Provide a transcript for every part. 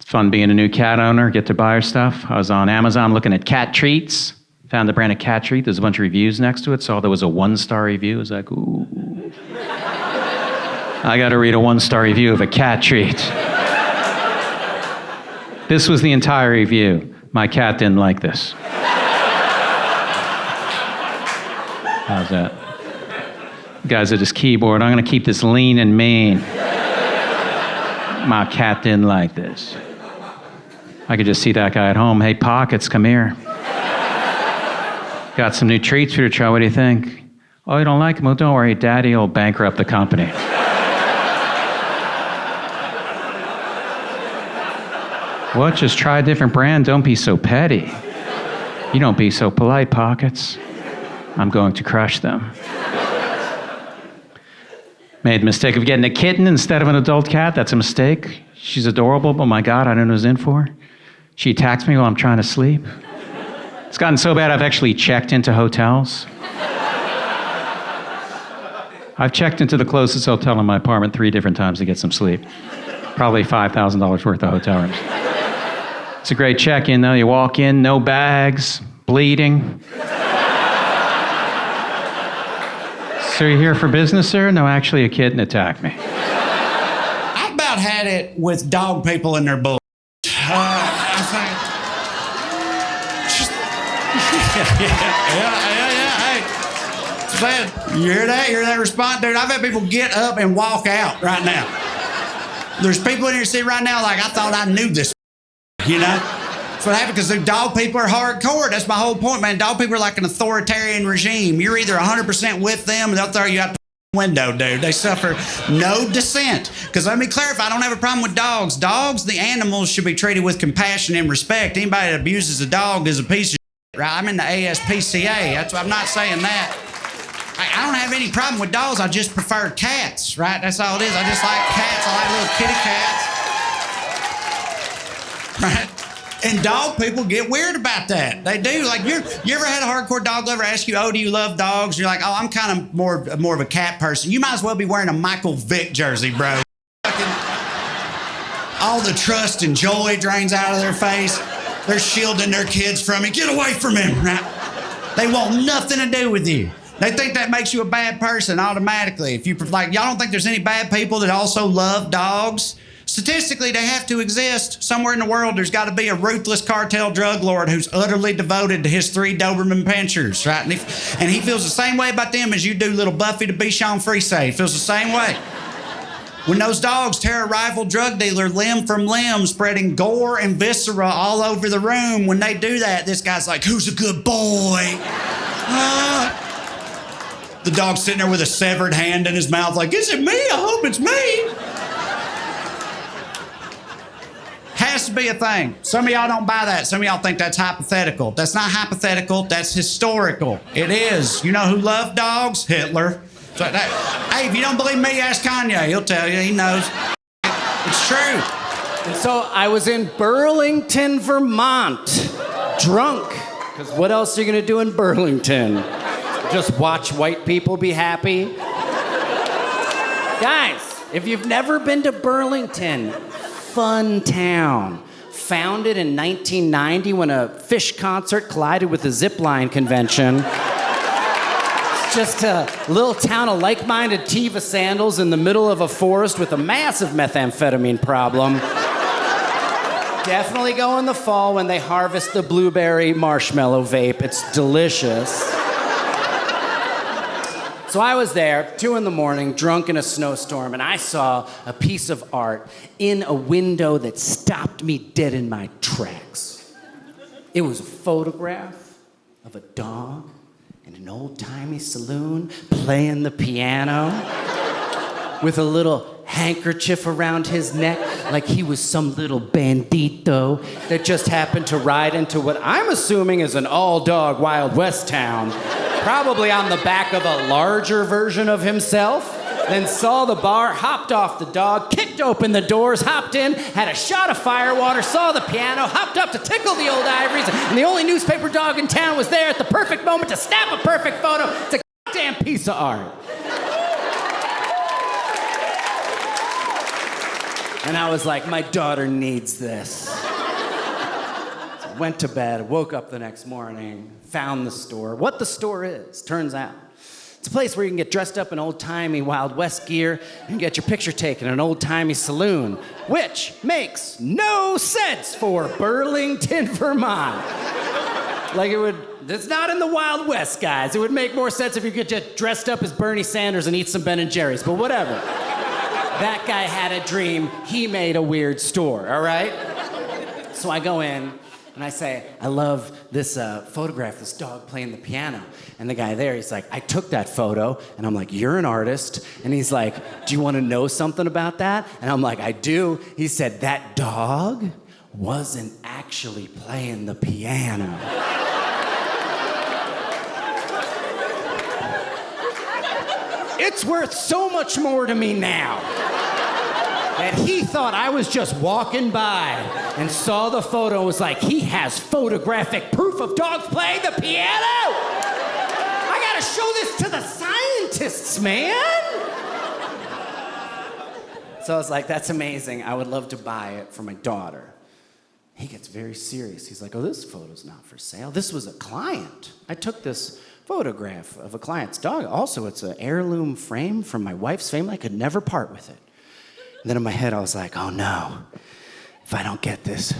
fun being a new cat owner, get to buy her stuff. I was on Amazon looking at cat treats. Found the brand of cat treat. There's a bunch of reviews next to it. Saw there was a 1-star review. I was like, ooh. I got to read a 1-star review of a cat treat. This was the entire review. My cat didn't like this. How's that? Guys at his keyboard, I'm going to keep this lean and mean. My cat didn't like this. I could just see that guy at home. Hey, Pockets, come here. Got some new treats for you to try. What do you think? Oh, you don't like them? Well, don't worry. Daddy will bankrupt the company. What? Just try a different brand? Don't be so petty. You don't be so polite, Pockets. I'm going to crush them. Made the mistake of getting a kitten instead of an adult cat. That's a mistake. She's adorable, but my God, I don't know what I was in for. She attacks me while I'm trying to sleep. It's gotten so bad I've actually checked into hotels. I've checked into the closest hotel in my apartment 3 different times to get some sleep. Probably $5,000 worth of hotel rooms. It's a great check-in, though. You walk in, no bags, bleeding. So you're here for business, sir? No, actually, a kitten attacked me. I about had it with dog people in their bull. I think. Just, hey. Sad. You hear that? You hear that response? Dude, I've had people get up and walk out right now. There's people in here sitting right now like, I thought I knew this, you know? That's what happened, because the dog people are hardcore. That's my whole point, man. Dog people are like an authoritarian regime. You're either 100% with them, and they'll throw you out the window, dude. They suffer no dissent. Because let me clarify, I don't have a problem with dogs. Dogs, the animals, should be treated with compassion and respect. Anybody that abuses a dog is a piece of shit, right? I'm in the ASPCA. That's why I'm not saying that. I don't have any problem with dogs. I just prefer cats, right? That's all it is. I just like cats. I like little kitty cats. Right? And dog people get weird about that. They do. Like, you ever had a hardcore dog lover ask you, oh, do you love dogs? And you're like, oh, I'm kind of more of a cat person. You might as well be wearing a Michael Vick jersey, bro. All the trust and joy drains out of their face. They're shielding their kids from it. Get away from him, right? They want nothing to do with you. They think that makes you a bad person automatically. If you like, y'all don't think there's any bad people that also love dogs? Statistically, they have to exist. Somewhere in the world, there's got to be a ruthless cartel drug lord who's utterly devoted to his 3 Doberman pinschers, right? And he feels the same way about them as you do little Buffy the Bichon Frise. He feels the same way. When those dogs tear a rival drug dealer limb from limb, spreading gore and viscera all over the room, when they do that, this guy's like, who's a good boy? The dog's sitting there with a severed hand in his mouth like, is it me? I hope it's me. Has to be a thing. Some of y'all don't buy that. Some of y'all think that's hypothetical. That's not hypothetical. That's historical. It is. You know who loved dogs? Hitler. So hey, if you don't believe me, ask Kanye. He'll tell you. He knows. It's true. And so I was in Burlington, Vermont, drunk. Because what else are you going to do in Burlington? Just watch white people be happy? Guys, if you've never been to Burlington, fun town. Founded in 1990 when a Fish concert collided with a zipline convention. It's just a little town of like-minded Teva sandals in the middle of a forest with a massive methamphetamine problem. Definitely go in the fall when they harvest the blueberry marshmallow vape. It's delicious. So I was there, 2 a.m, drunk in a snowstorm, and I saw a piece of art in a window that stopped me dead in my tracks. It was a photograph of a dog in an old-timey saloon playing the piano with a little handkerchief around his neck like he was some little bandito that just happened to ride into what I'm assuming is an all-dog Wild West town. Probably on the back of a larger version of himself, then saw the bar, hopped off the dog, kicked open the doors, hopped in, had a shot of firewater, saw the piano, hopped up to tickle the old ivories, and the only newspaper dog in town was there at the perfect moment to snap a perfect photo. It's a goddamn piece of art. And I was like, my daughter needs this. So I went to bed, woke up the next morning, found the store. What the store is, turns out. It's a place where you can get dressed up in old-timey Wild West gear and get your picture taken in an old-timey saloon, which makes no sense for Burlington, Vermont. It's not in the Wild West, guys. It would make more sense if you could get dressed up as Bernie Sanders and eat some Ben & Jerry's, but whatever. That guy had a dream. He made a weird store, all right? So I go in, and I say, I love this photograph, this dog playing the piano. And the guy there, he's like, I took that photo. And I'm like, you're an artist. And he's like, do you want to know something about that? And I'm like, I do. He said, that dog wasn't actually playing the piano. It's worth so much more to me now that he thought I was just walking by and saw the photo and was like, he has photographic proof of dogs playing the piano. I gotta show this to the scientists, man. So I was like, that's amazing. I would love to buy it for my daughter. He gets very serious. He's like, oh, this photo's not for sale. This was a client. I took this photograph of a client's dog. Also, it's an heirloom frame from my wife's family. I could never part with it. And then in my head, I was like, oh no, if I don't get this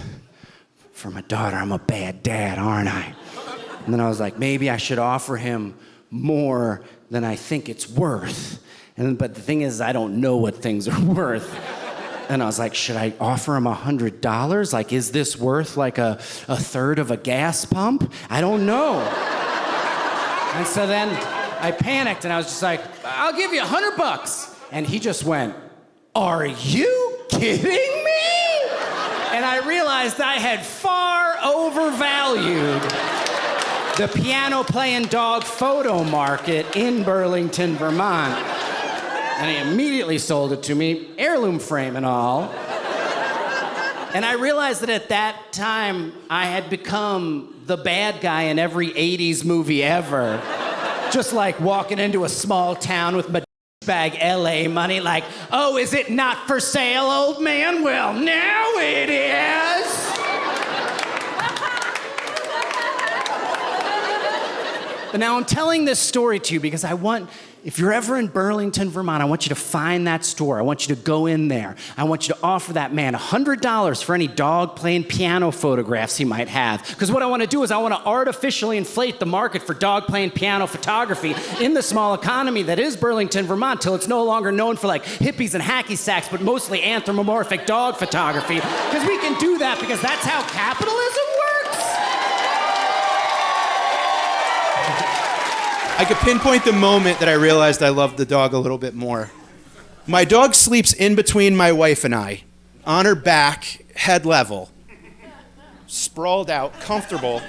for my daughter, I'm a bad dad, aren't I? And then I was like, maybe I should offer him more than I think it's worth. But the thing is, I don't know what things are worth. And I was like, should I offer him $100? Like, is this worth like a third of a gas pump? I don't know. And so then I panicked and I was just like, I'll give you $100. And he just went, are you kidding me? And I realized I had far overvalued the piano-playing dog photo market in Burlington, Vermont. And he immediately sold it to me, heirloom frame and all. And I realized that at that time, I had become the bad guy in every 80s movie ever. Just like walking into a small town with my bag LA money, like, oh, is it not for sale, old man? Well, now it is. But now I'm telling this story to you because I want, if you're ever in Burlington, Vermont, I want you to find that store. I want you to go in there. I want you to offer that man $100 for any dog playing piano photographs he might have. Because what I want to do is I want to artificially inflate the market for dog playing piano photography in the small economy that is Burlington, Vermont, till it's no longer known for like hippies and hacky sacks, but mostly anthropomorphic dog photography. Because we can do that because that's how capitalism works. I could pinpoint the moment that I realized I loved the dog a little bit more. My dog sleeps in between my wife and I, on her back, head level, sprawled out, comfortable,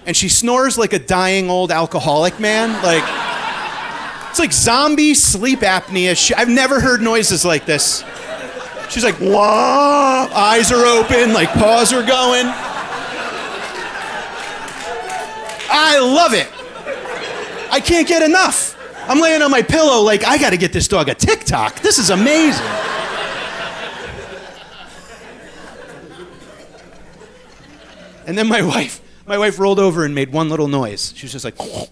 and she snores like a dying old alcoholic man. Like, it's like zombie sleep apnea. I've never heard noises like this. She's like, wah, eyes are open, like paws are going. I love it. I can't get enough. I'm laying on my pillow like, I gotta get this dog a TikTok. This is amazing. And then my wife rolled over and made one little noise. She was just like, and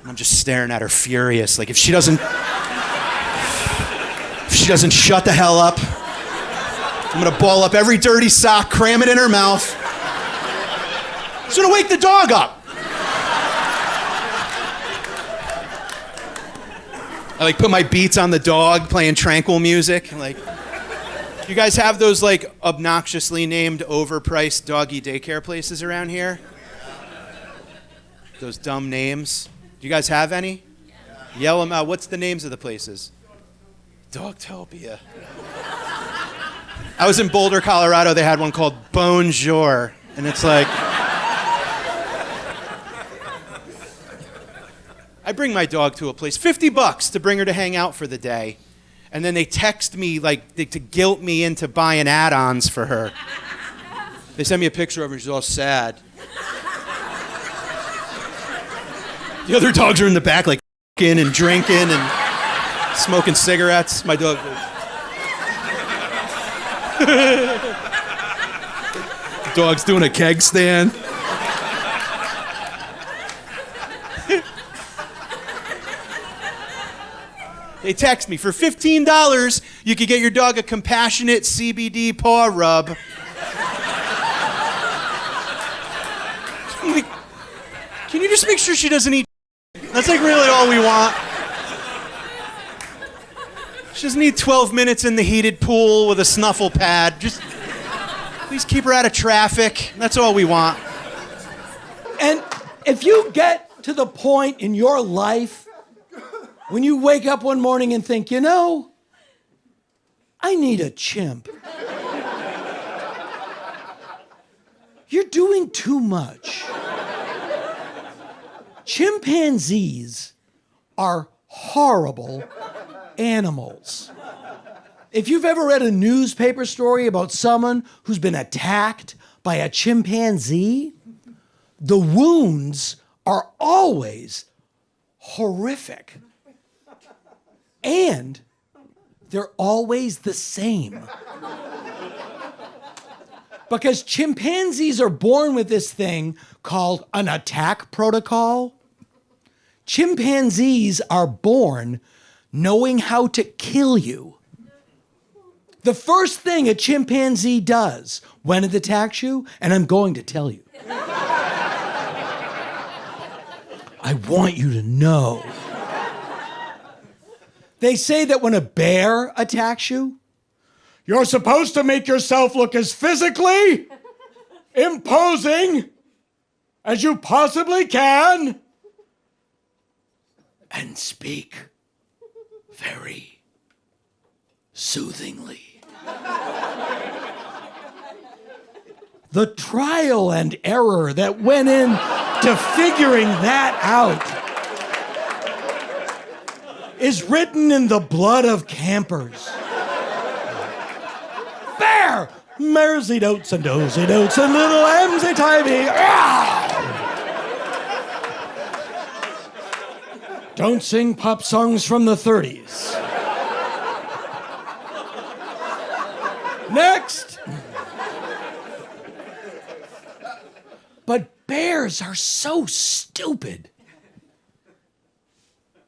I'm just staring at her furious. Like, if she doesn't shut the hell up, I'm gonna ball up every dirty sock, cram it in her mouth. It's gonna wake the dog up. I like put my beats on the dog, playing tranquil music. Like, you guys have those like obnoxiously named overpriced doggy daycare places around here? Those dumb names. Do you guys have any? Yell them out. What's the names of the places? Dogtopia. I was in Boulder, Colorado. They had one called Bonjour. And it's like, I bring my dog to a place, $50 to bring her to hang out for the day. And then they text me like to guilt me into buying add-ons for her. They send me a picture of her, she's all sad. The other dogs are in the back like and drinking and smoking cigarettes. My dog goes, Dog's doing a keg stand. They text me, for $15, you could get your dog a compassionate CBD paw rub. I'm like, can you just make sure she doesn't eat? That's like really all we want. She doesn't need 12 minutes in the heated pool with a snuffle pad. Just please keep her out of traffic. That's all we want. And if you get to the point in your life when you wake up one morning and think, you know, I need a chimp. You're doing too much. Chimpanzees are horrible animals. If you've ever read a newspaper story about someone who's been attacked by a chimpanzee, the wounds are always horrific. And they're always the same. Because chimpanzees are born with this thing called an attack protocol. Chimpanzees are born knowing how to kill you. The first thing a chimpanzee does when it attacks you, and I'm going to tell you. I want you to know. They say that when a bear attacks you, you're supposed to make yourself look as physically imposing as you possibly can and speak very soothingly. The trial and error that went into figuring that out is written in the blood of campers. Bear! Mersey notes and dozy notes and little emsy timey. Don't sing pop songs from the 30s. Next! But bears are so stupid.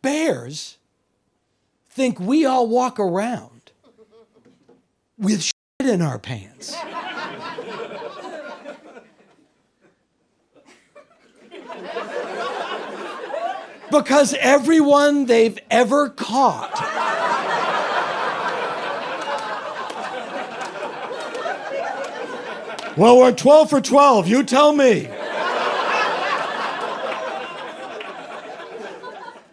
Bears think we all walk around with shit in our pants. Because everyone they've ever caught well, we're 12 for 12, you tell me.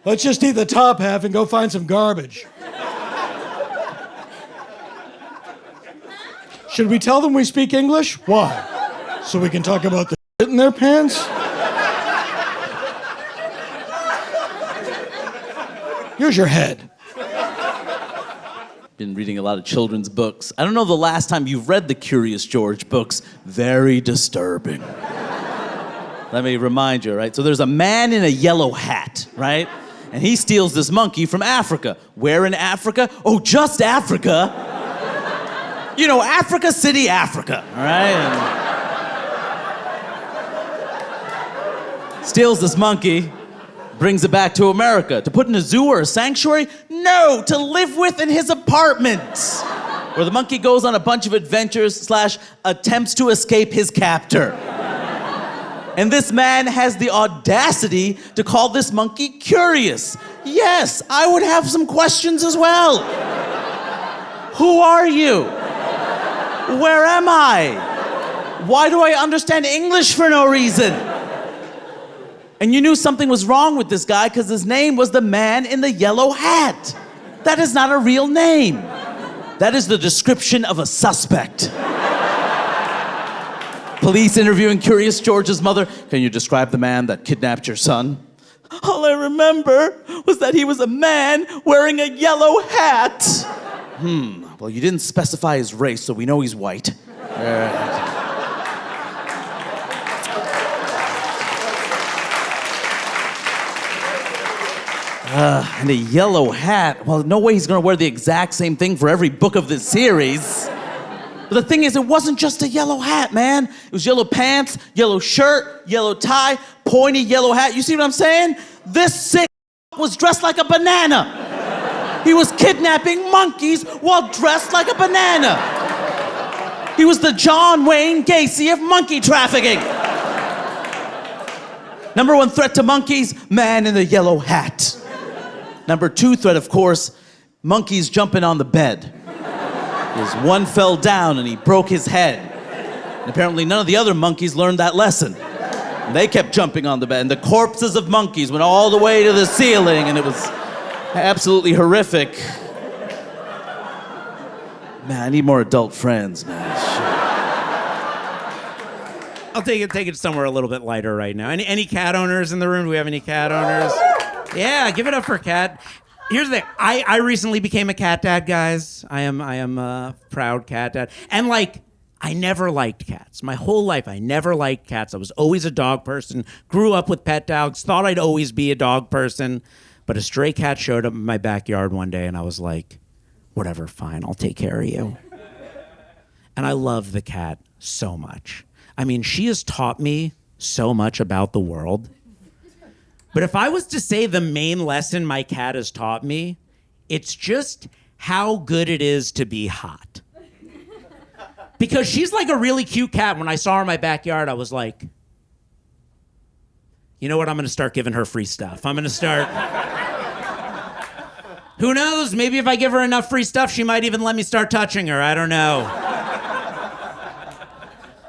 Let's just eat the top half and go find some garbage. Should we tell them we speak English? Why? So we can talk about the shit in their pants? Here's your head. Been reading a lot of children's books. I don't know the last time you've read the Curious George books. Very disturbing. Let me remind you, right? So there's a man in a yellow hat, right? And he steals this monkey from Africa. Where in Africa? Oh, just Africa. You know, Africa City, Africa, all right? And steals this monkey, brings it back to America. To put in a zoo or a sanctuary? No, to live with in his apartment. Where the monkey goes on a bunch of adventures / attempts to escape his captor. And this man has the audacity to call this monkey curious. Yes, I would have some questions as well. Who are you? Where am I? Why do I understand English for no reason? And you knew something was wrong with this guy because his name was the man in the yellow hat. That is not a real name. That is the description of a suspect. Police interviewing Curious George's mother. Can you describe the man that kidnapped your son? All I remember was that he was a man wearing a yellow hat. Well, you didn't specify his race, so we know he's white. And a yellow hat. Well, no way he's gonna wear the exact same thing for every book of this series. But the thing is, it wasn't just a yellow hat, man. It was yellow pants, yellow shirt, yellow tie, pointy yellow hat. You see what I'm saying? This sick was dressed like a banana. He was kidnapping monkeys while dressed like a banana. He was the John Wayne Gacy of monkey trafficking. Number 1 threat to monkeys, man in the yellow hat. Number 2 threat, of course, monkeys jumping on the bed. His one fell down and he broke his head. And apparently none of the other monkeys learned that lesson. And they kept jumping on the bed, and the corpses of monkeys went all the way to the ceiling, and it was absolutely horrific. Man, I need more adult friends, man. I'll take it somewhere a little bit lighter right now. Any cat owners in the room? Do we have any cat owners? Yeah, give it up for cat. Here's the thing. I recently became a cat dad, guys. I am a proud cat dad. And I never liked cats. My whole life, I never liked cats. I was always a dog person. Grew up with pet dogs. Thought I'd always be a dog person. But a stray cat showed up in my backyard one day, and I was like, whatever, fine, I'll take care of you. And I love the cat so much. I mean, she has taught me so much about the world. But if I was to say the main lesson my cat has taught me, it's just how good it is to be hot. Because she's like a really cute cat. When I saw her in my backyard, I was like, you know what? I'm going to start giving her free stuff. I'm going to start... Who knows? Maybe if I give her enough free stuff, she might even let me start touching her. I don't know.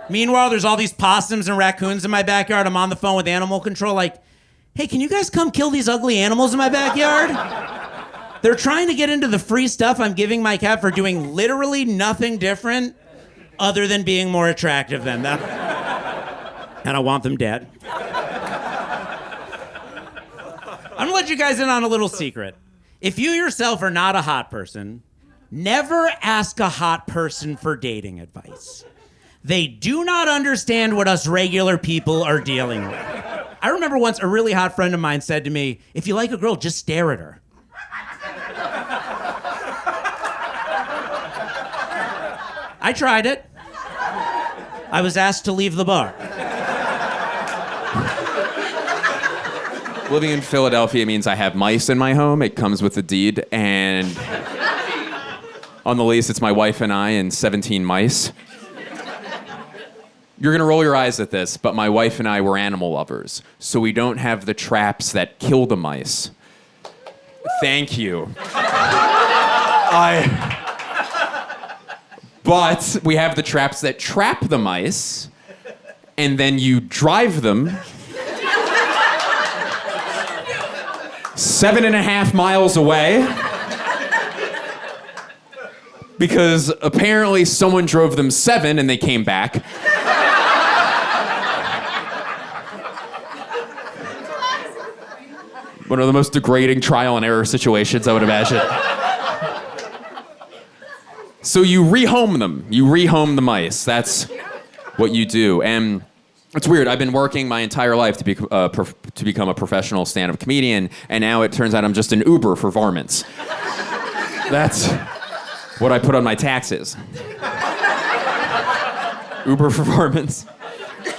Meanwhile, there's all these possums and raccoons in my backyard. I'm on the phone with animal control like, hey, can you guys come kill these ugly animals in my backyard? They're trying to get into the free stuff I'm giving my cat for doing literally nothing different other than being more attractive than them. And I want them dead. I'm gonna let you guys in on a little secret. If you yourself are not a hot person, never ask a hot person for dating advice. They do not understand what us regular people are dealing with. I remember once a really hot friend of mine said to me, if you like a girl, just stare at her. I tried it. I was asked to leave the bar. Living in Philadelphia means I have mice in my home. It comes with the deed. And on the lease, it's my wife and I and 17 mice. You're going to roll your eyes at this, but my wife and I were animal lovers, so we don't have the traps that kill the mice. Thank you. But we have the traps that trap the mice, and then you drive them 7.5 miles away because apparently someone drove them 7 and they came back. One of the most degrading trial and error situations, I would imagine. So you rehome them. You rehome the mice. That's what you do. And it's weird. I've been working my entire life to become a professional stand-up comedian, and now it turns out I'm just an Uber for varmints. That's what I put on my taxes. Uber for varmints.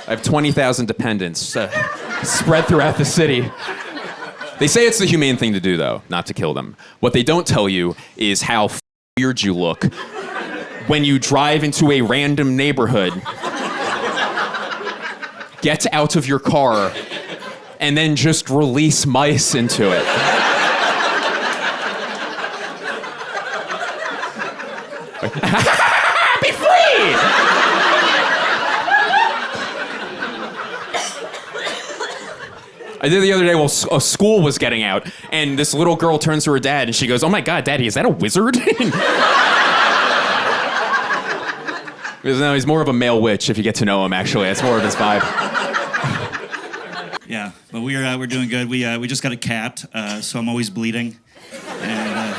I have 20,000 dependents spread throughout the city. They say it's the humane thing to do, though, not to kill them. What they don't tell you is how weird you look when you drive into a random neighborhood, get out of your car, and then just release mice into it. Be free! I did the other day while a school was getting out, and this little girl turns to her dad, and she goes, "Oh my God, Daddy, is that a wizard?" Because no, he's more of a male witch if you get to know him, actually. That's more of his vibe. Yeah, but we're doing good. We just got a cat, so I'm always bleeding. And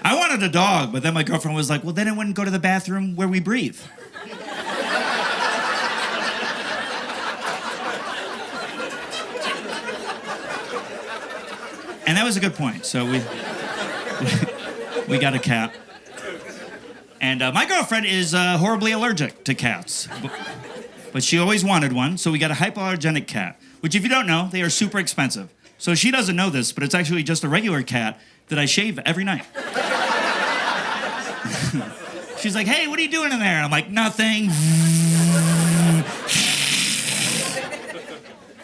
I wanted a dog, but then my girlfriend was like, well, then it wouldn't go to the bathroom where we breathe. And that was a good point. So we got a cat. And my girlfriend is horribly allergic to cats. But she always wanted one, so we got a hypoallergenic cat, which if you don't know, they are super expensive. So she doesn't know this, but it's actually just a regular cat that I shave every night. She's like, hey, what are you doing in there? And I'm like, nothing.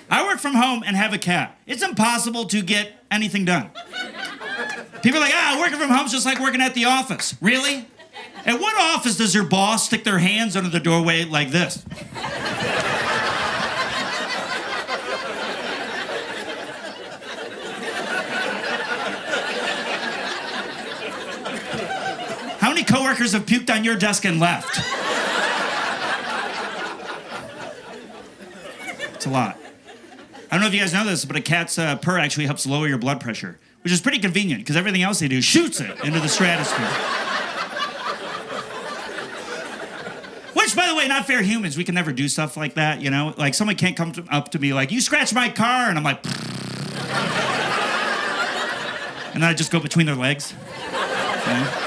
I work from home and have a cat. It's impossible to get anything done. People are like, working from home is just like working at the office. Really? At what office does your boss stick their hands under the doorway like this? How many coworkers have puked on your desk and left? It's a lot. I don't know if you guys know this, but a cat's purr actually helps lower your blood pressure, which is pretty convenient because everything else they do shoots it into the stratosphere. Which, by the way, not fair humans. We can never do stuff like that, you know? Like, someone can't come up to me like, you scratched my car, and I'm like, and then I just go between their legs. Yeah.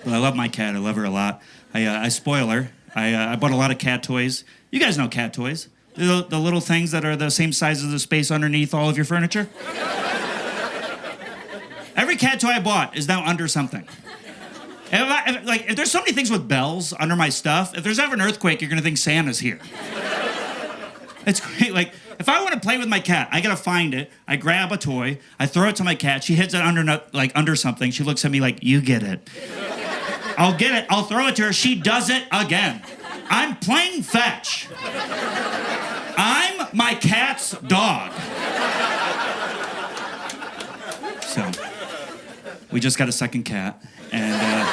But I love my cat. I love her a lot. I spoil her. I bought a lot of cat toys. You guys know cat toys. The little things that are the same size as the space underneath all of your furniture. Every cat toy I bought is now under something. If there's so many things with bells under my stuff, if there's ever an earthquake, you're gonna think Santa's here. It's great. Like, if I want to play with my cat, I gotta find it. I grab a toy, I throw it to my cat. She hits it under something. She looks at me like, you get it. I'll get it. I'll throw it to her. She does it again. I'm playing fetch. I'm my cat's dog. So, we just got a second cat, and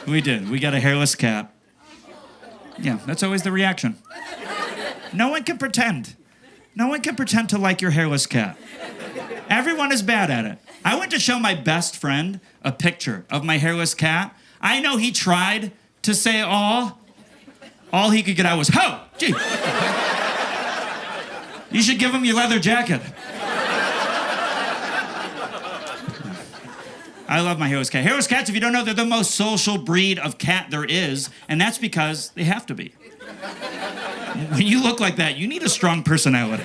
we did. We got a hairless cat. Yeah, that's always the reaction. No one can pretend. No one can pretend to like your hairless cat. Everyone is bad at it. I went to show my best friend a picture of my hairless cat. I know he tried to say aw. All he could get out was, ho! Gee. You should give him your leather jacket. I love my hairless cat. Hairless cats, if you don't know, they're the most social breed of cat there is, and that's because they have to be. When you look like that, you need a strong personality.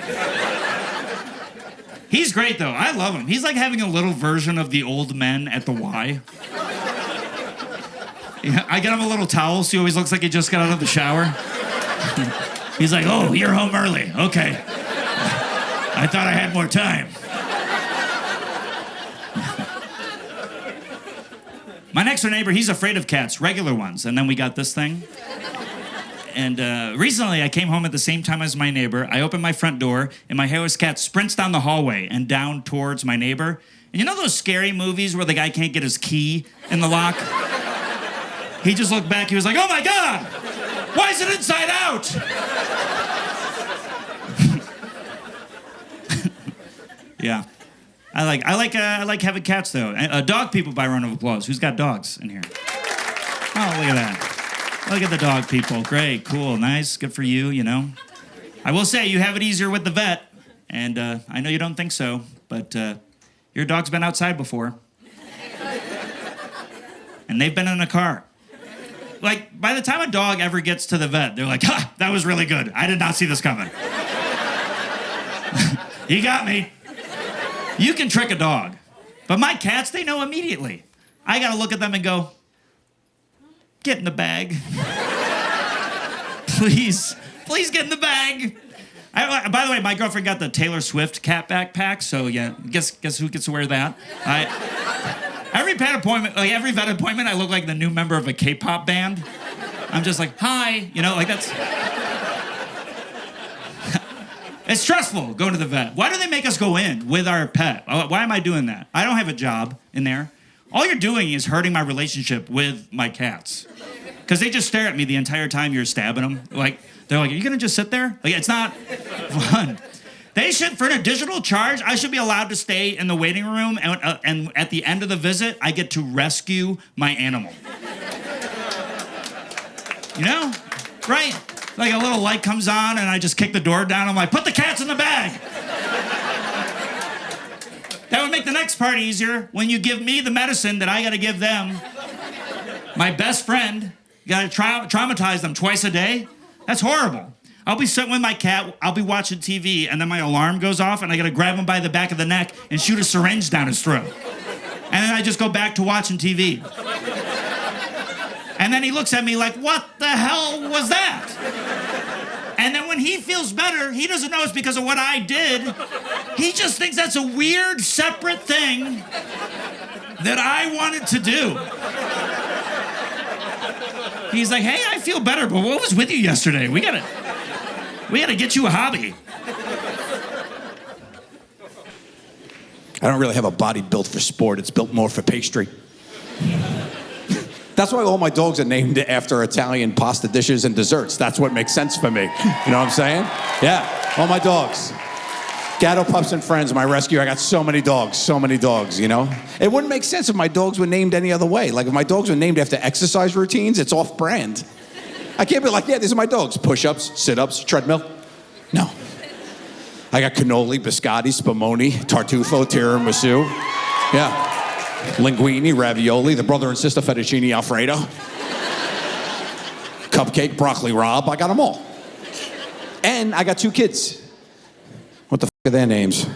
He's great, though. I love him. He's like having a little version of the old men at the Y. Yeah, I get him a little towel so he always looks like he just got out of the shower. He's like, oh, you're home early. Okay. I thought I had more time. My next door neighbor, he's afraid of cats, regular ones. And then we got this thing. And recently, I came home at the same time as my neighbor. I opened my front door, and my hairless cat sprints down the hallway and down towards my neighbor. And you know those scary movies where the guy can't get his key in the lock? He just looked back. He was like, oh, my God! Why is it inside out? Yeah. I like having cats, though. Dog people, by round of applause. Who's got dogs in here? Oh, look at that. Look at the dog people. Great, cool, nice, good for you, you know. I will say, you have it easier with the vet, and I know you don't think so, but your dog's been outside before. And they've been in a car. Like, by the time a dog ever gets to the vet, they're like, ha, that was really good. I did not see this coming. You got me. You can trick a dog. But my cats, they know immediately. I gotta look at them and go, get in the bag. Please get in the bag. By the way, my girlfriend got the Taylor Swift cat backpack, so yeah, guess who gets to wear that? Every vet appointment, I look like the new member of a K-pop band. I'm just like, hi, you know, like that's... It's stressful going to the vet. Why do they make us go in with our pet? Why am I doing that? I don't have a job in there. All you're doing is hurting my relationship with my cats. Because they just stare at me the entire time you're stabbing them. Like, they're like, are you going to just sit there? Like, it's not fun. They should, for an additional charge, I should be allowed to stay in the waiting room, and at the end of the visit, I get to rescue my animal. You know? Right? Like a little light comes on, and I just kick the door down. I'm like, put the cats in the bag. That would make the next part easier. When you give me the medicine that I gotta give them, my best friend, you gotta traumatize them twice a day? That's horrible. I'll be sitting with my cat, I'll be watching TV, and then my alarm goes off, and I gotta grab him by the back of the neck and shoot a syringe down his throat. And then I just go back to watching TV. And then he looks at me like, what the hell was that? And then when he feels better, he doesn't know it's because of what I did. He just thinks that's a weird, separate thing that I wanted to do. He's like, hey, I feel better, but what was with you yesterday? We gotta get you a hobby. I don't really have a body built for sport. It's built more for pastry. That's why all my dogs are named after Italian pasta dishes and desserts. That's what makes sense for me. You know what I'm saying? Yeah, all my dogs. Gatto, Pups, and Friends, my rescue. I got so many dogs, you know? It wouldn't make sense if my dogs were named any other way. Like, if my dogs were named after exercise routines, it's off-brand. I can't be like, yeah, these are my dogs. Push-ups, sit-ups, treadmill. No. I got cannoli, biscotti, spumoni, tartufo, tiramisu. Yeah. Linguine, ravioli, the brother and sister fettuccine alfredo. Cupcake, broccoli rabe, I got them all. And I got 2 kids. What the f*** are their names?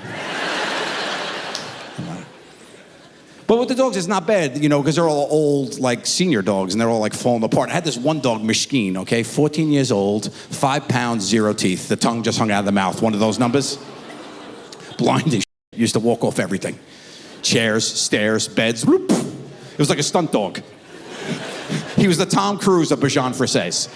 But with the dogs, it's not bad, you know, because they're all old, like, senior dogs, and they're all, like, falling apart. I had this one dog, Mishkeen, okay, 14 years old, 5 pounds, 0 teeth. The tongue just hung out of the mouth. One of those numbers. Blind as shit. Used to walk off everything. Chairs, stairs, beds. Whoop. It was like a stunt dog. He was the Tom Cruise of Bajan Frisés.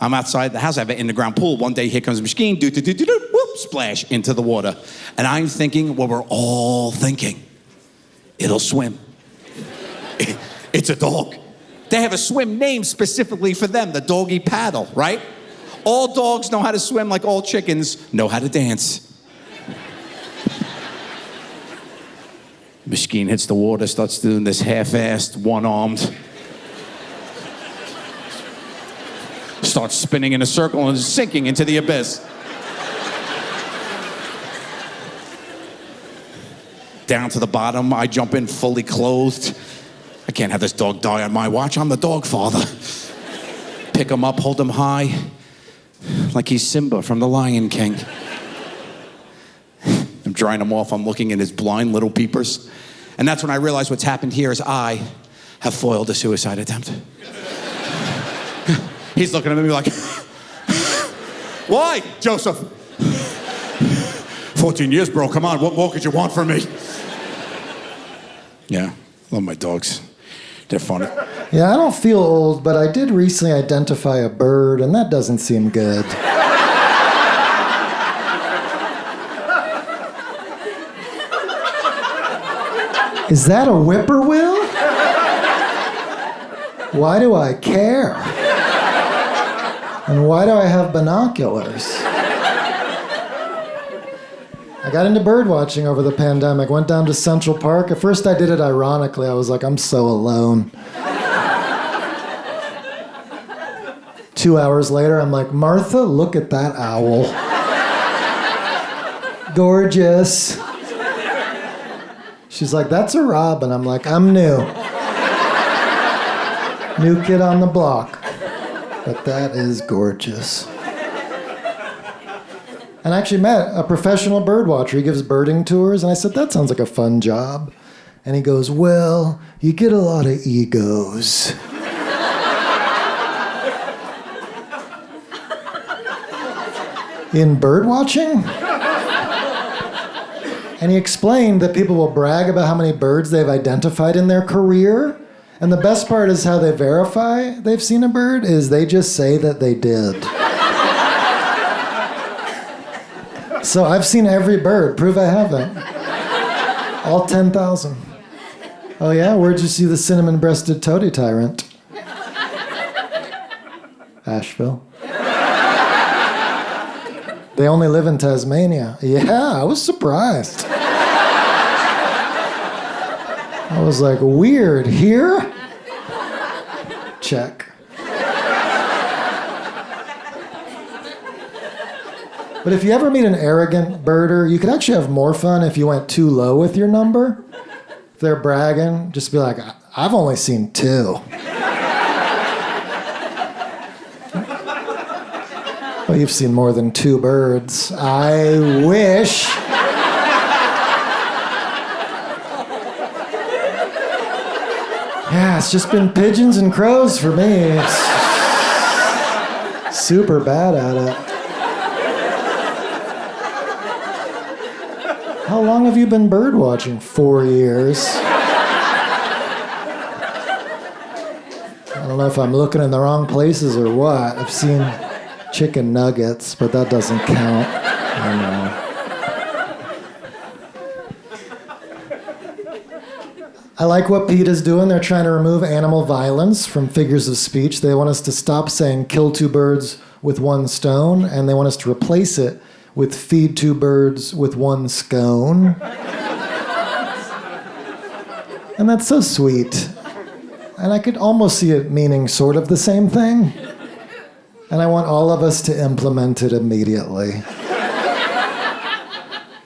I'm outside the house. I have an in-the-ground pool. One day, here comes Mishkeen. Whoop, splash into the water. And I'm thinking what we're all thinking. It'll swim. It's a dog. They have a swim named specifically for them, the doggy paddle, right? All dogs know how to swim like all chickens know how to dance. Mishkeen hits the water, starts doing this half-assed, one-armed. Starts spinning in a circle and sinking into the abyss. Down to the bottom, I jump in fully clothed. I can't have this dog die on my watch. I'm the dog father. Pick him up, hold him high, like he's Simba from The Lion King. I'm drying him off. I'm looking in his blind little peepers. And that's when I realize what's happened here is I have foiled a suicide attempt. He's looking at me like, why, Joseph? 14 years, bro. Come on, what more could you want from me? Yeah, love my dogs. They're funny. Yeah, I don't feel old, but I did recently identify a bird, and that doesn't seem good. Is that a whippoorwill? Why do I care? And why do I have binoculars? I got into bird watching over the pandemic. Went down to Central Park. At first I did it ironically. I was like, I'm so alone. 2 hours later, I'm like, Martha, look at that owl. Gorgeous. She's like, that's a robin. I'm like, I'm new. New kid on the block. But that is gorgeous. And I actually met a professional bird watcher. He gives birding tours, and I said, that sounds like a fun job. And he goes, well, you get a lot of egos. In bird watching? And he explained that people will brag about how many birds they've identified in their career. And the best part is how they verify they've seen a bird is they just say that they did. So I've seen every bird. Prove I haven't. All 10,000. Oh yeah? Where'd you see the cinnamon-breasted toady tyrant? Asheville. They only live in Tasmania. Yeah, I was surprised. I was like, weird. Here? Check. But if you ever meet an arrogant birder, you could actually have more fun if you went too low with your number. If they're bragging, just be like, I've only seen 2. Well, you've seen more than 2 birds. I wish. Yeah, it's just been pigeons and crows for me. It's super bad at it. How long have you been bird watching? 4 years. I don't know if I'm looking in the wrong places or what. I've seen chicken nuggets, but that doesn't count. I know. I like what PETA's doing. They're trying to remove animal violence from figures of speech. They want us to stop saying kill 2 birds with 1 stone, and they want us to replace it with feed 2 birds with 1 scone. And that's so sweet. And I could almost see it meaning sort of the same thing. And I want all of us to implement it immediately.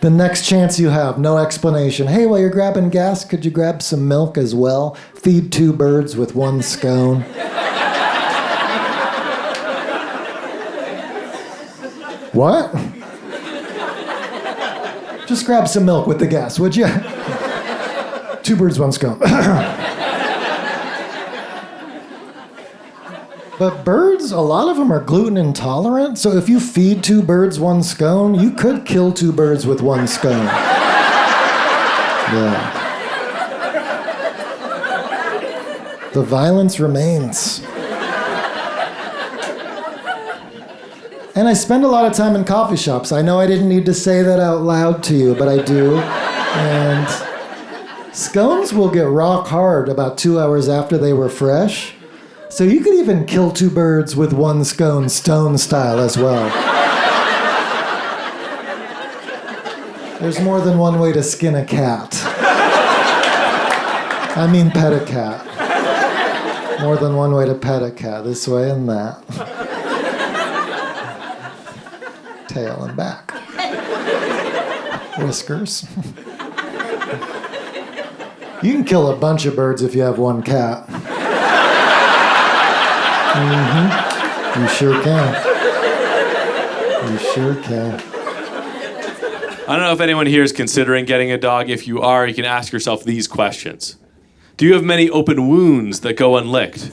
The next chance you have, no explanation. Hey, while you're grabbing gas, could you grab some milk as well? Feed 2 birds with 1 scone. What? Just grab some milk with the gas, would you? 2 birds, 1 scone. But birds, a lot of them are gluten intolerant, so if you feed 2 birds 1 scone, you could kill 2 birds with 1 scone. Yeah. The violence remains. And I spend a lot of time in coffee shops. I know I didn't need to say that out loud to you, but I do. And scones will get rock hard about 2 hours after they were fresh. So you could even kill 2 birds with 1 scone, stone style as well. There's more than one way to skin a cat. I mean pet a cat. More than one way to pet a cat, this way and that. Tail and back. Whiskers. You can kill a bunch of birds if you have 1 cat. Mm-hmm. You sure can. You sure can. I don't know if anyone here is considering getting a dog. If you are, you can ask yourself these questions. Do you have many open wounds that go unlicked?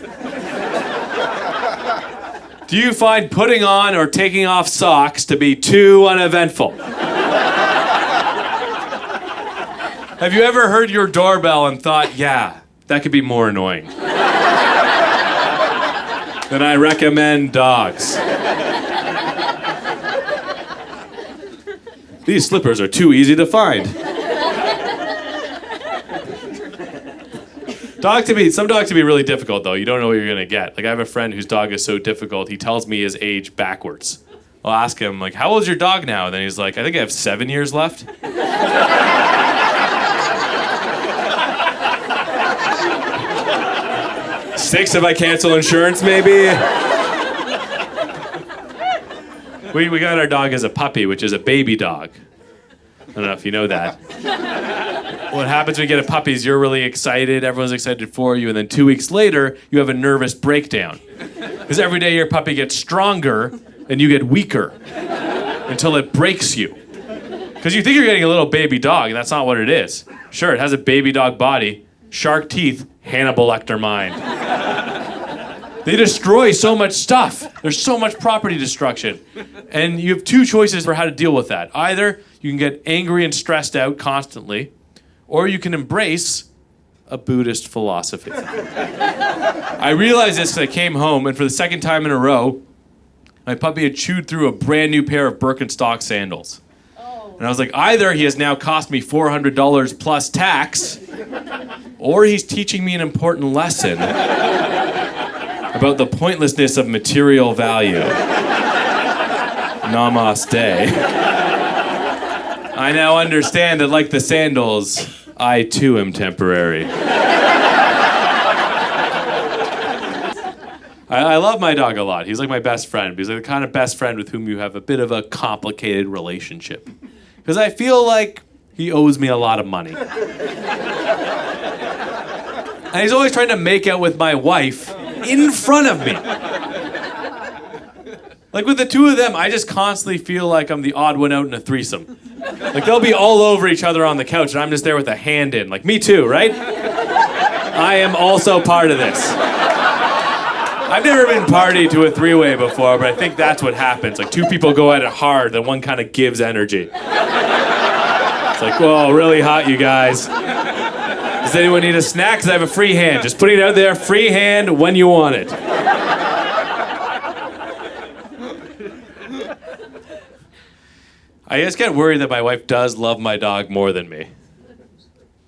Do you find putting on or taking off socks to be too uneventful? Have you ever heard your doorbell and thought, yeah, that could be more annoying? Then I recommend dogs. These slippers are too easy to find. Some dogs can be really difficult, though. You don't know what you're going to get. Like, I have a friend whose dog is so difficult, he tells me his age backwards. I'll ask him, like, how old is your dog now? And then he's like, I think I have 7 years left. 6 if I cancel insurance, maybe. We got our dog as a puppy, which is a baby dog. I don't know if you know that. What happens when you get a puppy is you're really excited, everyone's excited for you, and then 2 weeks later, you have a nervous breakdown. Because every day your puppy gets stronger, and you get weaker, until it breaks you. Because you think you're getting a little baby dog, and that's not what it is. Sure, it has a baby dog body, shark teeth, Hannibal Lecter mind. They destroy so much stuff. There's so much property destruction. And you have 2 choices for how to deal with that. Either you can get angry and stressed out constantly, or you can embrace a Buddhist philosophy. I realized this when I came home, and for the second time in a row, my puppy had chewed through a brand new pair of Birkenstock sandals. And I was like, either he has now cost me $400 plus tax, or he's teaching me an important lesson about the pointlessness of material value. Namaste. I now understand that, like the sandals, I too am temporary. I I love my dog a lot. He's like my best friend. He's like the kind of best friend with whom you have a bit of a complicated relationship. Because I feel like he owes me a lot of money. And he's always trying to make out with my wife in front of me. Like with the two of them, I just constantly feel like I'm the odd one out in a threesome. Like they'll be all over each other on the couch and I'm just there with a hand in. Like me too, right? I am also part of this. I've never been party to a three-way before, but I think that's what happens. Like two people go at it hard, then one kind of gives energy. It's like, whoa, really hot, you guys. Does anyone need a snack? Because I have a free hand. Just putting it out there, free hand when you want it. I just get worried that my wife does love my dog more than me.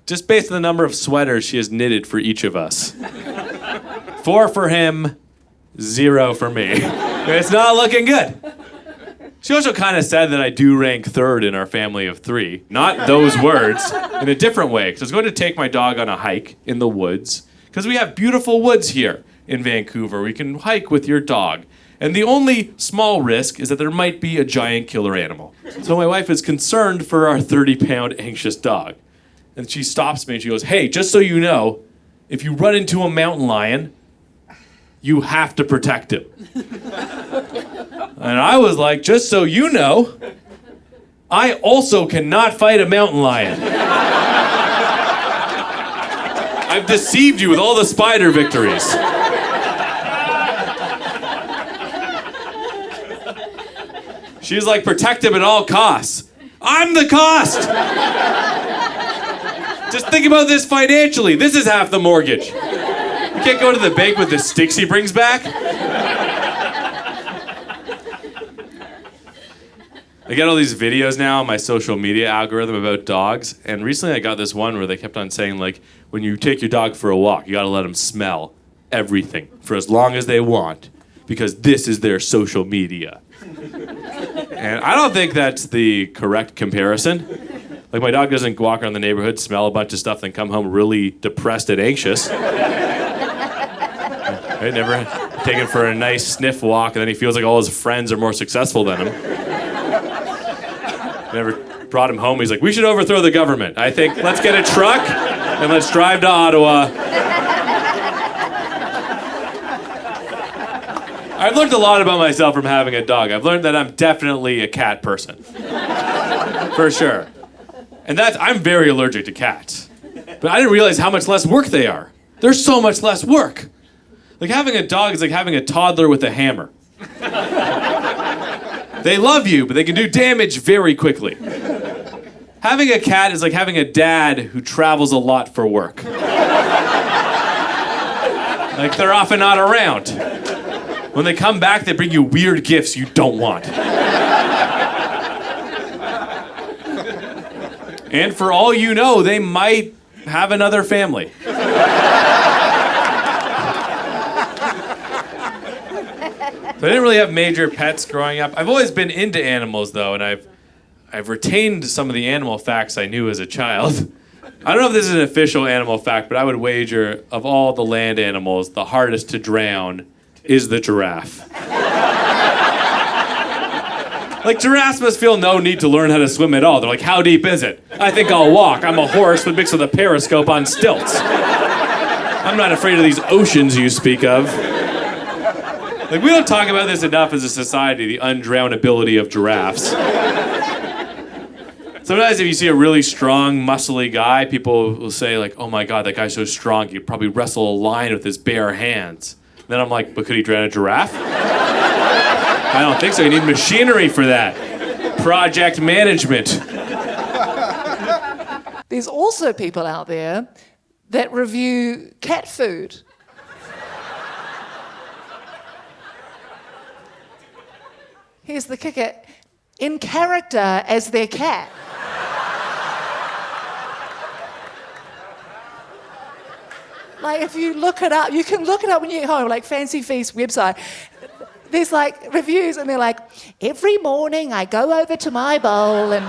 Just based on the number of sweaters she has knitted for each of us. 4 for him, 0 for me. It's not looking good. She also kind of said that I do rank 3rd in our family of 3. Not those words, in a different way. Because I was going to take my dog on a hike in the woods. Because we have beautiful woods here in Vancouver. We can hike with your dog. And the only small risk is that there might be a giant killer animal. So my wife is concerned for our 30-pound anxious dog. And she stops me and she goes, hey, just so you know, if you run into a mountain lion, you have to protect him. And I was like, just so you know, I also cannot fight a mountain lion. I've deceived you with all the spider victories. She's like, protect him at all costs. I'm the cost! Just think about this financially. This is half the mortgage. You can't go to the bank with the sticks he brings back. I get all these videos now on my social media algorithm about dogs, and recently I got this one where they kept on saying, like, when you take your dog for a walk, you gotta let them smell everything for as long as they want, because this is their social media. And I don't think that's the correct comparison. Like, my dog doesn't walk around the neighborhood, smell a bunch of stuff, then come home really depressed and anxious. Right? Never taken for a nice sniff walk, and then he feels like all his friends are more successful than him. Never brought him home. He's like, we should overthrow the government. I think, let's get a truck, and let's drive to Ottawa. I've learned a lot about myself from having a dog. I've learned that I'm definitely a cat person. For sure. And I'm very allergic to cats. But I didn't realize how much less work they are. They're so much less work. Like, having a dog is like having a toddler with a hammer. They love you, but they can do damage very quickly. Having a cat is like having a dad who travels a lot for work. Like, they're often not around. When they come back, they bring you weird gifts you don't want. And for all you know, they might have another family. So I didn't really have major pets growing up. I've always been into animals, though, and I've retained some of the animal facts I knew as a child. I don't know if this is an official animal fact, but I would wager, of all the land animals, the hardest to drown is the giraffe. Like, giraffes must feel no need to learn how to swim at all. They're like, how deep is it? I think I'll walk. I'm a horse with mixed with a periscope on stilts. I'm not afraid of these oceans you speak of. Like, we don't talk about this enough as a society, the undrownability of giraffes. Sometimes if you see a really strong, muscly guy, people will say, like, oh my God, that guy's so strong, he could probably wrestle a lion with his bare hands. Then I'm like, but could he drown a giraffe? I don't think so. You need machinery for that. Project management. There's also people out there that review cat food. Here's the kicker. In character as their cat. Like, if you look it up, you can look it up when you get home, like Fancy Feast website. There's like reviews and they're like, every morning I go over to my bowl and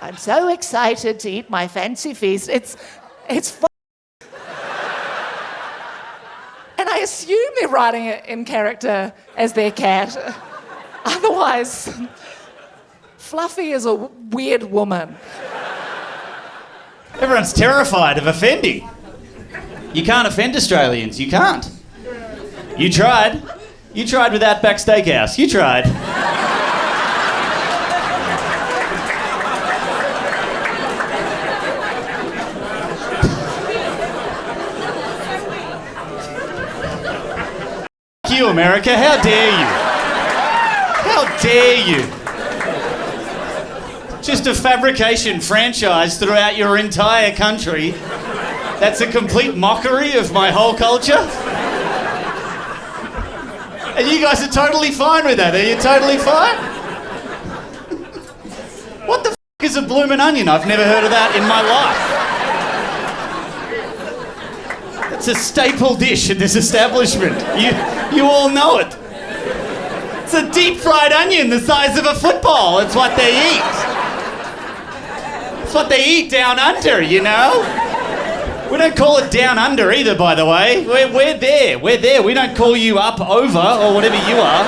I'm so excited to eat my Fancy Feast. It's And I assume they're writing it in character as their cat. Otherwise, Fluffy is a weird woman. Everyone's terrified of offending. You can't offend Australians. You can't. You tried. You tried with Outback Steakhouse. You tried. F you, America. How dare you? How dare you? Just a fabrication franchise throughout your entire country. That's a complete mockery of my whole culture. And you guys are totally fine with that. Are you totally fine? What the f*** is a bloomin' onion? I've never heard of that in my life. It's a staple dish at this establishment. You all know it. It's a deep fried onion the size of a football. It's what they eat. It's what they eat down under, you know? We don't call it down under either, by the way. We're there. We're there. We don't call you up, over, or whatever you are.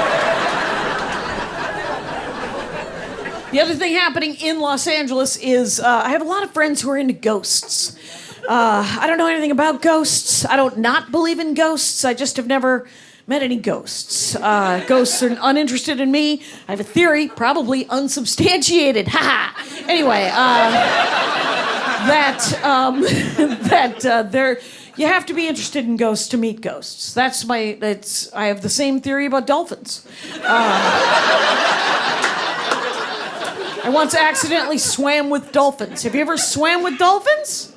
The other thing happening in Los Angeles is I have a lot of friends who are into ghosts. I don't know anything about ghosts. I don't not believe in ghosts. I just have never met any ghosts. Ghosts are uninterested in me. I have a theory, probably unsubstantiated. Ha ha. Anyway, you have to be interested in ghosts to meet ghosts. I have the same theory about dolphins. I once accidentally swam with dolphins. Have you ever swam with dolphins?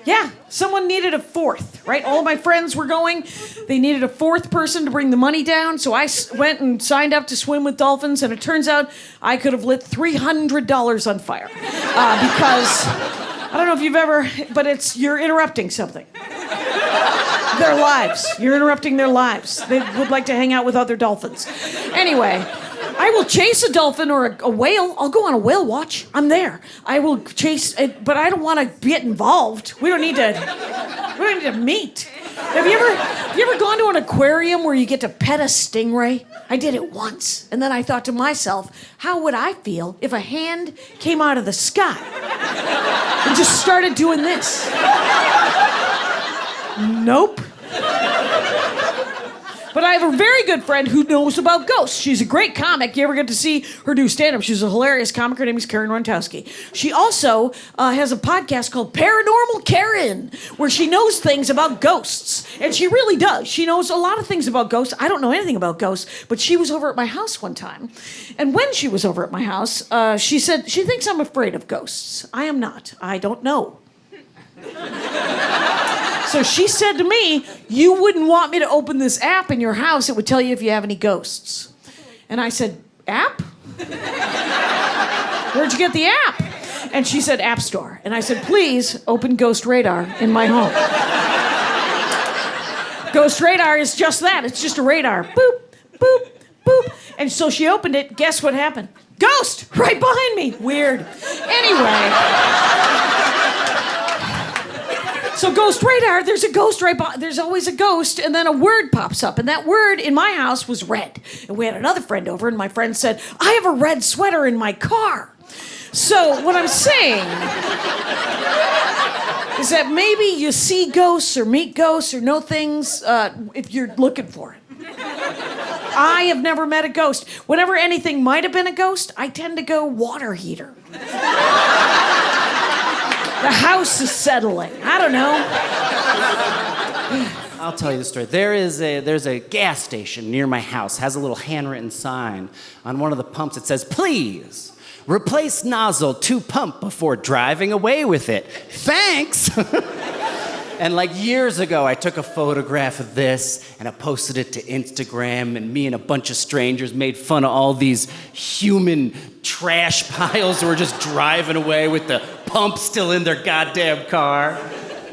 Yeah, someone needed a fourth, right? All of my friends were going. They needed a fourth person to bring the money down, so I went and signed up to swim with dolphins, and it turns out I could have lit $300 on fire. Because, I don't know if you've ever, but you're interrupting something. Their lives. You're interrupting their lives. They would like to hang out with other dolphins. Anyway, I will chase a dolphin or a whale. I'll go on a whale watch. I'm there. I will chase it, but I don't want to get involved. We don't need to meet. Have you ever gone to an aquarium where you get to pet a stingray? I did it once, and then I thought to myself, how would I feel if a hand came out of the sky and just started doing this? Nope. But I have a very good friend who knows about ghosts. She's a great comic. You ever get to see her do stand-up? She's a hilarious comic. Her name is Karen Rontowski. She also has a podcast called Paranormal Karen, where she knows things about ghosts. And she really does. She knows a lot of things about ghosts. I don't know anything about ghosts, but she was over at my house one time. And when she was over at my house, she said she thinks I'm afraid of ghosts. I am not. I don't know. So she said to me, you wouldn't want me to open this app in your house. It would tell you if you have any ghosts. And I said, app? Where'd you get the app? And she said, App Store. And I said, please open Ghost Radar in my home. Ghost Radar is just that. It's just a radar. Boop, boop, boop. And so she opened it. Guess what happened? Ghost! Right behind me. Weird. Anyway. So Ghost Radar, there's a ghost there's always a ghost, and then a word pops up, and that word in my house was red. And we had another friend over, and my friend said, I have a red sweater in my car. So what I'm saying is that maybe you see ghosts or meet ghosts or know things if you're looking for it. I have never met a ghost. Whenever anything might have been a ghost, I tend to go water heater. The house is settling. I don't know. I'll tell you the story. There's a gas station near my house. Has a little handwritten sign on one of the pumps. It says, please replace nozzle to pump before driving away with it. Thanks. And like years ago, I took a photograph of this and I posted it to Instagram, and me and a bunch of strangers made fun of all these human trash piles who were just driving away with the pump still in their goddamn car.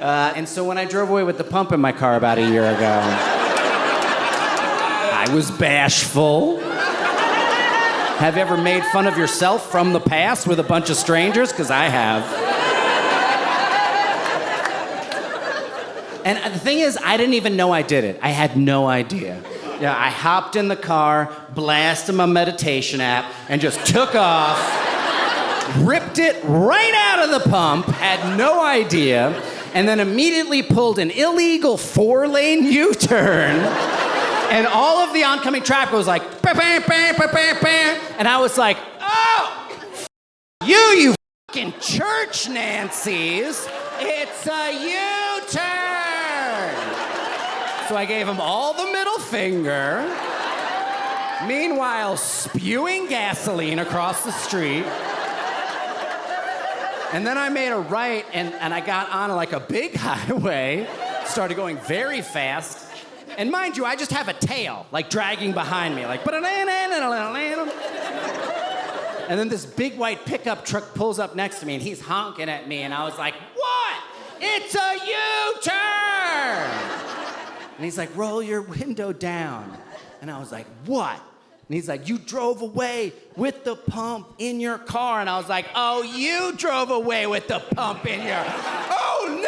And so when I drove away with the pump in my car about a year ago, I was bashful. Have you ever made fun of yourself from the past with a bunch of strangers? Because I have. And the thing is, I didn't even know I did it. I had no idea. Yeah, I hopped in the car, blasted my meditation app, and just took off, ripped it right out of the pump, had no idea, and then immediately pulled an illegal 4-lane U-turn. And all of the oncoming traffic was like, bam, bam, bam, bam, bam, bam. And I was like, oh, you fucking church Nancy's. It's a U-turn. So I gave him all the middle finger. Meanwhile, spewing gasoline across the street. And then I made a right, and I got on like a big highway, started going very fast. And mind you, I just have a tail, like dragging behind me, like. And then this big white pickup truck pulls up next to me, and he's honking at me, and I was like, what? It's a U-turn! And he's like, roll your window down. And I was like, what? And he's like, you drove away with the pump in your car. And I was like, oh, you drove away with the pump in your... Oh,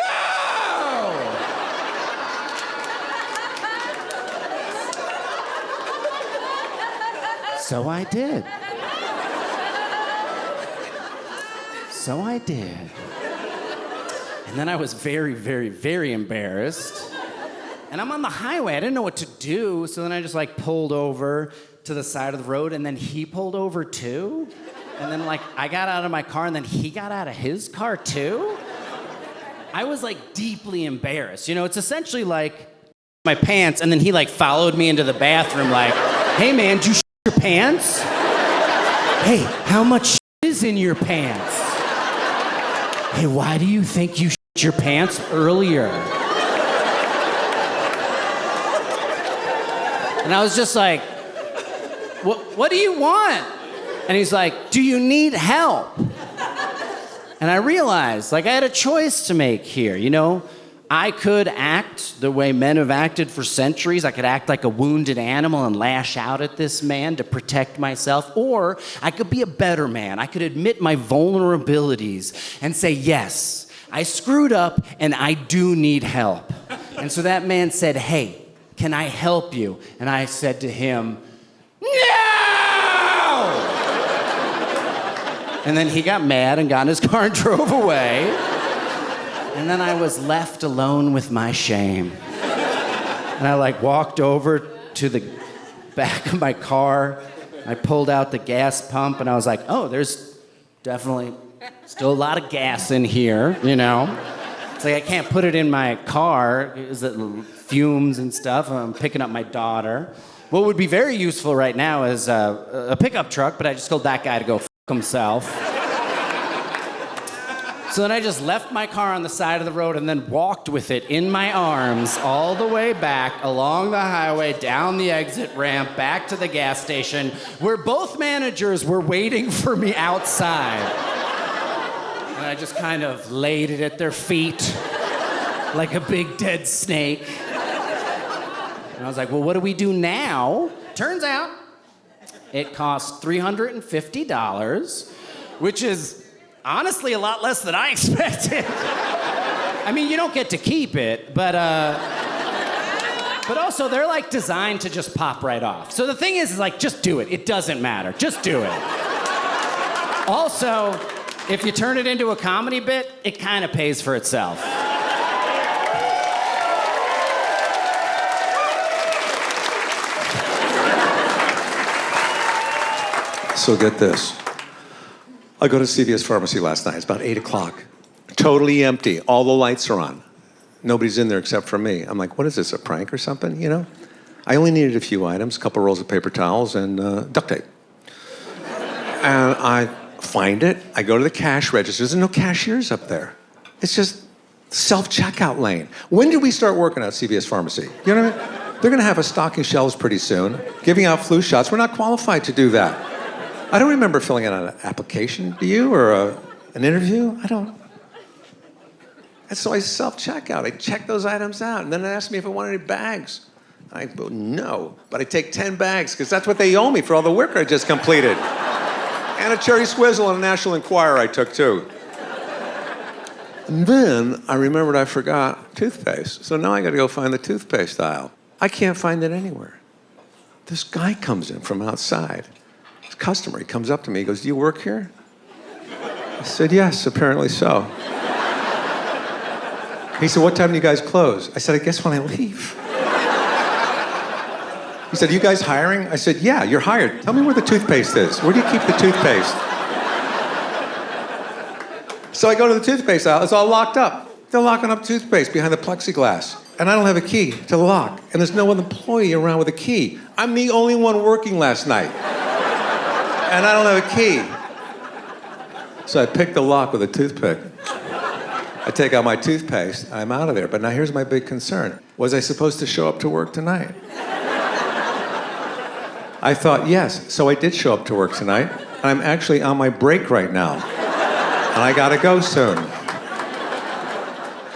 no! So I did. So I did. And then I was very, very, very embarrassed. And I'm on the highway. I didn't know what to do. So then I just like pulled over to the side of the road, and then he pulled over too. And then like I got out of my car, and then he got out of his car too. I was like deeply embarrassed. You know, it's essentially like my pants, and then he like followed me into the bathroom like, hey man, did you shit your pants? Hey, how much shit is in your pants? Hey, why do you think you shit your pants earlier? And I was just like, what do you want? And he's like, do you need help? And I realized, like, I had a choice to make here, you know? I could act the way men have acted for centuries. I could act like a wounded animal and lash out at this man to protect myself. Or I could be a better man. I could admit my vulnerabilities and say, yes, I screwed up and I do need help. And so that man said, hey, can I help you? And I said to him, no! And then he got mad and got in his car and drove away. And then I was left alone with my shame. And I like walked over to the back of my car. I pulled out the gas pump and I was like, oh, there's definitely still a lot of gas in here, you know? It's like I can't put it in my car. Is it fumes and stuff? I'm picking up my daughter. What would be very useful right now is a pickup truck, but I just told that guy to go f*** himself. So then I just left my car on the side of the road and then walked with it in my arms all the way back along the highway, down the exit ramp, back to the gas station, where both managers were waiting for me outside. And I just kind of laid it at their feet like a big dead snake. And I was like, well, what do we do now? Turns out it costs $350, which is honestly a lot less than I expected. I mean, you don't get to keep it, but also they're like designed to just pop right off. So the thing is like, just do it. It doesn't matter. Just do it. Also, if you turn it into a comedy bit, it kind of pays for itself. So get this. I go to CVS Pharmacy last night. It's about 8 o'clock. Totally empty. All the lights are on. Nobody's in there except for me. I'm like, what is this, a prank or something, you know? I only needed a few items, a couple rolls of paper towels and duct tape. And I find it. I go to the cash register. There's no cashiers up there. It's just self-checkout lane. When did we start working at CVS Pharmacy? You know what I mean? They're going to have us stocking shelves pretty soon, giving out flu shots. We're not qualified to do that. I don't remember filling out an application, do you, or an interview? I don't. And so I self-checkout. I check those items out, and then they ask me if I want any bags. I go, no, but I take 10 bags, because that's what they owe me for all the work I just completed. And a cherry swizzle and a National Enquirer I took, too. And then I remembered I forgot toothpaste. So now I got to go find the toothpaste aisle. I can't find it anywhere. This guy comes in from outside. His customer, he comes up to me, he goes, "Do you work here?" I said, "Yes, apparently so." He said, "What time do you guys close?" I said, "I guess when I leave." He said, "Are you guys hiring?" I said, "Yeah, you're hired. Tell me where the toothpaste is. Where do you keep the toothpaste?" So I go to the toothpaste aisle. It's all locked up. They're locking up toothpaste behind the plexiglass. And I don't have a key to the lock. And there's no other employee around with a key. I'm the only one working last night. And I don't have a key. So I pick the lock with a toothpick. I take out my toothpaste. I'm out of there. But now here's my big concern. Was I supposed to show up to work tonight? I thought, yes. So I did show up to work tonight. And I'm actually on my break right now. And I gotta go soon.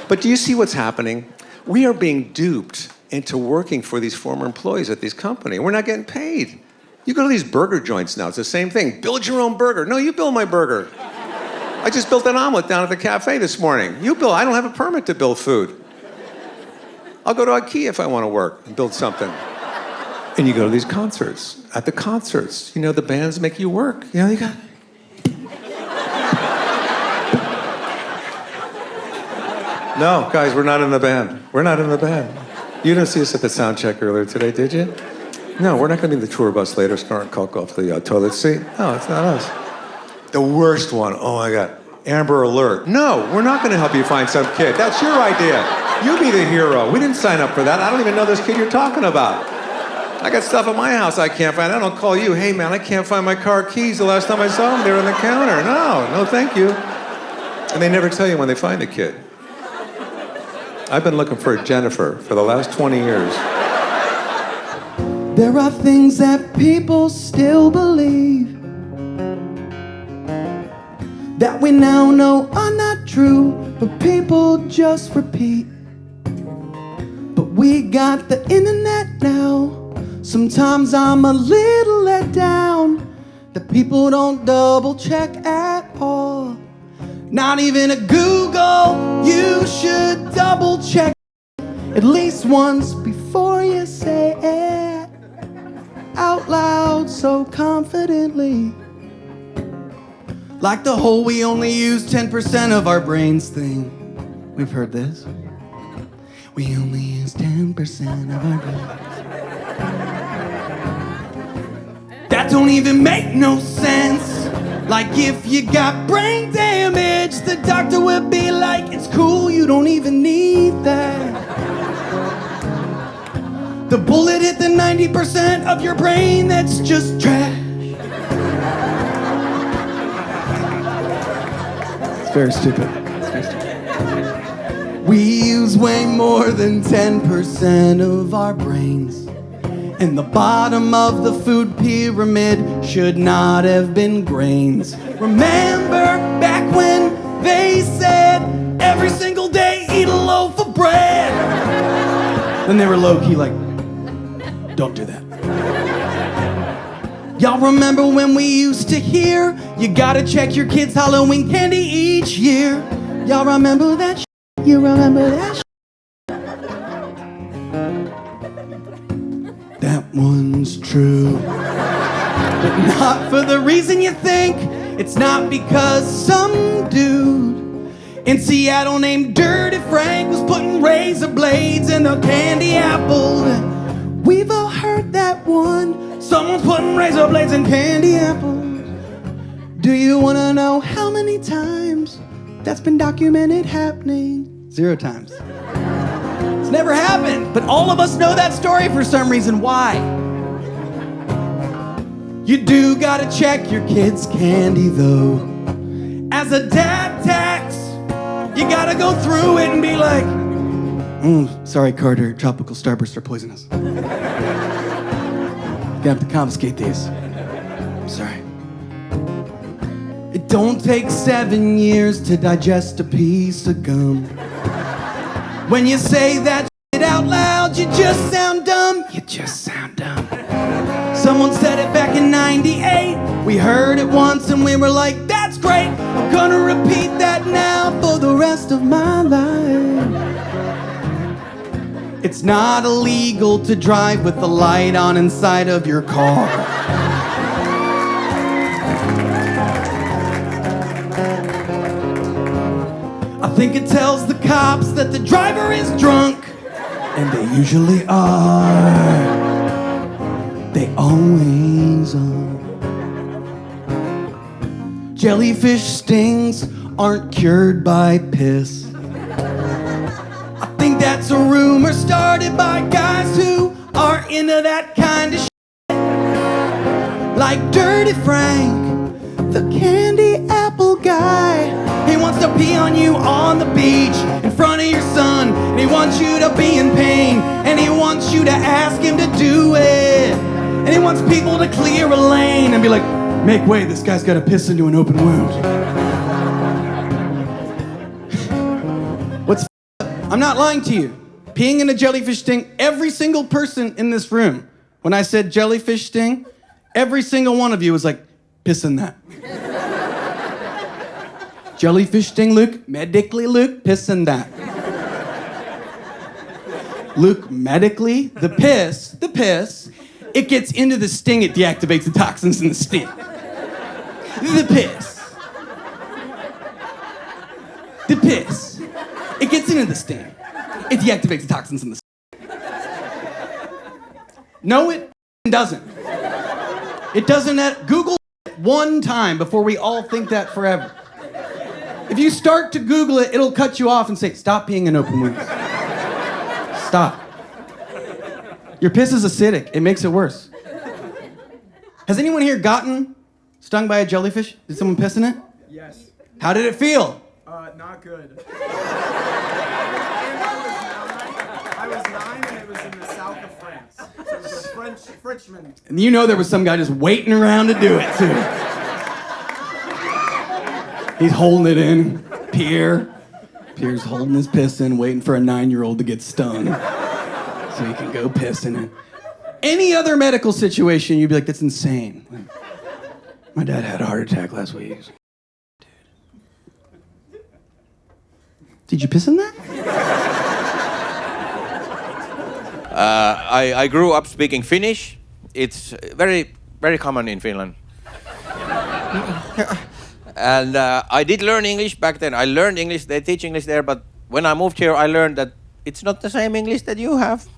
But do you see what's happening? We are being duped into working for these former employees at these companies. We're not getting paid. You go to these burger joints now, it's the same thing. Build your own burger. No, you build my burger. I just built an omelet down at the cafe this morning. You build, I don't have a permit to build food. I'll go to IKEA if I want to work and build something. And you go to these concerts. At the concerts, you know, the bands make you work. You know, you got... No, guys, we're not in the band. We're not in the band. You didn't see us at the sound check earlier today, did you? No, we're not going to be in the tour bus later snorting coke off the toilet seat. No, it's not us. The worst one, oh my God, Amber Alert. No, we're not going to help you find some kid. That's your idea. You be the hero. We didn't sign up for that. I don't even know this kid you're talking about. I got stuff at my house I can't find. I don't call you, "Hey man, I can't find my car keys. The last time I saw them, they were on the counter." No, thank you. And they never tell you when they find the kid. I've been looking for a Jennifer for the last 20 years. There are things that people still believe that we now know are not true, but people just repeat. But we got the internet now. Sometimes I'm a little let down that people don't double check at all. Not even a Google, you should double check at least once before you say it out loud so confidently. Like the whole "we only use 10% of our brains" thing. We've heard this. We only use 10% of our brains. That don't even make no sense. Like if you got brain damage, the doctor would be like, "It's cool, you don't even need that." The bullet hit the 90% of your brain that's just trash. It's very stupid. We use way more than 10% of our brains. And the bottom of the food pyramid should not have been grains. Remember back when they said every single day eat a loaf of bread? Then they were low-key like, don't do that. Y'all remember when we used to hear you gotta check your kids' Halloween candy each year? Y'all remember that shit? You remember that shit? That one's true. But not for the reason you think. It's not because some dude in Seattle named Dirty Frank was putting razor blades in the candy apple. We've all heard that one. Someone's putting razor blades in candy apples. Do you want to know how many times that's been documented happening? 0 times. It's never happened, but all of us know that story for some reason. Why? You do gotta check your kids' candy though. As a dad tax, you gotta go through it and be like, sorry Carter, tropical starbursts are poisonous. Gonna have to confiscate these. I'm sorry. It don't take 7 years to digest a piece of gum. When you say that shit out loud, you just sound dumb. You just sound dumb. Someone said it back in '98. We heard it once and we were like, that's great. Gonna repeat that now for the rest of my life. It's not illegal to drive with the light on inside of your car. I think it tells the cops that the driver is drunk, and they usually are. They always are. Jellyfish stings aren't cured by piss. I think that's a rumor started by guys who are into that kind of shit. Like Dirty Frank, the candy apple guy. He wants to pee on you on the beach in front of your son, and he wants you to be in pain, and he wants you to ask him to do it, and he wants people to clear a lane and be like, make way, this guy's gotta piss into an open wound. What's I'm not lying to you. Peeing in a jellyfish sting, every single person in this room, when I said jellyfish sting, every single one of you was like, piss in that. Jellyfish sting, Luke. Medically, Luke, piss in that. Luke, medically, the piss, it gets into the sting, it deactivates the toxins in the sting. The piss, it gets into the sting. It deactivates the toxins in the sting. No, it doesn't. It doesn't. Google it one time before we all think that forever. If you start to Google it, it'll cut you off and say, stop peeing in open wounds. Stop. Your piss is acidic. It makes it worse. Has anyone here gotten stung by a jellyfish? Did someone piss in it? Yes. How did it feel? Not good. I was 9 and it was in the south of France. So it was a Frenchman. And you know there was some guy just waiting around to do it, too. He's holding it in. Pierre's holding his piss in, waiting for a 9-year-old to get stung so he can go piss in it. Any other medical situation, you'd be like, that's insane. Like, my dad had a heart attack last week. Did you piss in that? I grew up speaking Finnish. It's very, very common in Finland. And I did learn English back then. I learned English, they teach English there, but when I moved here, I learned that it's not the same English that you have.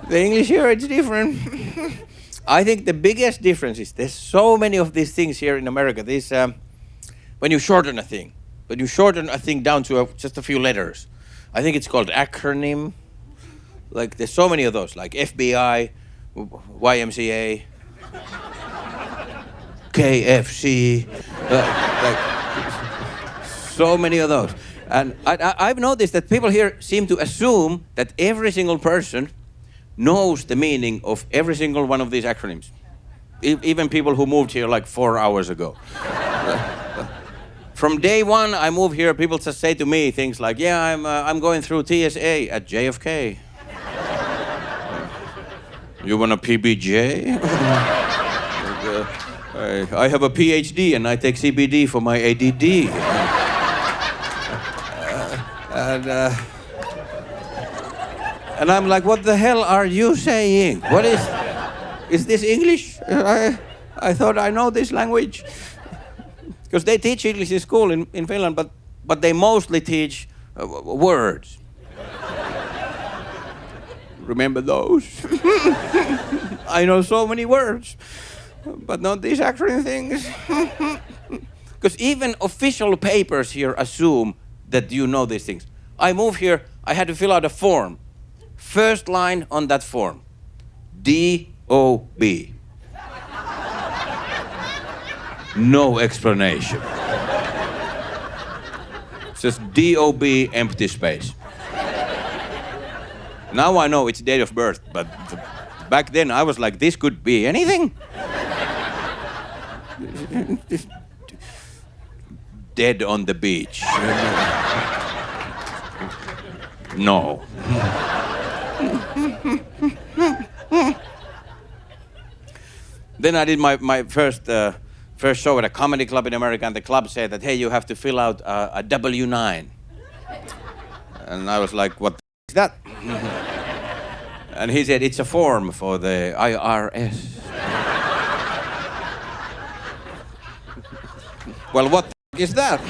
The English here, it's different. I think the biggest difference is there's so many of these things here in America. These, when you shorten a thing, down to just a few letters. I think it's called acronym. Like, there's so many of those, like FBI, YMCA, KFC, like so many of those. And I've noticed that people here seem to assume that every single person knows the meaning of every single one of these acronyms. Even people who moved here like 4 hours ago. From day one I moved here, people just say to me things like, yeah, I'm going through TSA at JFK. You want a PBJ? I have a PhD and I take CBD for my ADD. And I'm like, what the hell are you saying? What is this English? I thought I know this language. Because they teach English in school in Finland, but they mostly teach words. Remember those? I know so many words, but not these acronym things. Because even official papers here assume that you know these things. I moved here, I had to fill out a form. First line on that form, D-O-B. No explanation. Just D-O-B, empty space. Now I know it's date of birth, but back then I was like, this could be anything. Dead on the beach. No. Then I did my first first show at a comedy club in America, and the club said that, hey, you have to fill out a W-9. And I was like, what the is that? And he said, it's a form for the IRS. Well, what the is that?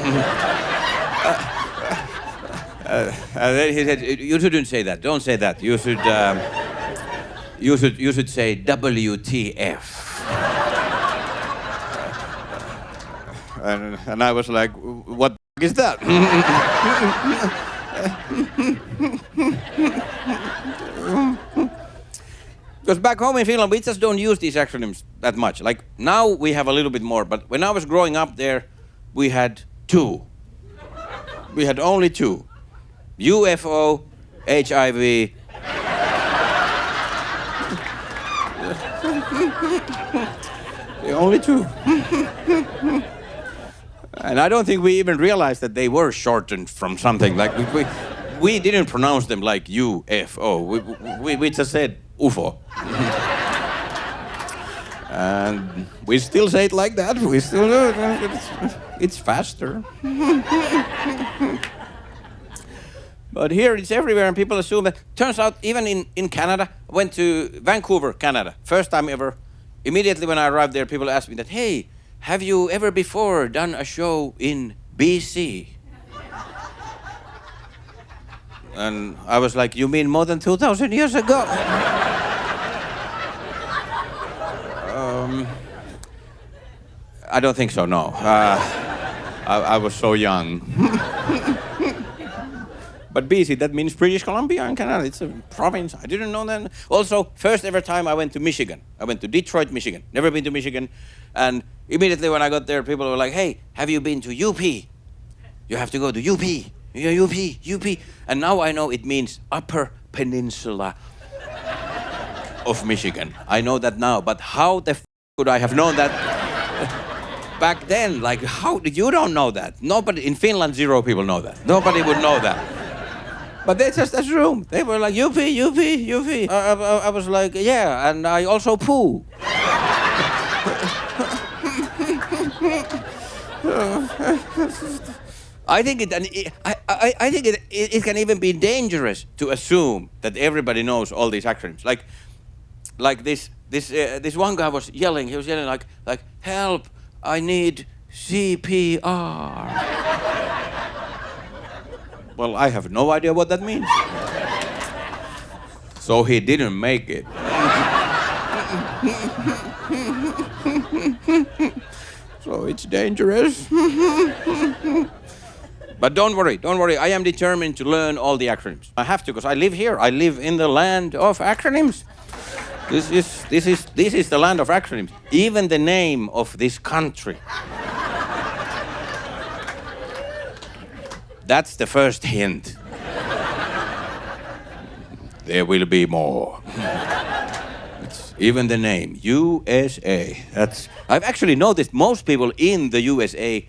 And then he said, you shouldn't say that. Don't say that. You should say WTF. And I was like, what the is that? Because back home in Finland, we just don't use these acronyms that much. Like, now we have a little bit more, but when I was growing up there, we had 2. We had only 2. UFO, HIV. The only 2. And I don't think we even realized that they were shortened from something. Like, we didn't pronounce them like UFO. We just said UFO. And we still say it like that. We still do it. It's faster. But here it's everywhere, and people assume that. Turns out, even in Canada, I went to Vancouver, Canada, first time ever. Immediately when I arrived there, people asked me that, hey, have you ever before done a show in BC? And I was like, you mean more than 2,000 years ago? I don't think so, no. I was so young. But BC, that means British Columbia in Canada. It's a province. I didn't know that. Also, first ever time I went to Michigan. I went to Detroit, Michigan. Never been to Michigan. And immediately when I got there, people were like, hey, have you been to UP? You have to go to UP. Yeah, UP. And now I know it means Upper Peninsula of Michigan. I know that now. But how the could I have known that back then? Like, how did you don't know that? Nobody, in Finland, 0 people know that. Nobody would know that. But they just assumed. They were like, UP. I was like, yeah, and I also poo. I think it can even be dangerous to assume that everybody knows all these acronyms. Like this one guy was yelling. He was yelling like, help! I need CPR. Well, I have no idea what that means. So he didn't make it. So it's dangerous. But don't worry. I am determined to learn all the acronyms. I have to, because I live here. I live in the land of acronyms. This is the land of acronyms. Even the name of this country. That's the first hint. There will be more. Even the name, USA. I've actually noticed most people in the USA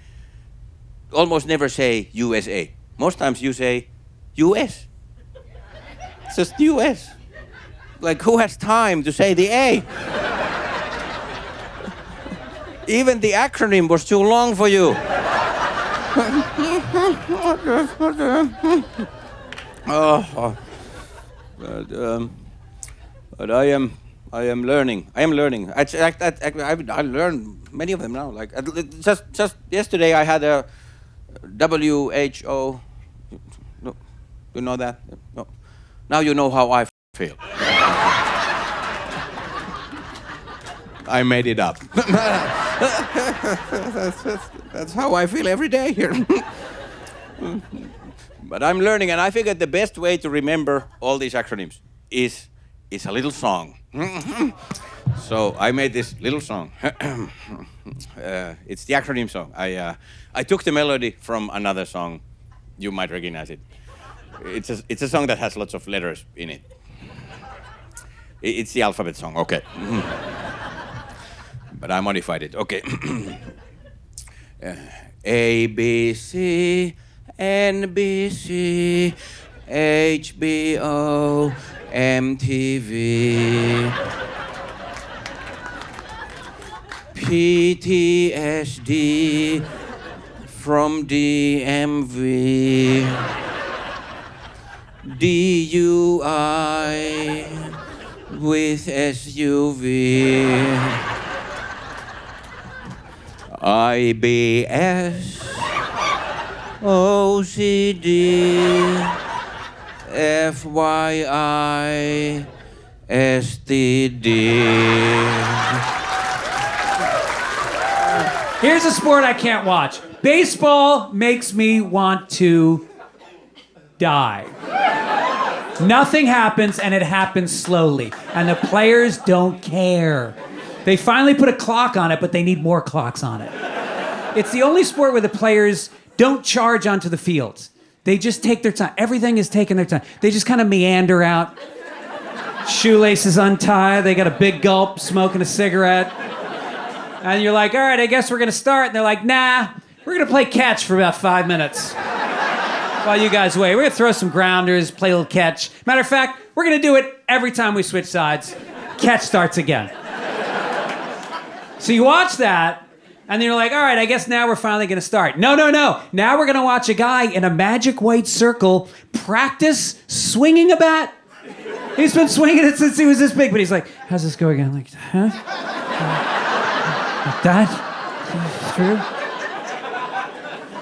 almost never say USA. Most times you say US. It's just US. Like, who has time to say the A? Even the acronym was too long for you. But I am learning. I learn many of them now. Like, just yesterday I had a WHO. No, you know that? No. Now you know how I feel. I made it up. That's how I feel every day here. But I'm learning, and I figured the best way to remember all these acronyms is a little song. So I made this little song. It's the acronym song. I took the melody from another song. You might recognize it. It's a song that has lots of letters in it. It's the alphabet song, okay. But I modified it, okay. A, B, C, NBC, HBO, MTV, PTSD from DMV. DUI with SUV. IBS. OCD. FYI. STD. Here's a sport I can't watch. Baseball makes me want to die. Nothing happens, and it happens slowly. And the players don't care. They finally put a clock on it, but they need more clocks on it. It's the only sport where the players don't charge onto the fields. They just take their time. Everything is taking their time. They just kind of meander out. Shoelaces untied. They got a big gulp, smoking a cigarette. And you're like, all right, I guess we're going to start. And they're like, nah, we're going to play catch for about 5 minutes. While you guys wait, we're going to throw some grounders, play a little catch. Matter of fact, we're going to do it every time we switch sides. Catch starts again. So you watch that, and then you're like, all right, I guess now we're finally going to start. No. Now we're going to watch a guy in a magic white circle practice swinging a bat. He's been swinging it since he was this big, but he's like, how's this go again? Like, huh? Like that? True?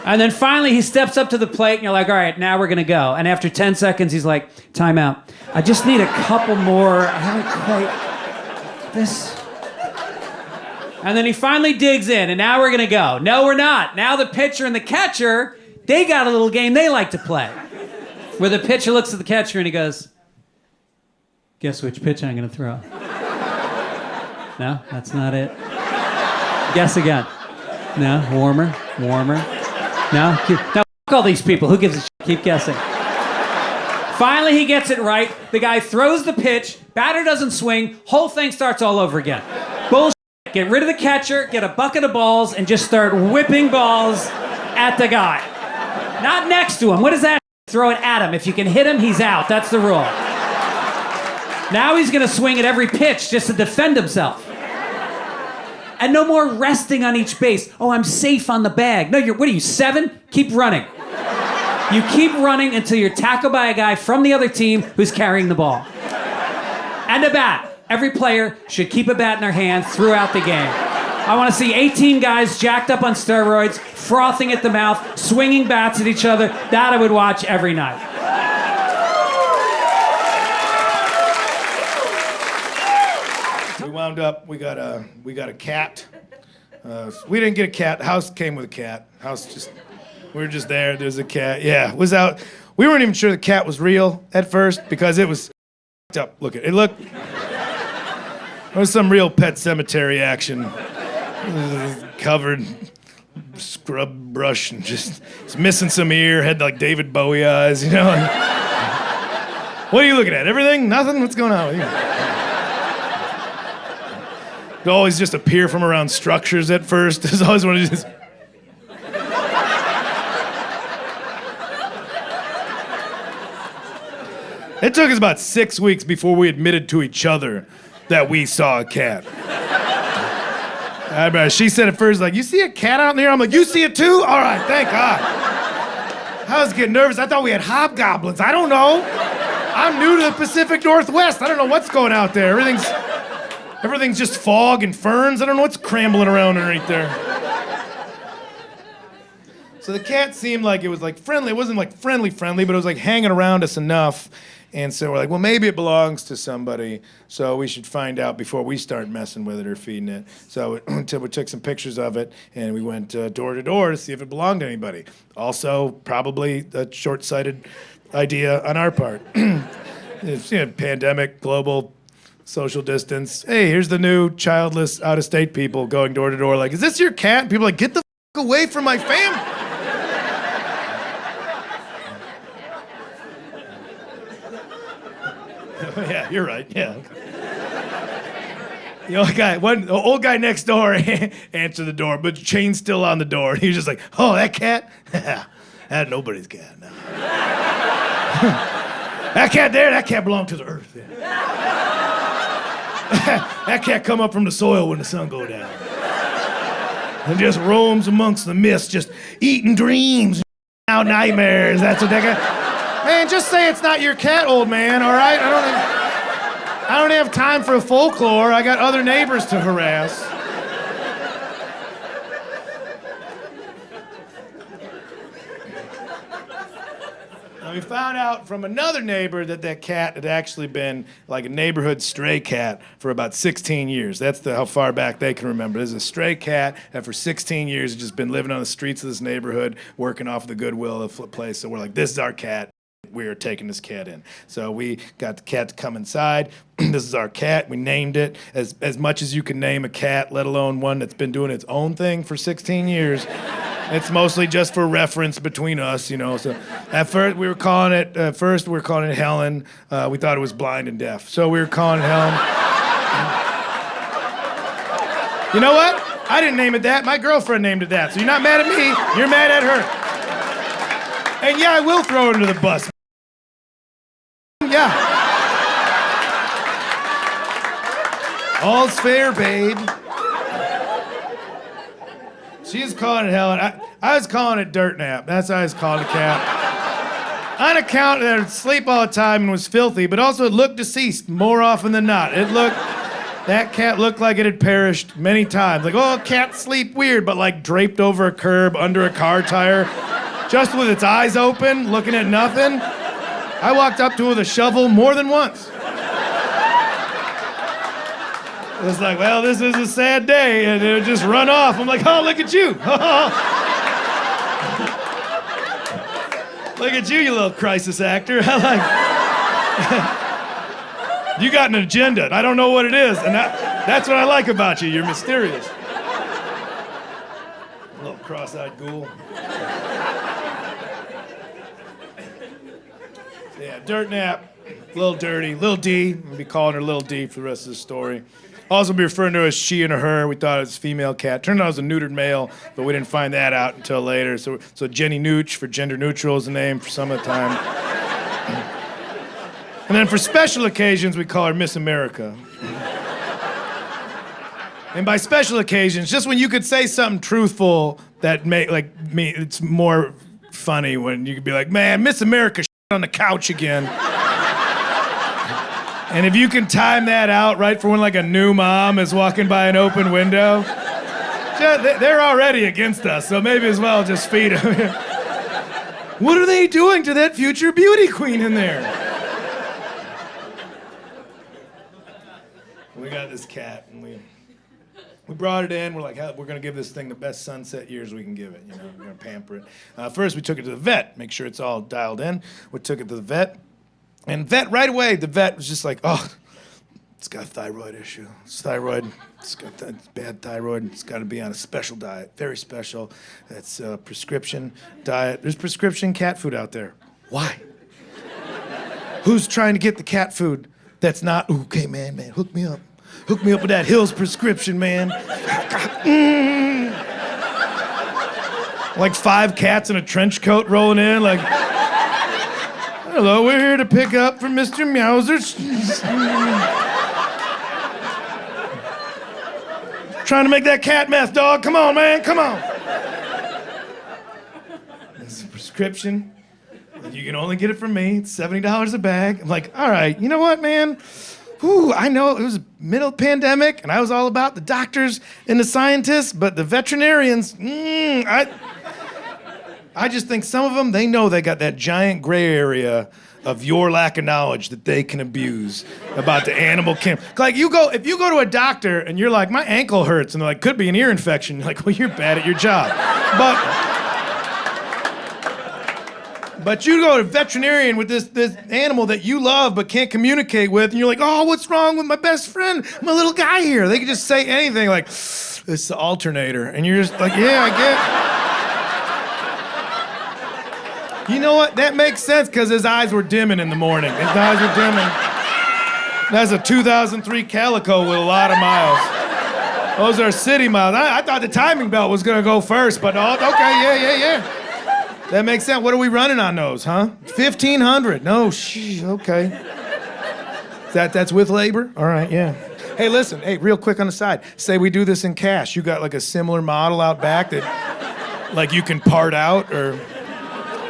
And then finally he steps up to the plate and you're like, all right, now we're gonna go. And after 10 seconds, he's like, time out. I just need a couple more. I haven't quite, this. And then he finally digs in and now we're gonna go. No, we're not. Now the pitcher and the catcher, they got a little game they like to play. Where the pitcher looks at the catcher and he goes, guess which pitch I'm gonna throw? No, that's not it. Guess again. No, warmer. No, fuck all these people. Who gives a shit? Keep guessing. Finally, he gets it right. The guy throws the pitch. Batter doesn't swing. Whole thing starts all over again. Bullshit. Get rid of the catcher, get a bucket of balls, and just start whipping balls at the guy. Not next to him. What is that? Throw it at him. If you can hit him, he's out. That's the rule. Now he's going to swing at every pitch just to defend himself. And no more resting on each base. Oh, I'm safe on the bag. No, what are you, 7? Keep running. You keep running until you're tackled by a guy from the other team who's carrying the ball. And a bat. Every player should keep a bat in their hand throughout the game. I want to see 18 guys jacked up on steroids, frothing at the mouth, swinging bats at each other. That I would watch every night. We wound up, we got a cat. We didn't get a cat. The house came with a cat. We were just there. There's a cat. Yeah, it was out. We weren't even sure the cat was real at first because it was up. Look at it. Looked. There was some real Pet Cemetery action. Covered, scrub brush, and just it's missing some ear. Had like David Bowie eyes, you know. What are you looking at? Everything? Nothing? What's going on with you? It always just appear from around structures at first. There's always one of these. It took us about 6 weeks before we admitted to each other that we saw a cat. I remember she said at first, like, you see a cat out there? I'm like, you see it too? All right, thank God. I was getting nervous. I thought we had hobgoblins. I don't know. I'm new to the Pacific Northwest. I don't know what's going out there. Everything's just fog and ferns. I don't know what's crambling around underneath there. So the cat seemed like it was like friendly. It wasn't like friendly, but it was like hanging around us enough. And so we're like, well, maybe it belongs to somebody. So we should find out before we start messing with it or feeding it. So we took some pictures of it and we went door to door to see if it belonged to anybody. Also, probably a short-sighted idea on our part. It's, pandemic, global, social distance. Hey, here's the new childless out-of-state people going door to door. Like, is this your cat? People are like, get the f*** away from my family. Yeah, you're right. Yeah. The old guy next door answered the door, but the chain's still on the door. He was just like, oh, that cat? That's nobody's cat now. That cat there, that cat belonged to the earth. Yeah. That cat come up from the soil when the sun go down. and just roams amongst the mist, just eating dreams, out nightmares. That's what they got. Man, just say it's not your cat, old man, all right? I don't have time for folklore. I got other neighbors to harass. We found out from another neighbor that cat had actually been like a neighborhood stray cat for about 16 years. That's how far back they can remember. This is a stray cat that for 16 years has just been living on the streets of this neighborhood, working off the goodwill of the place. So we're like, this is our cat. We are taking this cat in. So we got the cat to come inside. This is our cat. We named it as much as you can name a cat, let alone one that's been doing its own thing for 16 years. It's mostly just for reference between us, you know. So at first we were calling it Helen. We thought it was blind and deaf, so we were calling it Helen. You know what? I didn't name it that. My girlfriend named it that. So you're not mad at me. You're mad at her. And yeah, I will throw her under the bus. Yeah. All's fair, babe. She was calling it Helen. I was calling it Dirt Nap. That's how I was calling the cat. On account that it would sleep all the time and was filthy, but also it looked deceased more often than not. That cat looked like it had perished many times. Like, oh, cats sleep weird, but like draped over a curb, under a car tire, just with its eyes open, looking at nothing. I walked up to it with a shovel more than once. It was like, well, this is a sad day, and it would just run off. I'm like, oh, look at you. Look at you little crisis actor. You got an agenda, and I don't know what it is, and that's what I like about you. You're mysterious. Little cross-eyed ghoul. Yeah, Dirt Nap, Little Dirty, Little D. We'll be calling her Little D for the rest of the story. Also be referring to her as she and a her. We thought it was a female cat. Turned out it was a neutered male, but we didn't find that out until later. So Jenny Nooch for gender neutral is the name for some of the time. And then for special occasions, we call her Miss America. And by special occasions, just when you could say something truthful that it's more funny when you could be like, man, Miss America on the couch again. And if you can time that out right for when like a new mom is walking by an open window, they're already against us, so maybe as well just feed them. What are they doing to that future beauty queen in there? We got this cat, and we brought it in. We're like, we're gonna give this thing the best sunset years we can give it. You know, we're gonna pamper it. First, we took it to the vet, make sure it's all dialed in. We took it to the vet. And right away, the vet was just like, oh, it's got a thyroid issue. It's thyroid. It's got bad thyroid. It's got to be on a special diet, very special. It's a prescription diet. There's prescription cat food out there. Why? Who's trying to get the cat food that's not, okay, man, hook me up. Hook me up with that Hills prescription, man. Like 5 cats in a trench coat rolling in, like, hello, we're here to pick up for Mr. Meowser. Trying to make that cat meth, dog. Come on, man, come on. It's a prescription. You can only get it from me. It's $70 a bag. I'm like, all right, you know what, man? I know it was middle pandemic, and I was all about the doctors and the scientists, but the veterinarians, I just think some of them, they know they got that giant gray area of your lack of knowledge that they can abuse about the animal kingdom. Like if you go to a doctor and you're like, my ankle hurts, and they're like, could be an ear infection. You're like, well, you're bad at your job. But you go to a veterinarian with this animal that you love but can't communicate with, and you're like, oh, what's wrong with my best friend, my little guy here? They can just say anything like, it's the alternator. And you're just like, yeah, I get. You know what? That makes sense because his eyes were dimming in the morning. His eyes were dimming. That's a 2003 Calico with a lot of miles. Those are city miles. I thought the timing belt was going to go first, but okay, yeah. That makes sense. What are we running on those, huh? 1,500. No, okay. That's with labor? All right, yeah. Hey, listen, hey, real quick on the side. Say we do this in cash. You got like a similar model out back that like you can part out or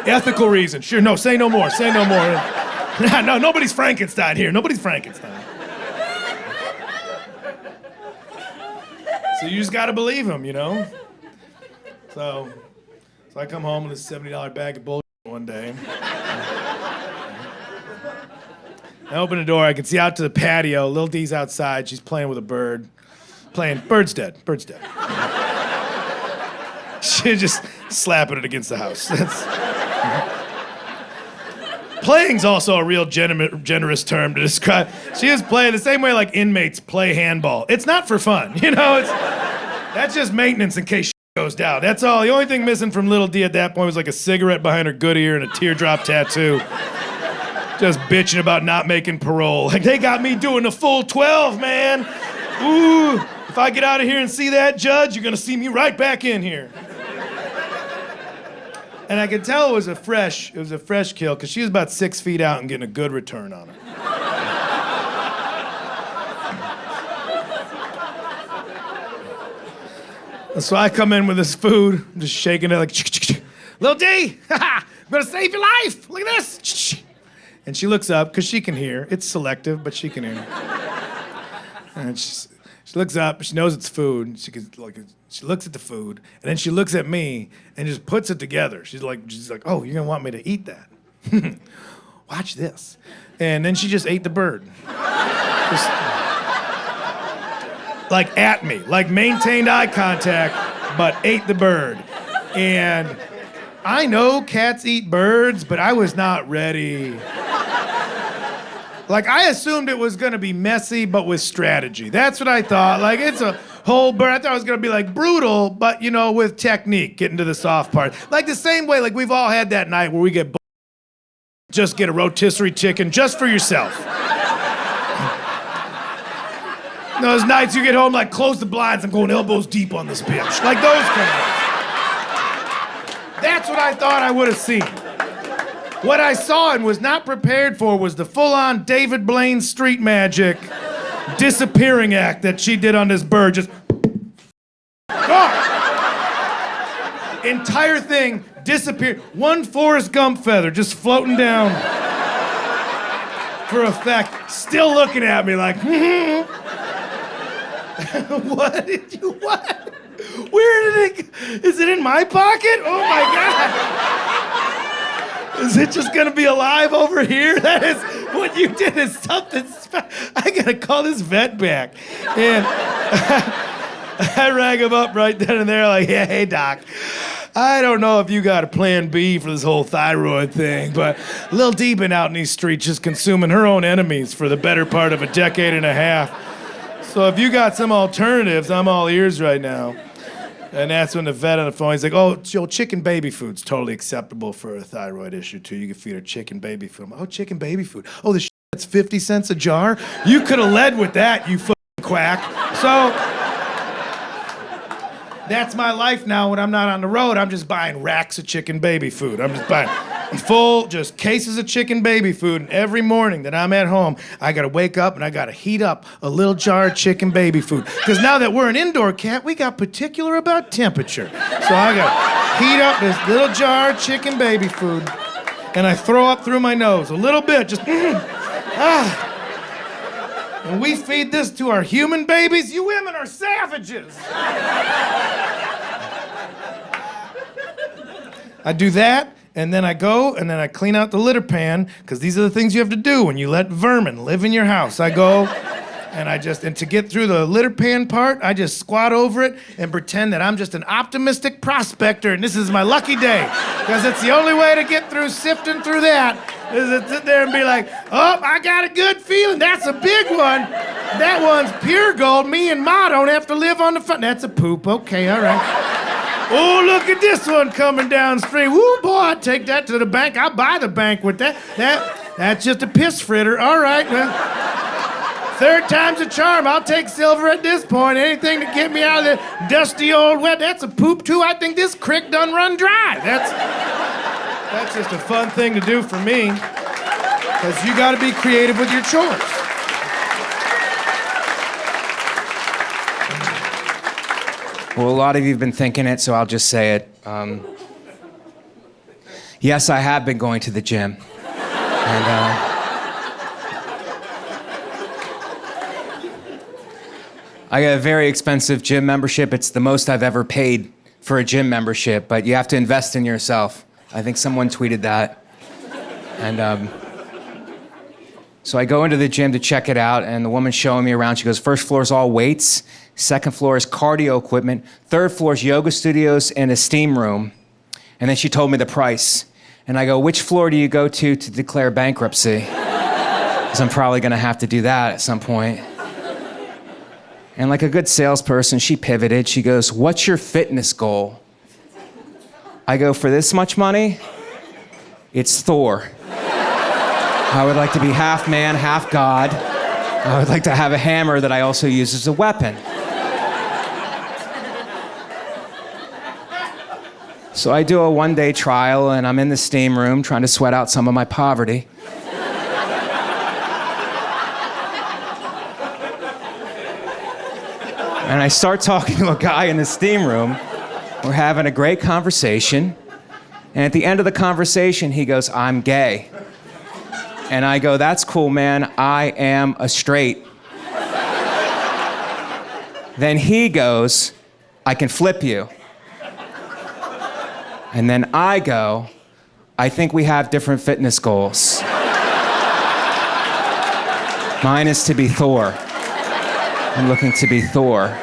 ethical reasons. Sure, no, say no more. Say no more. No, nobody's Frankenstein here. Nobody's Frankenstein. So you just gotta believe him, you know? So I come home with a $70 bag of bullshit one day. I open the door, I can see out to the patio. Lil D's outside, she's playing with a bird. Bird's dead. She's just slapping it against the house. Playing's also a real generous term to describe. She is playing the same way like inmates play handball. It's not for fun, you know? That's just maintenance in case shit goes down. That's all. The only thing missing from Little D at that point was like a cigarette behind her good ear and a teardrop tattoo. Just bitching about not making parole. Like, they got me doing the full 12, man. Ooh, if I get out of here and see that judge, you're gonna see me right back in here. And I could tell it was a fresh kill, because she was about 6 feet out and getting a good return on her. And so I come in with this food, just shaking it like, Lil D, I'm gonna save your life. Look at this. And she looks up, because she can hear. It's selective, but she can hear. And she looks up, she knows it's food. She looks at the food, and then she looks at me and just puts it together. She's like, oh, you're gonna want me to eat that? Watch this. And then she just ate the bird. Just, like at me, like maintained eye contact, but ate the bird. And I know cats eat birds, but I was not ready. Like, I assumed it was gonna be messy, but with strategy. That's what I thought. Like, it's a whole bird. I thought it was gonna be like brutal, but you know, with technique, getting to the soft part. Like the same way, like we've all had that night where we just get a rotisserie chicken just for yourself. Those nights you get home, like, close the blinds, I'm going elbows deep on this bitch. Like those kind of nights. That's what I thought I would have seen. What I saw and was not prepared for was the full-on David Blaine street magic disappearing act that she did on this bird. Just entire thing disappeared. One Forrest Gump feather just floating down for effect. Still looking at me like, what? Where did it? Is it in my pocket? Oh my God. Is it just gonna be alive over here? That is, what you did is something I gotta call this vet back. And I rang him up right then and there like, yeah, hey doc, I don't know if you got a plan B for this whole thyroid thing, but Lil D been out in these streets just consuming her own enemies for the better part of a decade and a half. So if you got some alternatives, I'm all ears right now. And that's when the vet on the phone, he's like, oh, chicken baby food's totally acceptable for a thyroid issue, too. You can feed her chicken baby food. I'm like, oh, chicken baby food. Oh, the that's 50 cents a jar? You could have led with that, you fucking quack. So that's my life now when I'm not on the road. I'm just buying racks of chicken baby food. I'm just buying full, just cases of chicken baby food. And every morning that I'm at home, I gotta wake up and I gotta heat up a little jar of chicken baby food. Because now that we're an indoor cat, we got particular about temperature. So I gotta heat up this little jar of chicken baby food. And I throw up through my nose a little bit, just And we feed this to our human babies. You women are savages. I do that, and then I go, and then I clean out the litter pan, because these are the things you have to do when you let vermin live in your house. I go, and to get through the litter pan part, I just squat over it and pretend that I'm just an optimistic prospector, and this is my lucky day, because it's the only way to get through sifting through that, is to sit there and be like, oh, I got a good feeling. That's a big one. That one's pure gold. Me and Ma don't have to live on the front. That's a poop. Okay, all right. Oh, look at this one coming downstream. Woo, boy, I'd take that to the bank. I'll buy the bank with that. That's just a piss fritter. All right, well, third time's a charm. I'll take silver at this point. Anything to get me out of the dusty old wet. That's a poop, too. I think this creek done run dry. That's just a fun thing to do for me, because you got to be creative with your chores. Well, a lot of you have been thinking it, so I'll just say it. Yes, I have been going to the gym. And I got a very expensive gym membership. It's the most I've ever paid for a gym membership, but you have to invest in yourself. I think someone tweeted that. And so I go into the gym to check it out, and the woman's showing me around. She goes, first floor is all weights, second floor is cardio equipment, third floor is yoga studios and a steam room. And then she told me the price. And I go, which floor do you go to declare bankruptcy? Because I'm probably gonna have to do that at some point. And like a good salesperson, she pivoted. She goes, what's your fitness goal? I go, for this much money, it's Thor. I would like to be half man, half God. I would like to have a hammer that I also use as a weapon. So I do a one-day trial, and I'm in the steam room trying to sweat out some of my poverty. And I start talking to a guy in the steam room. We're having a great conversation. And at the end of the conversation, he goes, I'm gay. And I go, that's cool, man. I am a straight. Then he goes, I can flip you. And then I go, I think we have different fitness goals. Mine is to be Thor. I'm looking to be Thor.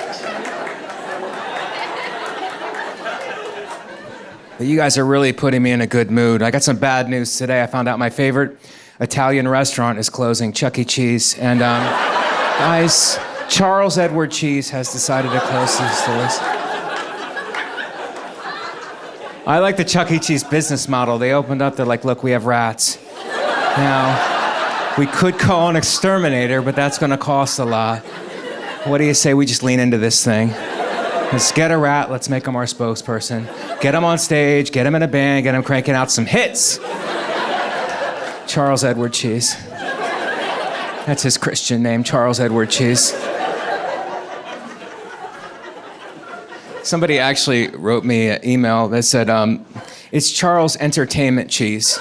But you guys are really putting me in a good mood. I got some bad news today. I found out my favorite Italian restaurant is closing, Chuck E. Cheese. And guys, Charles Edward Cheese has decided to close his doors. I like the Chuck E. Cheese business model. They opened up, they're like, look, we have rats. Now, we could call an exterminator, but that's gonna cost a lot. What do you say we just lean into this thing? Let's get a rat, let's make him our spokesperson. Get him on stage, get him in a band, get him cranking out some hits. Charles Edward Cheese. That's his Christian name, Charles Edward Cheese. Somebody actually wrote me an email that said, it's Charles Entertainment Cheese.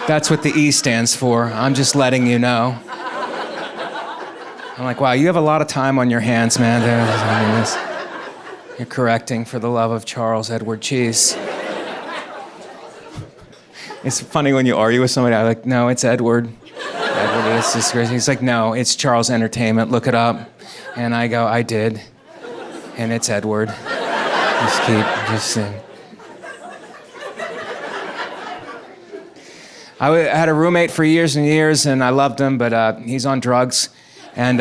That's what the E stands for. I'm just letting you know. I'm like, wow, you have a lot of time on your hands, man. You're correcting for the love of Charles Edward Cheese. It's funny when you argue with somebody, I'm like, no, it's Edward. Edward is this. He's like, no, it's Charles Entertainment, look it up. And I go, I did. And it's Edward. Just sing. I had a roommate for years and years, and I loved him, but he's on drugs. And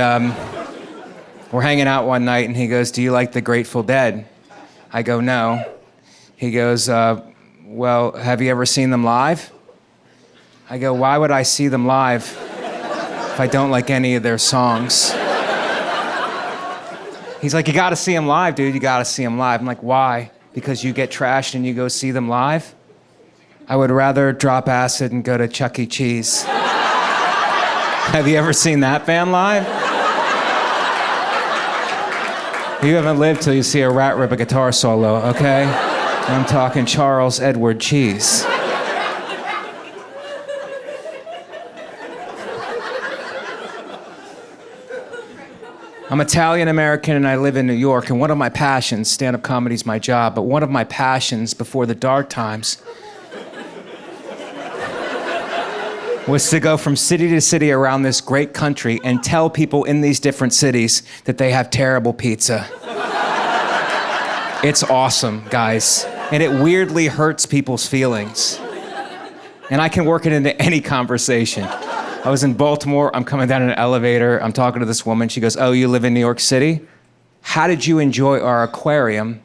we're hanging out one night, and he goes, do you like the Grateful Dead? I go, no. He goes, well, have you ever seen them live? I go, why would I see them live if I don't like any of their songs? He's like, you gotta see them live, dude, you gotta see them live. I'm like, why? Because you get trashed and you go see them live? I would rather drop acid and go to Chuck E. Cheese. Have you ever seen that band live? You haven't lived till you see a rat rip a guitar solo, okay? I'm talking Charles Edward Cheese. I'm Italian American and I live in New York, and one of my passions, stand-up comedy's my job, but one of my passions before the dark times was to go from city to city around this great country and tell people in these different cities that they have terrible pizza. It's awesome, guys. And it weirdly hurts people's feelings. And I can work it into any conversation. I was in Baltimore, I'm coming down in an elevator, I'm talking to this woman, she goes, oh, you live in New York City? How did you enjoy our aquarium?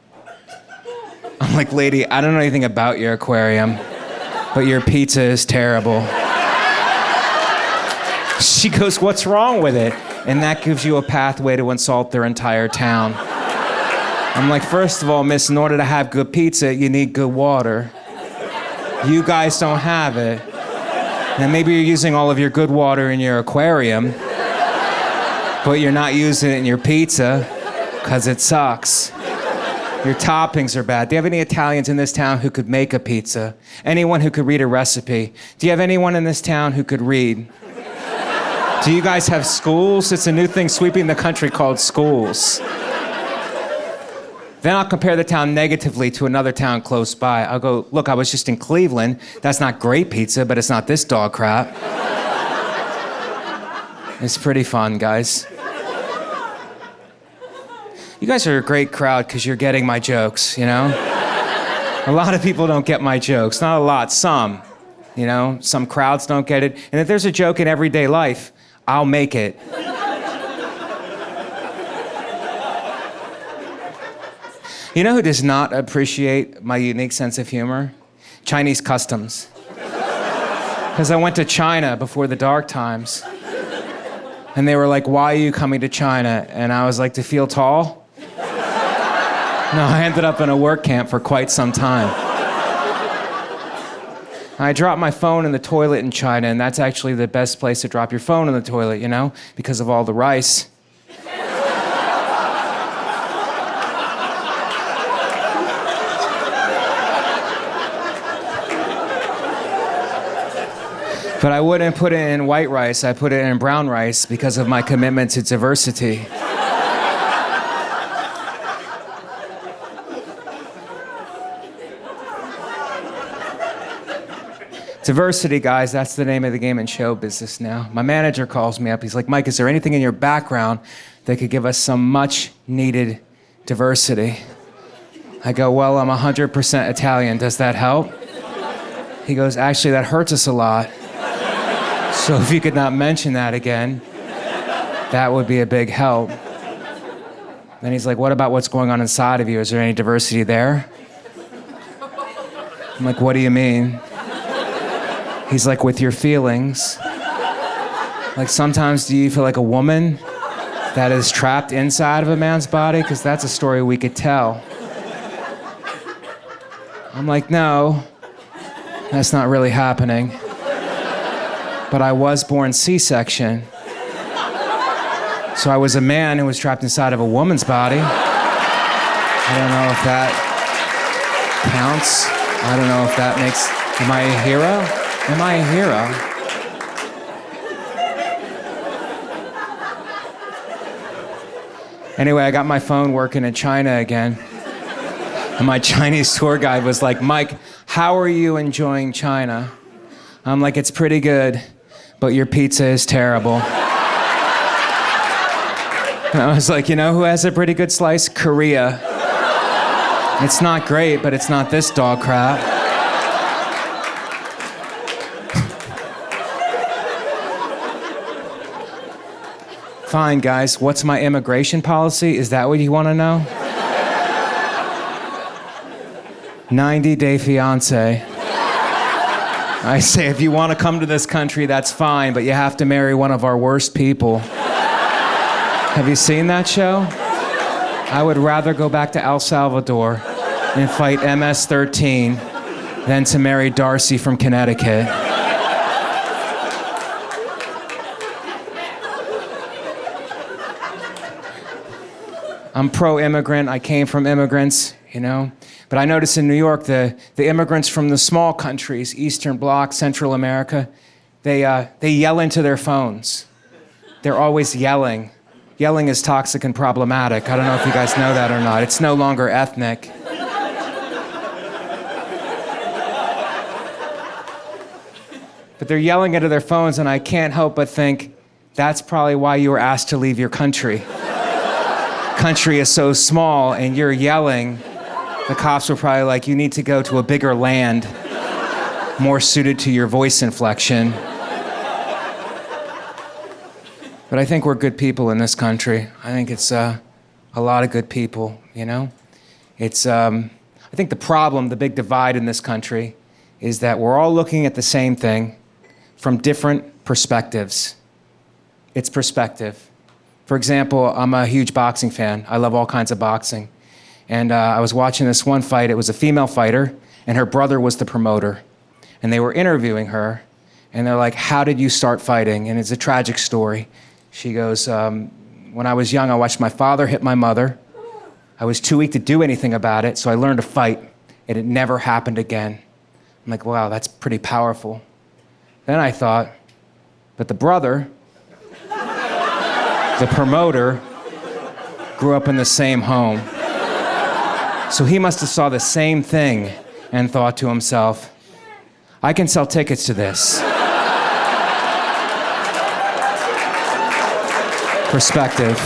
I'm like, lady, I don't know anything about your aquarium, but your pizza is terrible. She goes, what's wrong with it? And that gives you a pathway to insult their entire town. I'm like, first of all, miss, in order to have good pizza, you need good water. You guys don't have it. And maybe you're using all of your good water in your aquarium, but you're not using it in your pizza, Because it sucks. Your toppings are bad. Do you have any Italians in this town who could make a pizza? Anyone who could read a recipe? Do you have anyone in this town who could read? Do you guys have schools? It's a new thing sweeping the country called schools. Then I'll compare the town negatively to another town close by. I'll go, look, I was just in Cleveland. That's not great pizza, but it's not this dog crap. It's pretty fun, guys. You guys are a great crowd because you're getting my jokes, you know? A lot of people don't get my jokes. Not a lot, some. You know, some crowds don't get it. And if there's a joke in everyday life, I'll make it. You know who does not appreciate my unique sense of humor? Chinese customs. Because I went to China before the dark times. And they were like, why are you coming to China? And I was like, to feel tall? No, I ended up in a work camp for quite some time. I dropped my phone in the toilet in China, and that's actually the best place to drop your phone in the toilet, you know, because of all the rice. But I wouldn't put it in white rice, I put it in brown rice because of my commitment to diversity. Diversity, guys, that's the name of the game in show business now. My manager calls me up. He's like, Mike, is there anything in your background that could give us some much needed diversity? I go, well, I'm 100% Italian. Does that help? He goes, actually, that hurts us a lot. So if you could not mention that again, that would be a big help. Then he's like, what about what's going on inside of you? Is there any diversity there? I'm like, what do you mean? He's like, with your feelings. Like, sometimes do you feel like a woman that is trapped inside of a man's body? Because that's a story we could tell. I'm like, no, that's not really happening. But I was born C-section. So I was a man who was trapped inside of a woman's body. I don't know if that counts. I don't know if that makes... Am I a hero? Am I a hero? Anyway, I got my phone working in China again. And my Chinese tour guide was like, Mike, how are you enjoying China? I'm like, it's pretty good, but your pizza is terrible. And I was like, you know who has a pretty good slice? Korea. It's not great, but it's not this dog crap. Fine, guys, what's my immigration policy? Is that what you want to know? 90-day fiance. I say, if you want to come to this country, that's fine, but you have to marry one of our worst people. Have you seen that show? I would rather go back to El Salvador and fight MS-13 than to marry Darcy from Connecticut. I'm pro-immigrant. I came from immigrants, you know. But I notice in New York, the immigrants from the small countries, Eastern Bloc, Central America, they yell into their phones. They're always yelling. Yelling is toxic and problematic. I don't know if you guys know that or not. It's no longer ethnic. But they're yelling into their phones, and I can't help but think, that's probably why you were asked to leave your country. Country is so small and you're yelling, the cops were probably like, you need to go to a bigger land, more suited to your voice inflection. But I think we're good people in this country. I think it's a lot of good people, you know? It's, I think the problem, the big divide in this country, is that we're all looking at the same thing from different perspectives. It's perspective. For example, I'm a huge boxing fan. I love all kinds of boxing. And I was watching this one fight. It was a female fighter, and her brother was the promoter. And they were interviewing her, and they're like, how did you start fighting? And it's a tragic story. She goes, when I was young, I watched my father hit my mother. I was too weak to do anything about it, so I learned to fight, and it never happened again. I'm like, wow, that's pretty powerful. Then I thought, but the brother, the promoter, grew up in the same home. So he must have saw the same thing and thought to himself, I can sell tickets to this. Perspective.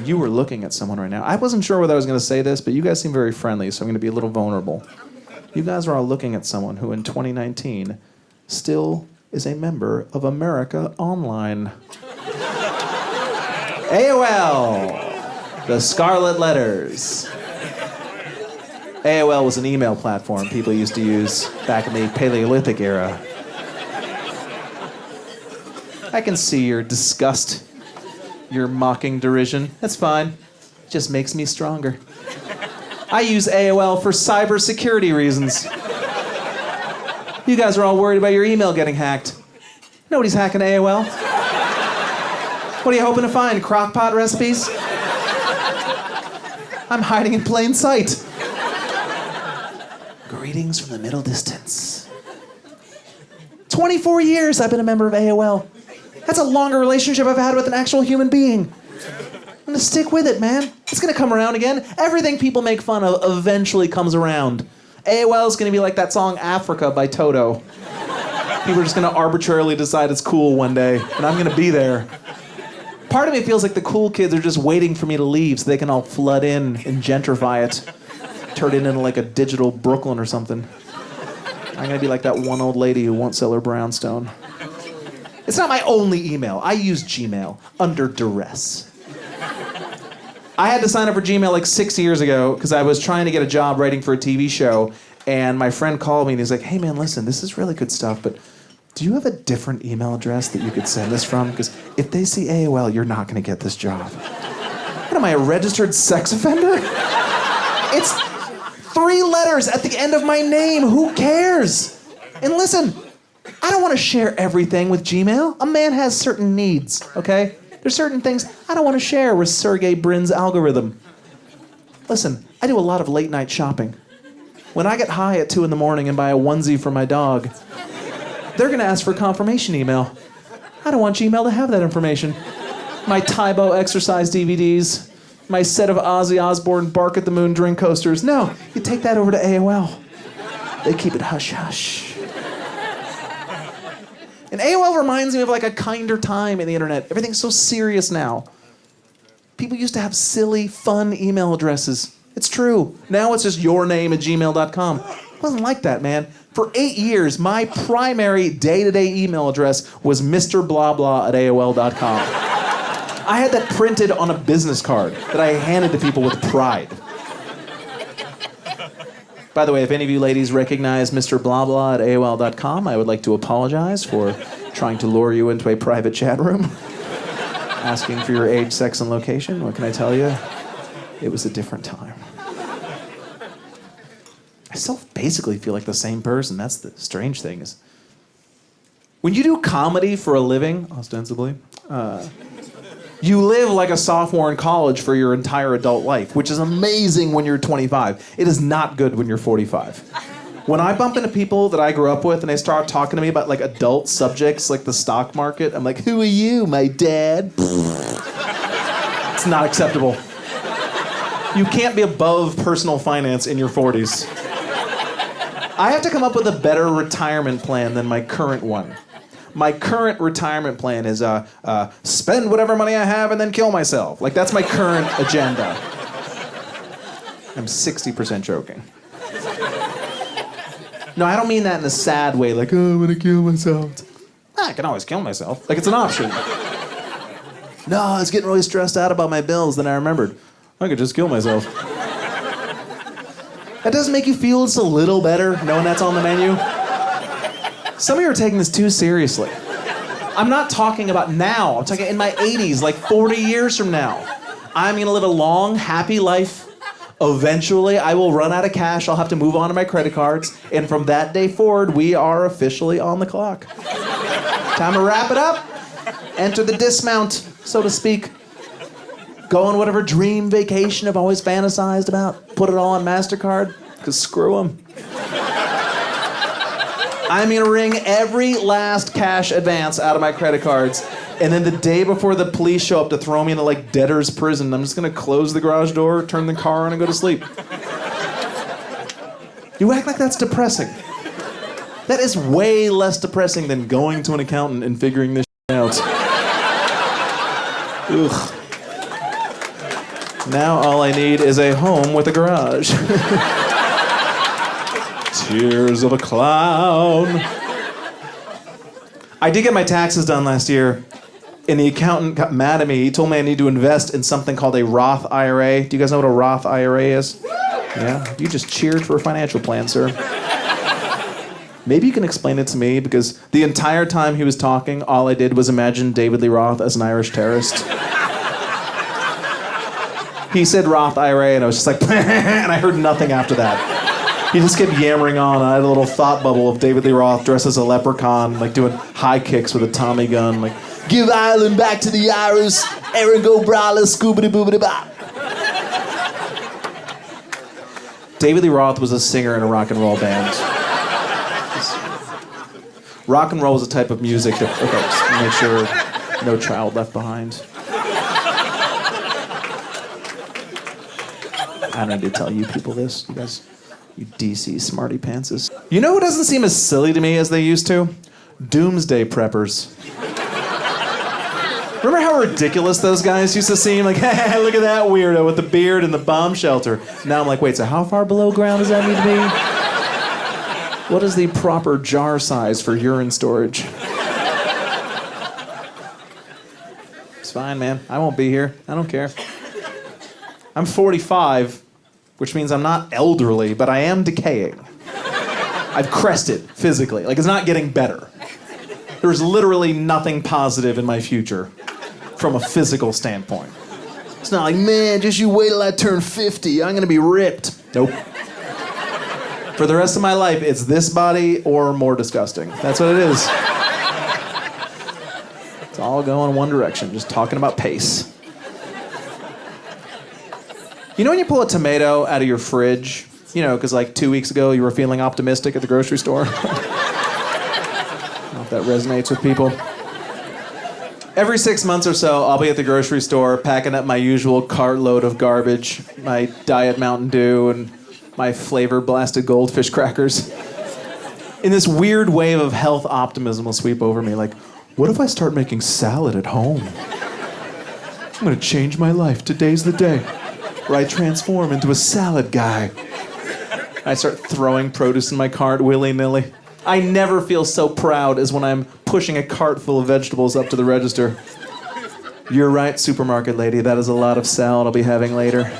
You were looking at someone right now. I wasn't sure whether I was going to say this, but you guys seem very friendly, so I'm going to be a little vulnerable. You guys are all looking at someone who in 2019 still is a member of America Online. AOL, the Scarlet Letters. AOL was an email platform people used to use back in the Paleolithic era. I can see your disgust, your mocking derision. That's fine. It just makes me stronger. I use AOL for cybersecurity reasons. You guys are all worried about your email getting hacked. Nobody's hacking AOL. What are you hoping to find? Crock-pot recipes? I'm hiding in plain sight. Greetings from the middle distance. 24 years I've been a member of AOL. That's a longer relationship I've had with an actual human being. I'm gonna stick with it, man. It's gonna come around again. Everything people make fun of eventually comes around. AOL is gonna be like that song Africa by Toto. People are just gonna arbitrarily decide it's cool one day, and I'm gonna be there. Part of me feels like the cool kids are just waiting for me to leave so they can all flood in and gentrify it. Turn it into like a digital Brooklyn or something. I'm gonna be like that one old lady who won't sell her brownstone. It's not my only email. I use Gmail under duress. I had to sign up for Gmail like 6 years ago because I was trying to get a job writing for a TV show, and my friend called me and he's like, hey man, listen, this is really good stuff, but do you have a different email address that you could send this from? Because if they see AOL, you're not gonna get this job. What am I, a registered sex offender? It's 3 letters at the end of my name. Who cares? And listen, I don't want to share everything with Gmail. A man has certain needs, okay? There's certain things I don't want to share with Sergey Brin's algorithm. Listen, I do a lot of late night shopping. When I get high at 2 a.m. and buy a onesie for my dog, they're going to ask for a confirmation email. I don't want Gmail to have that information. My Tybo exercise DVDs, my set of Ozzy Osbourne Bark at the Moon drink coasters. No, you take that over to AOL. They keep it hush-hush. And AOL reminds me of like a kinder time in the internet. Everything's so serious now. People used to have silly, fun email addresses. It's true. Now it's just yourname@gmail.com. It wasn't like that, man. For 8 years, my primary day-to-day email address was mrblahlblah@aol.com. I had that printed on a business card that I handed to people with pride. By the way, if any of you ladies recognize Mr. Blah Blah at AOL.com, I would like to apologize for trying to lure you into a private chat room, asking for your age, sex, and location. What can I tell you? It was a different time. I still basically feel like the same person. That's the strange thing is, when you do comedy for a living, ostensibly, you live like a sophomore in college for your entire adult life, which is amazing when you're 25. It is not good when you're 45. When I bump into people that I grew up with and they start talking to me about like adult subjects like the stock market, I'm like, who are you, my dad? It's not acceptable. You can't be above personal finance in your 40s. I have to come up with a better retirement plan than my current one. My current retirement plan is spend whatever money I have and then kill myself. Like, that's my current agenda. I'm 60% joking. No, I don't mean that in a sad way, like, oh, I'm gonna kill myself. I can always kill myself. Like, it's an option. No, I was getting really stressed out about my bills, then I remembered, I could just kill myself. That doesn't make you feel just a little better knowing that's on the menu? Some of you are taking this too seriously. I'm not talking about now. I'm talking in my 80s, like 40 years from now. I'm gonna live a long, happy life. Eventually, I will run out of cash. I'll have to move on to my credit cards. And from that day forward, we are officially on the clock. Time to wrap it up. enter the dismount, so to speak. Go on whatever dream vacation I've always fantasized about. Put it all on MasterCard, because screw them. I'm gonna wring every last cash advance out of my credit cards, and then the day before the police show up to throw me into like debtor's prison, I'm just gonna close the garage door, turn the car on, and go to sleep. You act like that's depressing. That is way less depressing than going to an accountant and figuring this out. Ugh. Now all I need is a home with a garage. Tears of a clown. I did get my taxes done last year, and the accountant got mad at me. He told me I need to invest in something called a Roth IRA. Do you guys know what a Roth IRA is? Yeah? You just cheered for a financial plan, sir. Maybe you can explain it to me, because the entire time he was talking, all I did was imagine David Lee Roth as an Irish terrorist. He said Roth IRA, and I was just like, and I heard nothing after that. He just kept yammering on, and I had a little thought bubble of David Lee Roth dressed as a leprechaun, like doing high kicks with a Tommy gun, like, give Ireland back to the Irish, Aaron go brawler, scoobity boobity bop. David Lee Roth was a singer in a rock and roll band. Rock and roll is a type of music that, okay, just make sure no child left behind. I don't need to tell you people this. You guys, you DC smarty pantses. You know who doesn't seem as silly to me as they used to? Doomsday preppers. Remember how ridiculous those guys used to seem? Like, hey, look at that weirdo with the beard and the bomb shelter. Now I'm like, wait, so how far below ground does that need to be? What is the proper jar size for urine storage? It's fine, man. I won't be here. I don't care. I'm 45, which means I'm not elderly, but I am decaying. I've crested physically. Like, it's not getting better. There's literally nothing positive in my future from a physical standpoint. It's not like, man, just you wait till I turn 50. I'm gonna be ripped. Nope. For the rest of my life, it's this body or more disgusting. That's what it is. It's all going in one direction, just talking about pace. You know when you pull a tomato out of your fridge? You know, because like 2 weeks ago you were feeling optimistic at the grocery store? I don't know if that resonates with people. Every 6 months or so, I'll be at the grocery store packing up my usual cartload of garbage, my Diet Mountain Dew and my flavor-blasted goldfish crackers. And this weird wave of health optimism will sweep over me, like, what if I start making salad at home? I'm gonna change my life. Today's the day where I transform into a salad guy. I start throwing produce in my cart willy-nilly. I never feel so proud as when I'm pushing a cart full of vegetables up to the register. You're right, supermarket lady, that is a lot of salad I'll be having later.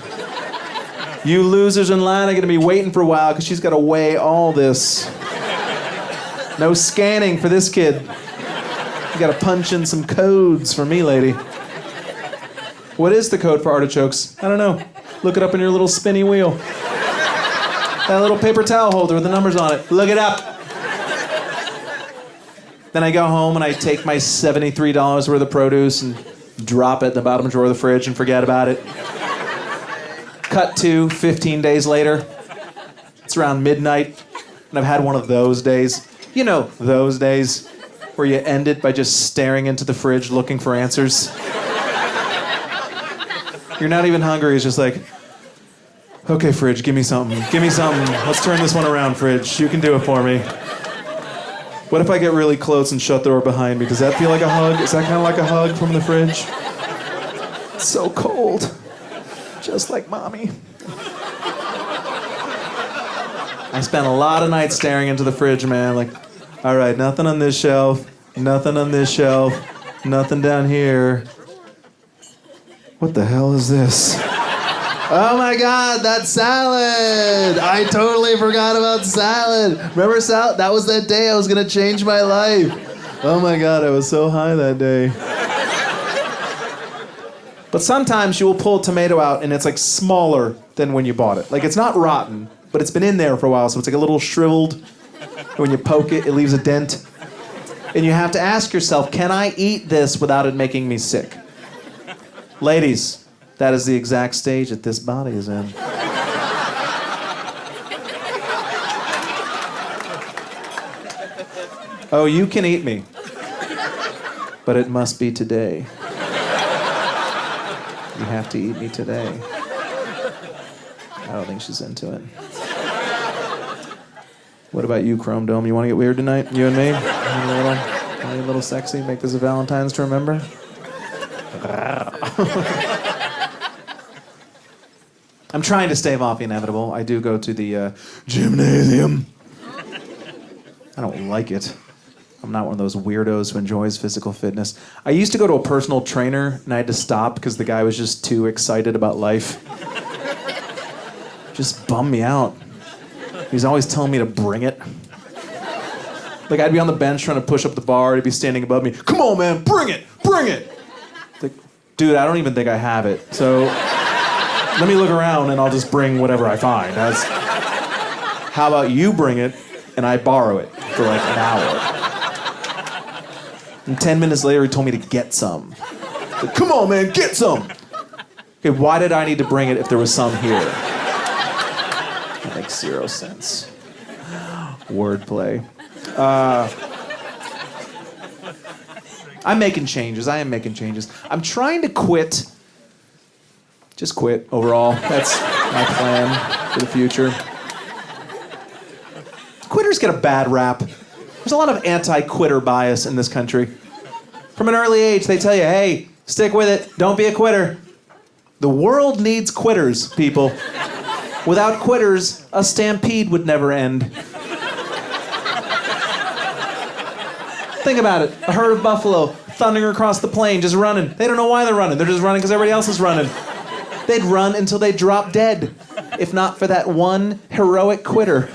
You losers in line are gonna be waiting for a while because she's gotta weigh all this. No scanning for this kid. You gotta punch in some codes for me, lady. What is the code for artichokes? I don't know. Look it up in your little spinny wheel. That little paper towel holder with the numbers on it. Look it up. Then I go home and I take my $73 worth of produce and drop it in the bottom drawer of the fridge and forget about it. Cut to 15 days later. It's around midnight, and I've had one of those days. You know, those days where you end it by just staring into the fridge looking for answers. You're not even hungry, it's just like, okay, fridge, give me something. Give me something. Let's turn this one around, fridge. You can do it for me. What if I get really close and shut the door behind me? Does that feel like a hug? Is that kind of like a hug from the fridge? It's so cold. Just like mommy. I spent a lot of nights staring into the fridge, man. Like, all right, nothing on this shelf, nothing on this shelf, nothing down here. What the hell is this? Oh my God, that's salad! I totally forgot about salad. Remember salad? That was that day I was gonna change my life. Oh my God, I was so high that day. But sometimes you will pull a tomato out and it's like smaller than when you bought it. Like it's not rotten, but it's been in there for a while, so it's like a little shriveled. When you poke it, it leaves a dent. And you have to ask yourself, can I eat this without it making me sick? Ladies, that is the exact stage that this body is in. Oh, you can eat me, but it must be today. You have to eat me today. I don't think she's into it. What about you, Chrome Dome? You want to get weird tonight? You and me? A little sexy? Make this a Valentine's to remember? I'm trying to stave off the inevitable. I do go to the gymnasium. I don't like it. I'm not one of those weirdos who enjoys physical fitness. I used to go to a personal trainer, and I had to stop because the guy was just too excited about life. Just bummed me out. He's always telling me to bring it. Like, I'd be on the bench trying to push up the bar, he'd be standing above me. Come on, man, bring it, bring it. Like, dude, I don't even think I have it. So let me look around and I'll just bring whatever I find. How about you bring it and I borrow it for like an hour? And 10 minutes later, he told me to get some. Like, come on, man, get some. Okay, why did I need to bring it if there was some here? That makes zero sense. Wordplay. I'm making changes. I am making changes. I'm trying to quit. Just quit overall. That's my plan for the future. Quitters get a bad rap. There's a lot of anti-quitter bias in this country. From an early age, they tell you, hey, stick with it. Don't be a quitter. The world needs quitters, people. Without quitters, a stampede would never end. Think about it. A herd of buffalo thundering across the plain, just running. They don't know why they're running. They're just running because everybody else is running. They'd run until they drop dead, if not for that one heroic quitter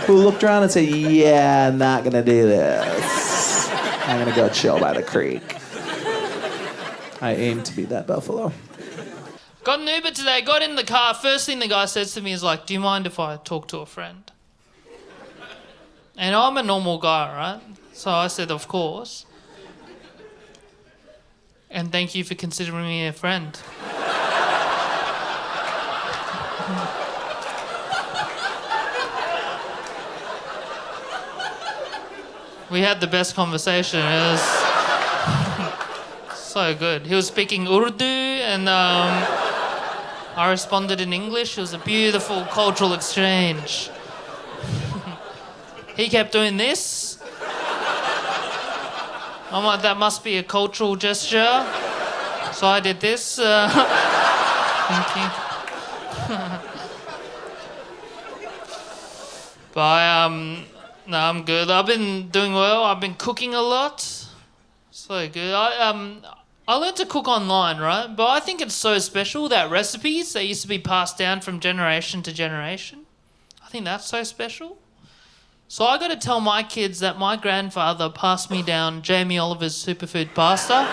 who looked around and said, yeah, I'm not gonna do this. I'm gonna go chill by the creek. I aim to be that buffalo. Got an Uber today, got in the car. First thing the guy says to me is like, do you mind if I talk to a friend? And I'm a normal guy, right? So I said, of course. And thank you for considering me a friend. We had the best conversation. It was so good. He was speaking Urdu and I responded in English. It was a beautiful cultural exchange. He kept doing this. I'm like, that must be a cultural gesture. So I did this. Thank you. But no, I'm good. I've been doing well. I've been cooking a lot. So good. I learned to cook online, right? But I think it's so special that recipes that used to be passed down from generation to generation. I think that's so special. So I got to tell my kids that my grandfather passed me down Jamie Oliver's superfood pasta.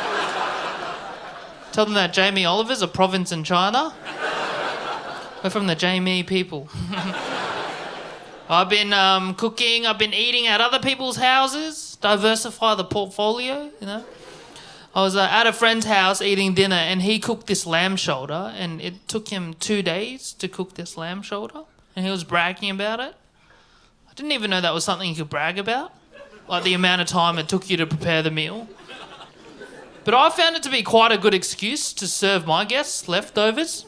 Tell them that Jamie Oliver's a province in China. We're from the Jamie people. I've been cooking, I've been eating at other people's houses, diversify the portfolio, you know. I was at a friend's house eating dinner and he cooked this lamb shoulder and it took him 2 days to cook this lamb shoulder and he was bragging about it. I didn't even know that was something you could brag about, like the amount of time it took you to prepare the meal. But I found it to be quite a good excuse to serve my guests leftovers.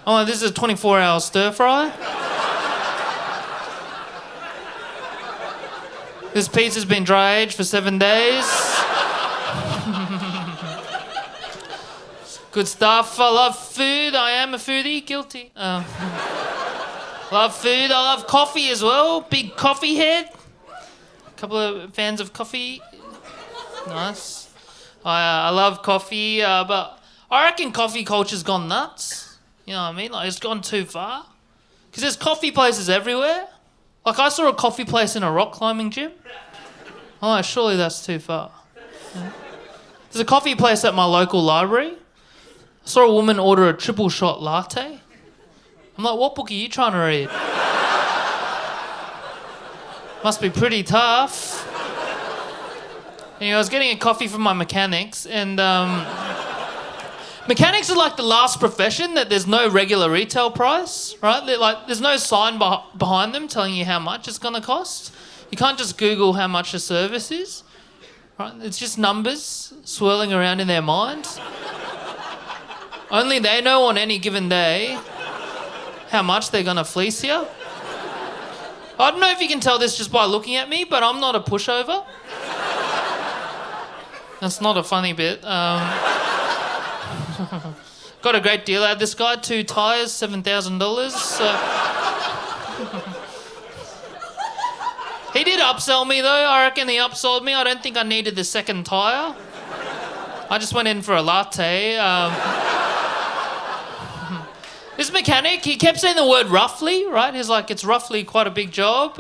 Oh, this is a 24-hour stir fry. This pizza's been dry aged for 7 days. Good stuff. I love food. I am a foodie. Guilty. Love food. I love coffee as well. Big coffee head. A couple of fans of coffee. Nice. I love coffee, but I reckon coffee culture's gone nuts. You know what I mean? Like, it's gone too far. Because there's coffee places everywhere. Like, I saw a coffee place in a rock climbing gym. Oh, surely that's too far. Yeah. There's a coffee place at my local library. I saw a woman order a triple shot latte. I'm like, what book are you trying to read? Must be pretty tough. Anyway, I was getting a coffee from my mechanics, and mechanics are like the last profession that there's no regular retail price, right? There's no sign behind them telling you how much it's going to cost. You can't just Google how much a service is, right? It's just numbers swirling around in their minds. Only they know on any given day how much they're going to fleece you. I don't know if you can tell this just by looking at me, but I'm not a pushover. That's not a funny bit. Got a great deal out of this guy. 2 tyres, $7,000. So. He did upsell me though. I reckon he upsold me. I don't think I needed the second tyre. I just went in for a latte. This mechanic, he kept saying the word roughly, right? He's like, it's roughly quite a big job.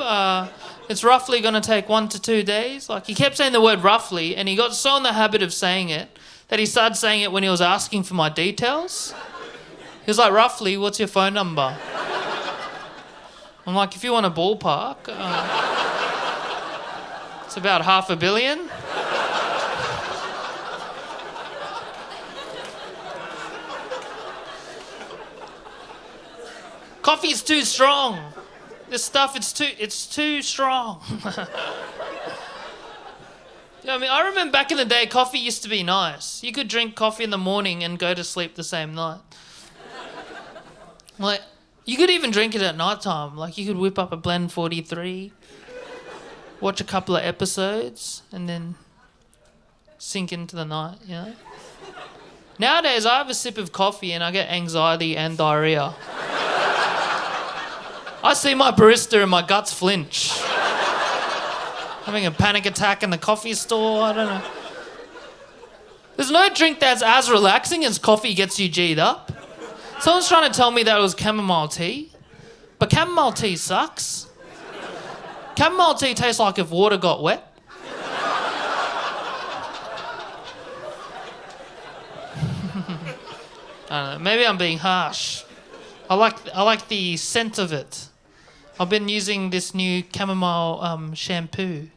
It's roughly going to take 1 to 2 days. Like, he kept saying the word roughly, and he got so in the habit of saying it that he started saying it when he was asking for my details. He was like, roughly, what's your phone number? I'm like, if you want a ballpark, it's about $500 million. Coffee's too strong. This stuff, it's too strong. I mean, I remember back in the day, coffee used to be nice. You could drink coffee in the morning and go to sleep the same night. Like, you could even drink it at night time. Like, you could whip up a blend 43, watch a couple of episodes, and then sink into the night, you know? Nowadays, I have a sip of coffee and I get anxiety and diarrhea. I see my barista and my guts flinch. Having a panic attack in the coffee store, I don't know. There's no drink that's as relaxing as coffee gets you G'd up. Someone's trying to tell me that it was chamomile tea, but chamomile tea sucks. Chamomile tea tastes like if water got wet. I don't know, maybe I'm being harsh. I like the scent of it. I've been using this new chamomile shampoo.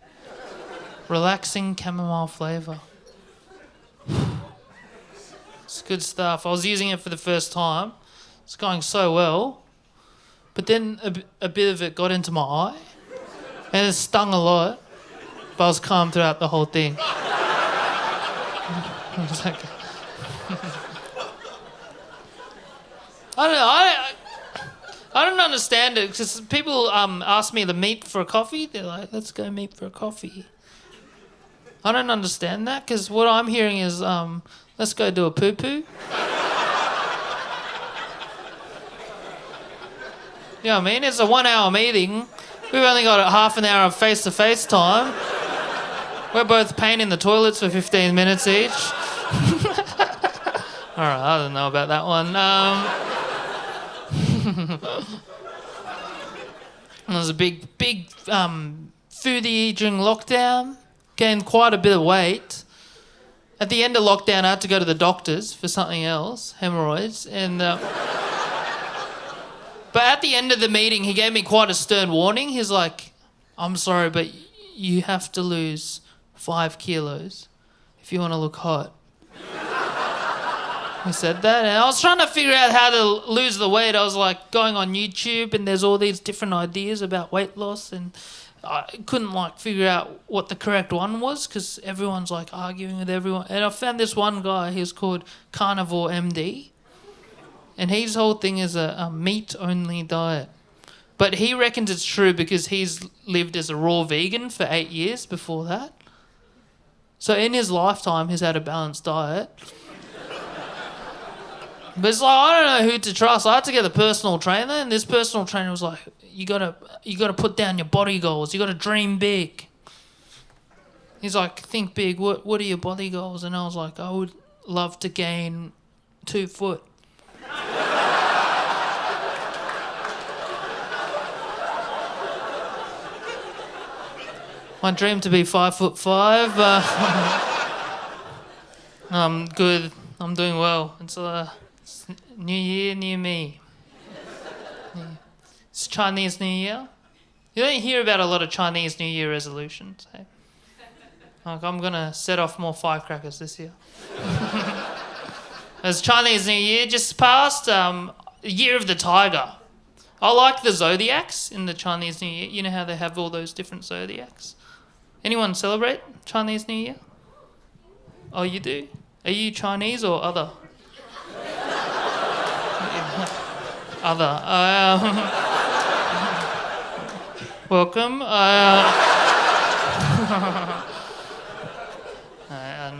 Relaxing chamomile flavour. It's good stuff. I was using it for the first time. It's going so well. But then a bit of it got into my eye. And it stung a lot. But I was calm throughout the whole thing. I was like... I don't know. I don't understand it because people ask me to meet for a coffee. They're like, "Let's go meet for a coffee." I don't understand that because what I'm hearing is, "Let's go do a poo poo." You know what I mean? It's a 1 hour meeting. We've only got a half an hour of face to face time. We're both paying in the toilets for 15 minutes each. All right, I don't know about that one. There was a big foodie during lockdown. Gained quite a bit of weight. At the end of lockdown, I had to go to the doctors for something else, hemorrhoids. And but at the end of the meeting, he gave me quite a stern warning. He's like, "I'm sorry, but you have to lose 5 kilos if you want to look hot." He said that, and I was trying to figure out how to lose the weight. I was like going on YouTube, and there's all these different ideas about weight loss, and I couldn't figure out what the correct one was because everyone's arguing with everyone. And I found this one guy. He's called Carnivore MD, and his whole thing is a meat-only diet. But he reckons it's true because he's lived as a raw vegan for 8 years before that. So in his lifetime, he's had a balanced diet. But it's like, I don't know who to trust. I had to get a personal trainer, and this personal trainer was like, you gotta put down your body goals. You gotta dream big. He's like, think big. What are your body goals? And I was like, I would love to gain 2 foot. My dream to be 5'5". I'm good. I'm doing well. It's New Year, new me. It's Chinese New Year. You don't hear about a lot of Chinese New Year resolutions. Hey? Like, I'm going to set off more firecrackers this year. As Chinese New Year just passed, Year of the Tiger. I like the zodiacs in the Chinese New Year. You know how they have all those different zodiacs? Anyone celebrate Chinese New Year? Oh, you do? Are you Chinese or other? Other. Welcome. I'm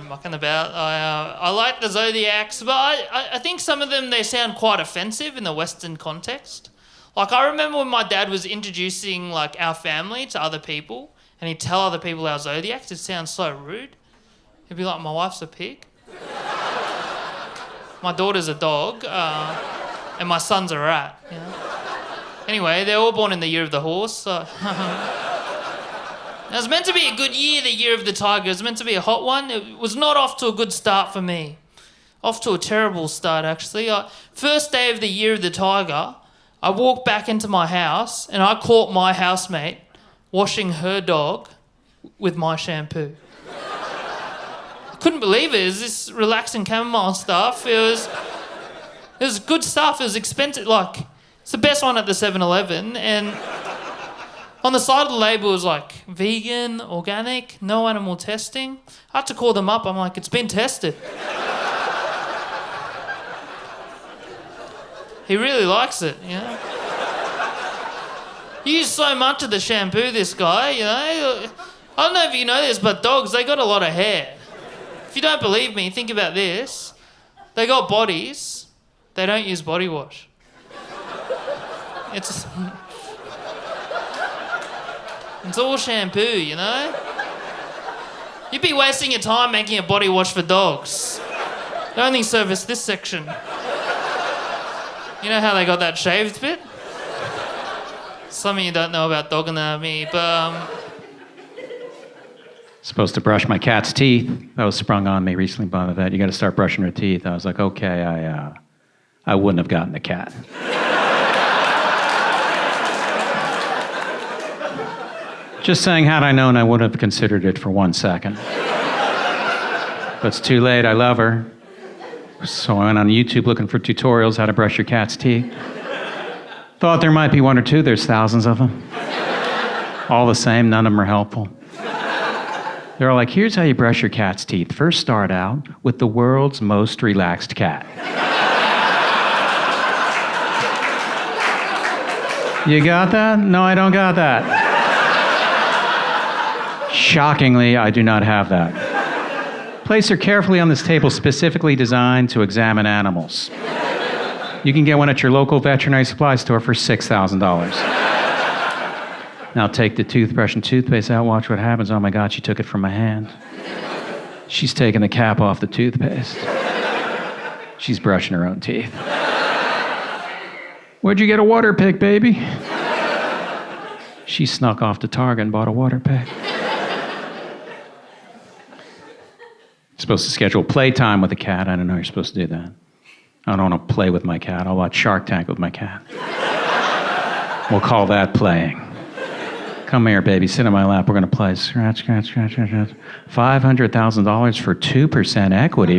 mucking about. I like the zodiacs, but I think some of them, they sound quite offensive in the Western context. Like, I remember when my dad was introducing, like, our family to other people, and he'd tell other people our zodiacs. It sounds so rude. He'd be like, my wife's a pig. My daughter's a dog. And my son's a rat, you know. Anyway, they're all born in the year of the horse, so... It was meant to be a good year, the year of the tiger. It was meant to be a hot one. It was not off to a good start for me. Off to a terrible start, actually. First day of the year of the tiger, I walked back into my house and I caught my housemate washing her dog with my shampoo. I couldn't believe it. It was this relaxing chamomile stuff. It was good stuff. It was expensive. Like, it's the best one at the 7-Eleven. And on the side of the label, it was like vegan, organic, no animal testing. I had to call them up. I'm like, it's been tested. He really likes it, you know. He used so much of the shampoo, this guy, you know. I don't know if you know this, but dogs, they got a lot of hair. If you don't believe me, think about this. They got bodies. They don't use body wash. It's all shampoo, you know? You'd be wasting your time making a body wash for dogs. They only service this section. You know how they got that shaved bit? Some of you don't know about dog anatomy, but Supposed to brush my cat's teeth. That was sprung on me recently by the vet. You got to start brushing her teeth. I was like, okay, I wouldn't have gotten the cat. Just saying, had I known, I wouldn't have considered it for 1 second. But it's too late. I love her. So I went on YouTube looking for tutorials how to brush your cat's teeth. Thought there might be one or two. There's thousands of them. All the same, none of them are helpful. They're all like, here's how you brush your cat's teeth. First, start out with the world's most relaxed cat. You got that? No, I don't got that. Shockingly, I do not have that. Place her carefully on this table specifically designed to examine animals. You can get one at your local veterinary supply store for $6,000. Now take the toothbrush and toothpaste out, watch what happens. Oh my God, she took it from my hand. She's taking the cap off the toothpaste. She's brushing her own teeth. Where'd you get a water pick, baby? She snuck off to Target and bought a water pick. Supposed to schedule playtime with the cat. I don't know you're supposed to do that. I don't want to play with my cat. I'll watch Shark Tank with my cat. We'll call that playing. Come here, baby. Sit on my lap. We're going to play. Scratch, scratch, scratch, scratch, scratch. $500,000 for 2% equity.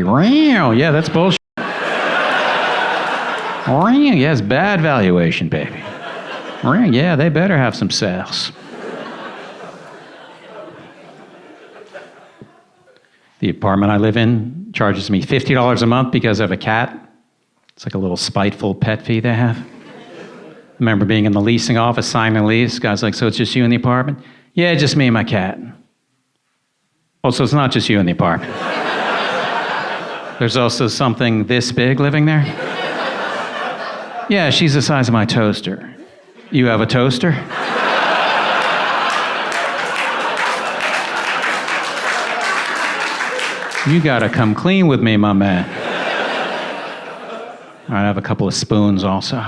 Yeah, that's bullshit. Yeah, it's bad valuation, baby. Yeah, they better have some sales. The apartment I live in charges me $50 a month because I have a cat. It's like a little spiteful pet fee they have. I remember being in the leasing office, signing a lease. Guy's like, so it's just you in the apartment? Yeah, just me and my cat. Oh, so it's not just you in the apartment. There's also something this big living there? Yeah, she's the size of my toaster. You have a toaster? You gotta come clean with me, my man. All right, I have a couple of spoons also.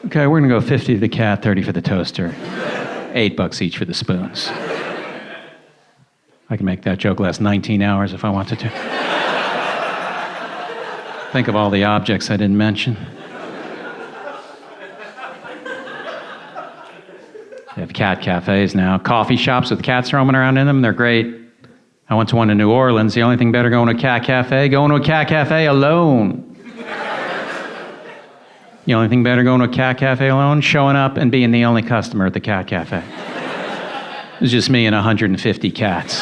Okay, we're gonna go 50 for the cat, 30 for the toaster. $8 each for the spoons. I can make that joke last 19 hours if I wanted to. Think of all the objects I didn't mention. They have cat cafes now. Coffee shops with cats roaming around in them. They're great. I went to one in New Orleans. The only thing better going to a cat cafe, going to a cat cafe alone. The only thing better going to a cat cafe alone, showing up and being the only customer at the cat cafe. It was just me and 150 cats.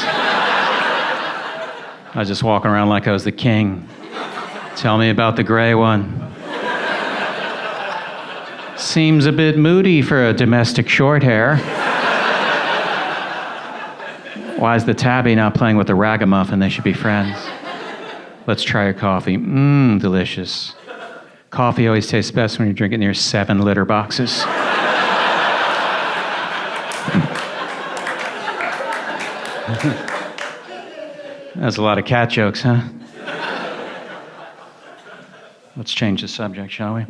I was just walking around like I was the king. Tell me about the gray one. Seems a bit moody for a domestic Shorthair. Why is the tabby not playing with the ragamuffin? They should be friends. Let's try your coffee. Mmm, delicious. Coffee always tastes best when you drink it near 7 litter boxes. That's a lot of cat jokes, huh? Let's change the subject, shall we?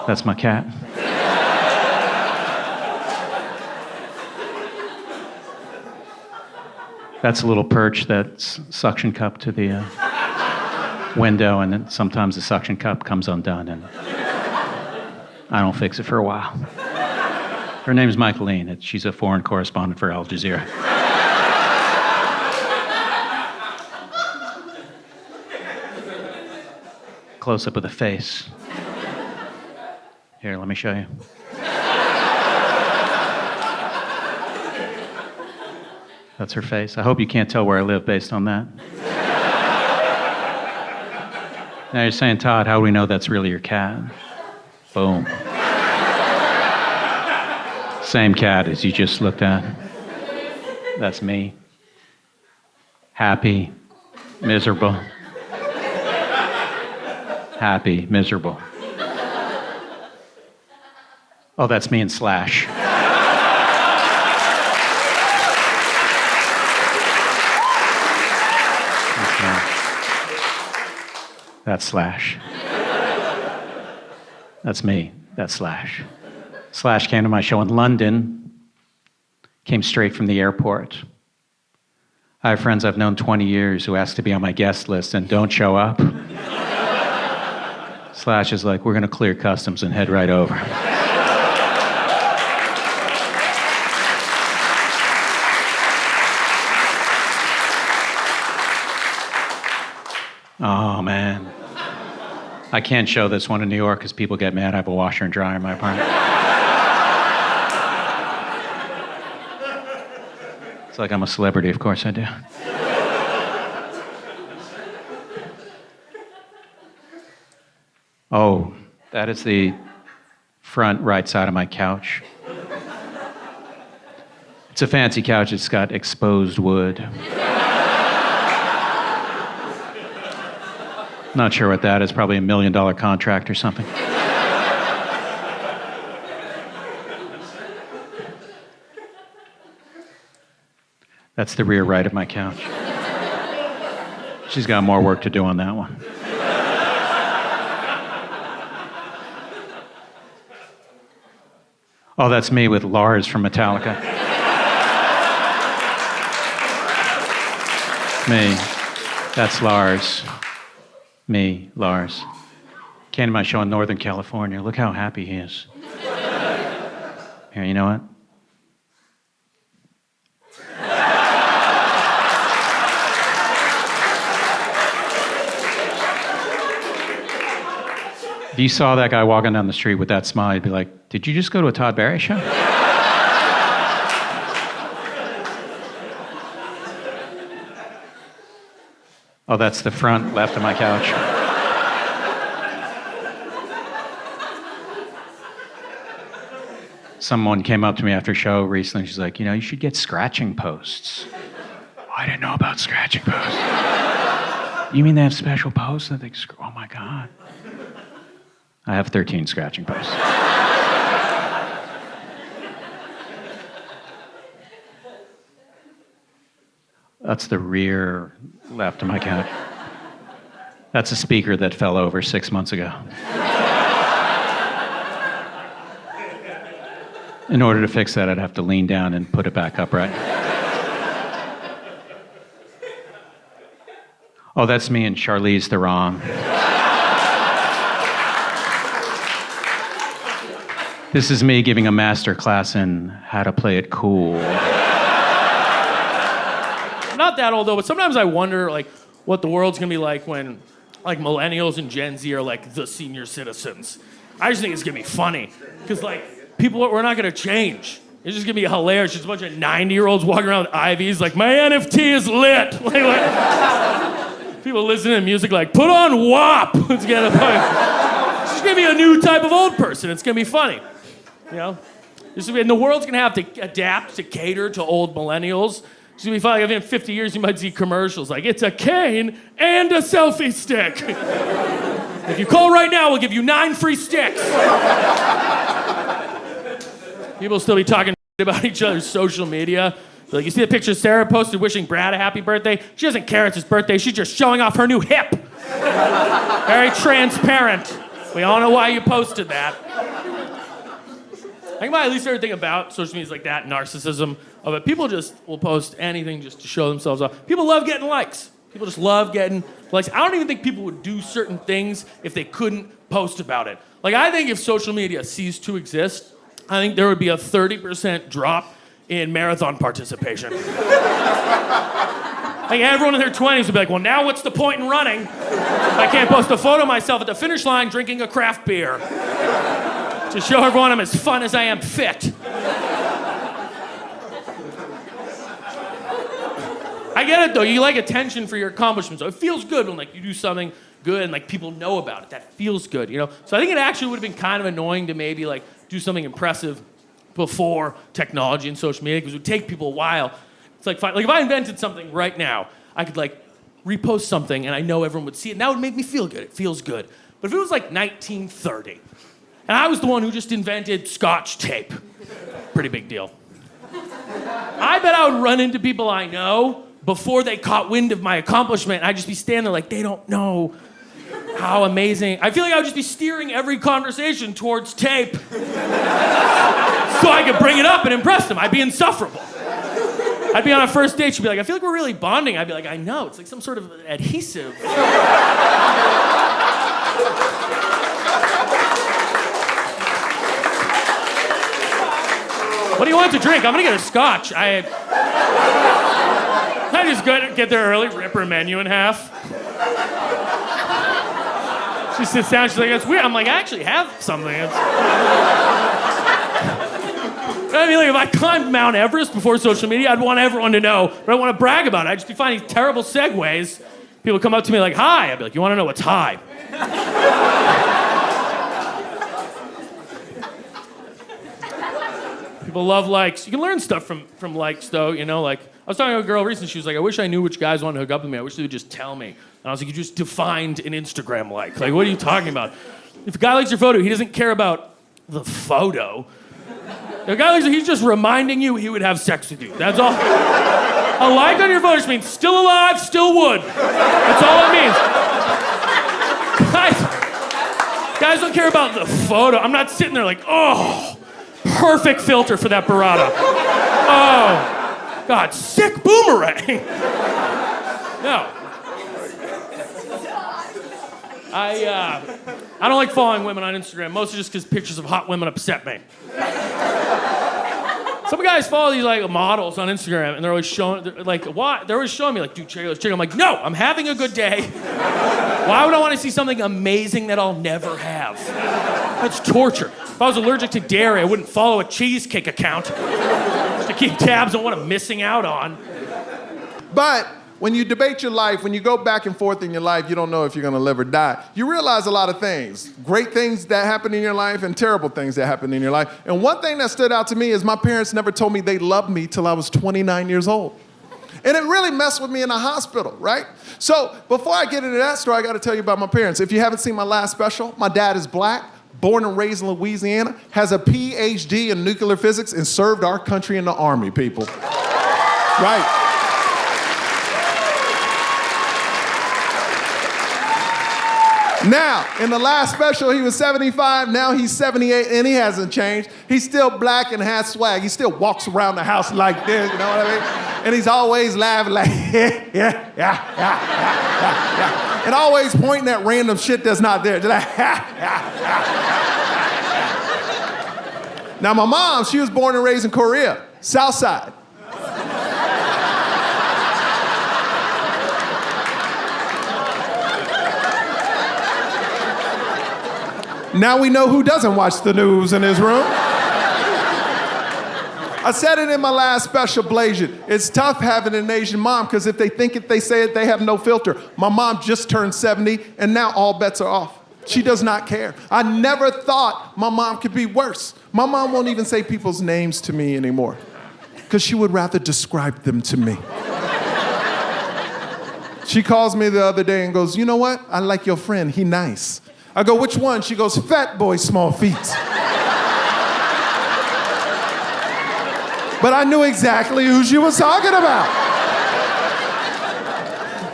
That's my cat. That's a little perch that's suction cup to the window, and then sometimes the suction cup comes undone, and I don't fix it for a while. Her name's Michaeline. She's a foreign correspondent for Al Jazeera. Close up of the face. Here, let me show you. That's her face. I hope you can't tell where I live based on that. Now you're saying, Todd, how do we know that's really your cat? Boom. Same cat as you just looked at. That's me. Happy, miserable. Happy, miserable. Oh, that's me and Slash. That's Slash. That's me. That's Slash. Slash came to my show in London, came straight from the airport. I have friends I've known 20 years who ask to be on my guest list and don't show up. Slash is like, we're going to clear customs and head right over. Oh, man. I can't show this one in New York because people get mad. I have a washer and dryer in my apartment. It's like I'm a celebrity. Of course I do. Oh, that is the front right side of my couch. It's a fancy couch. It's got exposed wood. Not sure what that is. Probably $1 million contract or something. That's the rear right of my couch. She's got more work to do on that one. Oh, that's me with Lars from Metallica. Me. That's Lars. Me, Lars. Came to my show in Northern California. Look how happy he is. Here, you know what? If you saw that guy walking down the street with that smile, you'd be like, did you just go to a Todd Barry show? Oh, that's the front left of my couch. Someone came up to me after a show recently. She's like, you know, you should get scratching posts. Oh, I didn't know about scratching posts. You mean they have special posts that they oh my God. I have 13 scratching posts. That's the rear left of my couch. That's a speaker that fell over 6 months ago. In order to fix that, I'd have to lean down and put it back upright. Oh, that's me and Charlize Theron. This is me giving a master class in how to play it cool. I'm not that old though, but sometimes I wonder like what the world's gonna be like when like millennials and Gen Z are like the senior citizens. I just think it's gonna be funny because like we're not gonna change. It's just gonna be hilarious. Just a bunch of 90-year-olds walking around with IVs like my NFT is lit. Like, people listening to music like put on WAP. It's just gonna be a new type of old person. It's gonna be funny, you know. And the world's gonna have to adapt to cater to old millennials. It's gonna be funny. Like, in 50 years, you might see commercials like it's a cane and a selfie stick. If you call right now, we'll give you 9 free sticks. People will still be talking about each other's social media. Like, you see the picture Sarah posted wishing Brad a happy birthday? She doesn't care it's his birthday. She's just showing off her new hip. Very transparent. We all know why you posted that. I think my least favorite thing about social media is like that narcissism of it. People just will post anything just to show themselves off. People love getting likes. People just love getting likes. I don't even think people would do certain things if they couldn't post about it. Like, I think if social media ceased to exist, I think there would be a 30% drop in marathon participation. Like, everyone in their 20s would be like, well, now what's the point in running if I can't post a photo of myself at the finish line drinking a craft beer to show everyone I'm as fun as I am fit. I get it though, you like attention for your accomplishments. So it feels good when like you do something good and like people know about it. That feels good, you know? So I think it actually would have been kind of annoying to maybe like do something impressive before technology and social media, because it would take people a while. It's like if I invented something right now, I could like repost something and I know everyone would see it, and that would make me feel good. It feels good. But if it was like 1930, and I was the one who just invented Scotch tape, pretty big deal. I bet I would run into people I know before they caught wind of my accomplishment. I'd just be standing there like, they don't know how amazing. I feel like I would just be steering every conversation towards tape so I could bring it up and impress them. I'd be insufferable. I'd be on a first date, she'd be like, I feel like we're really bonding. I'd be like, I know, it's like some sort of adhesive. What do you want to drink? I'm gonna get a scotch. I just get there early, rip her menu in half. She sits down, she's like, that's weird. I'm like, I actually have something. I mean, like, if I climbed Mount Everest before social media, I'd want everyone to know, but I want to brag about it. I'd just be finding terrible segues. People come up to me like, hi. I'd be like, you want to know what's hi? People love likes. You can learn stuff from likes, though, you know, like, I was talking to a girl recently, she was like, I wish I knew which guys wanted to hook up with me. I wish they would just tell me. And I was like, you just defined an Instagram like. Like, what are you talking about? If a guy likes your photo, he doesn't care about the photo. If a guy likes it, he's just reminding you he would have sex with you. That's all. A like on your photo just means still alive, still would. That's all it means. Guys don't care about the photo. I'm not sitting there like, oh, perfect filter for that burrata. Oh. God, sick boomerang. No. I don't like following women on Instagram, mostly just because pictures of hot women upset me. Some guys follow these like models on Instagram, and they're always showing, why? They're always showing me like, dude, check this chick. I'm like, no, I'm having a good day. Why would I want to see something amazing that I'll never have? That's torture. If I was allergic to dairy, I wouldn't follow a cheesecake account just to keep tabs on what I'm missing out on. But when you debate your life, when you go back and forth in your life, you don't know if you're gonna live or die. You realize a lot of things. Great things that happen in your life and terrible things that happen in your life. And one thing that stood out to me is my parents never told me they loved me till I was 29 years old. And it really messed with me in the hospital, right? So before I get into that story, I gotta tell you about my parents. If you haven't seen my last special, my dad is black, born and raised in Louisiana, has a PhD in nuclear physics, and served our country in the Army, people. Right. Now, in the last special, he was 75, now he's 78, and he hasn't changed. He's still black and has swag. He still walks around the house like this, you know what I mean? And he's always laughing like, yeah. And always pointing at random shit that's not there. Just like, Now, my mom, she was born and raised in Korea, South Side. Now we know who doesn't watch the news in his room. I said it in my last special, Blasian. It's tough having an Asian mom because if they think it, they say it, they have no filter. My mom just turned 70 and now all bets are off. She does not care. I never thought my mom could be worse. My mom won't even say people's names to me anymore because she would rather describe them to me. She calls me the other day and goes, you know what? I like your friend, he nice. I go, which one? She goes, fat boy, small feet. But I knew exactly who she was talking about.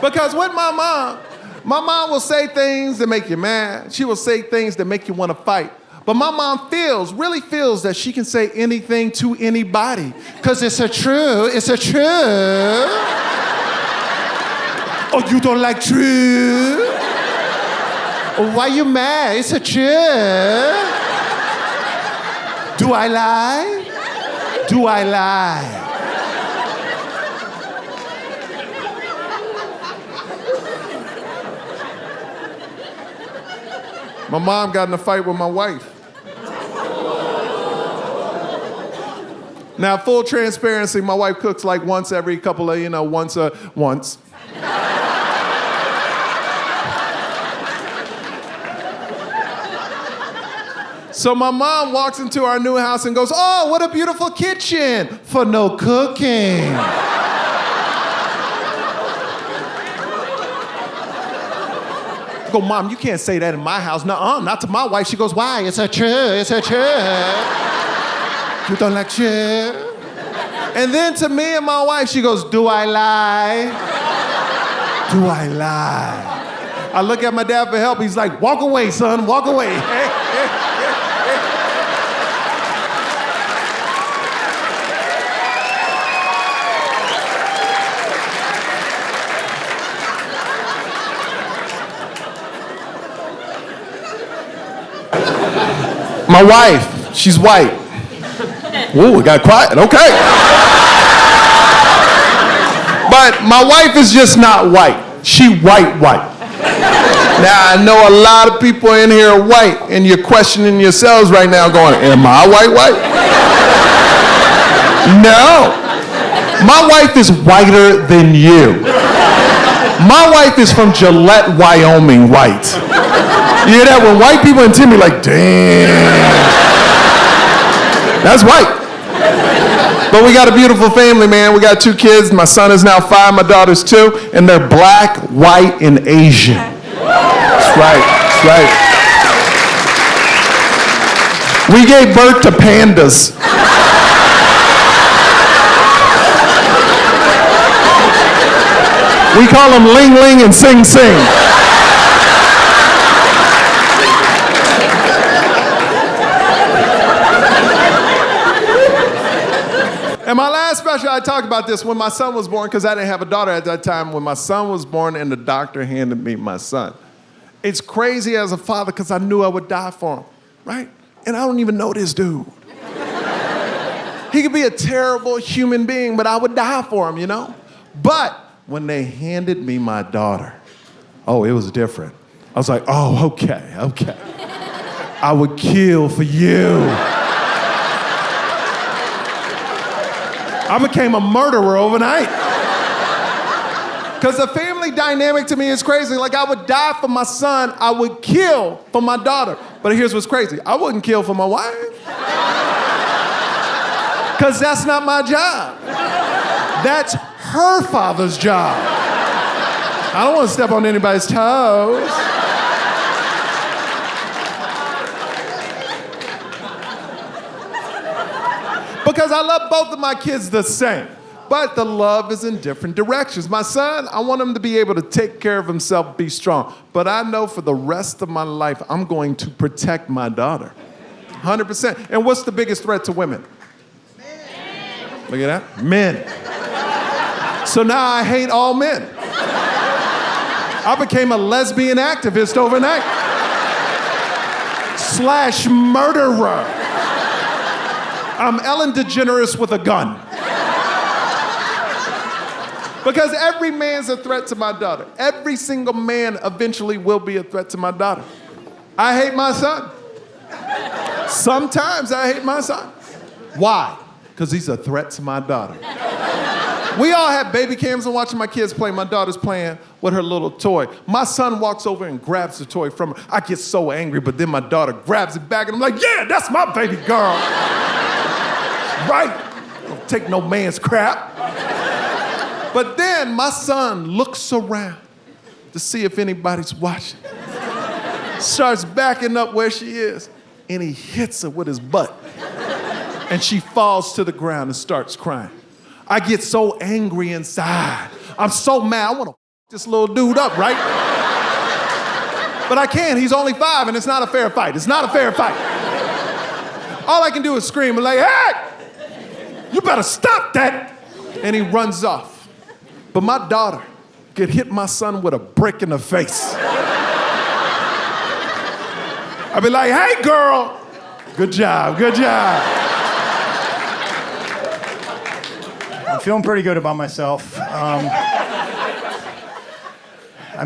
Because with my mom will say things that make you mad. She will say things that make you want to fight. But my mom really feels that she can say anything to anybody. Because it's a truth. Oh, you don't like truth? Why you mad? It's a truth. Do I lie? Do I lie? My mom got in a fight with my wife. Now, full transparency, my wife cooks like once every couple of, once. So my mom walks into our new house and goes, oh, what a beautiful kitchen for no cooking. I go, Mom, you can't say that in my house. Nuh-uh, not to my wife. She goes, why? It's a truth. You don't like truth? And then to me and my wife, she goes, do I lie? Do I lie? I look at my dad for help. He's like, walk away, son, walk away. My wife, she's white. Ooh, it got quiet, okay. But my wife is just not white. She white. Now, I know a lot of people in here are white, and you're questioning yourselves right now going, am I white? No. My wife is whiter than you. My wife is from Gillette, Wyoming, white. You hear that? When white people and Timmy like, damn. That's white. But we got a beautiful family, man. We got 2 kids. My son is now 5, my daughter's 2, and they're black, white, and Asian. That's right. We gave birth to pandas. We call them Ling Ling and Sing Sing. And my last special, I talked about this when my son was born, because I didn't have a daughter at that time. When my son was born and the doctor handed me my son. It's crazy as a father because I knew I would die for him, right? And I don't even know this dude. He could be a terrible human being, but I would die for him, But when they handed me my daughter, oh, it was different. I was like, oh, okay. I would kill for you. I became a murderer overnight. Because the family dynamic to me is crazy. Like, I would die for my son, I would kill for my daughter. But here's what's crazy. I wouldn't kill for my wife. Because that's not my job. That's her father's job. I don't want to step on anybody's toes. Because I love both of my kids the same. But the love is in different directions. My son, I want him to be able to take care of himself, be strong. But I know for the rest of my life, I'm going to protect my daughter. 100%. And what's the biggest threat to women? Men. Look at that. Men. So now I hate all men. I became a lesbian activist overnight. /murderer. I'm Ellen DeGeneres with a gun. Because every man's a threat to my daughter. Every single man eventually will be a threat to my daughter. I hate my son. Sometimes I hate my son. Why? Because he's a threat to my daughter. We all have baby cams and watching my kids play. My daughter's playing with her little toy. My son walks over and grabs the toy from her. I get so angry, but then my daughter grabs it back and I'm like, yeah, that's my baby girl. Right? Don't take no man's crap. But then my son looks around to see if anybody's watching. Starts backing up where she is, and he hits her with his butt. And she falls to the ground and starts crying. I get so angry inside. I'm so mad. I want to this little dude up, right? But I can't. He's only 5, and it's not a fair fight. It's not a fair fight. All I can do is scream and like, hey, you better stop that. And he runs off. But my daughter could hit my son with a brick in the face. I'd be like, hey, girl, good job, good job. I'm feeling pretty good about myself. I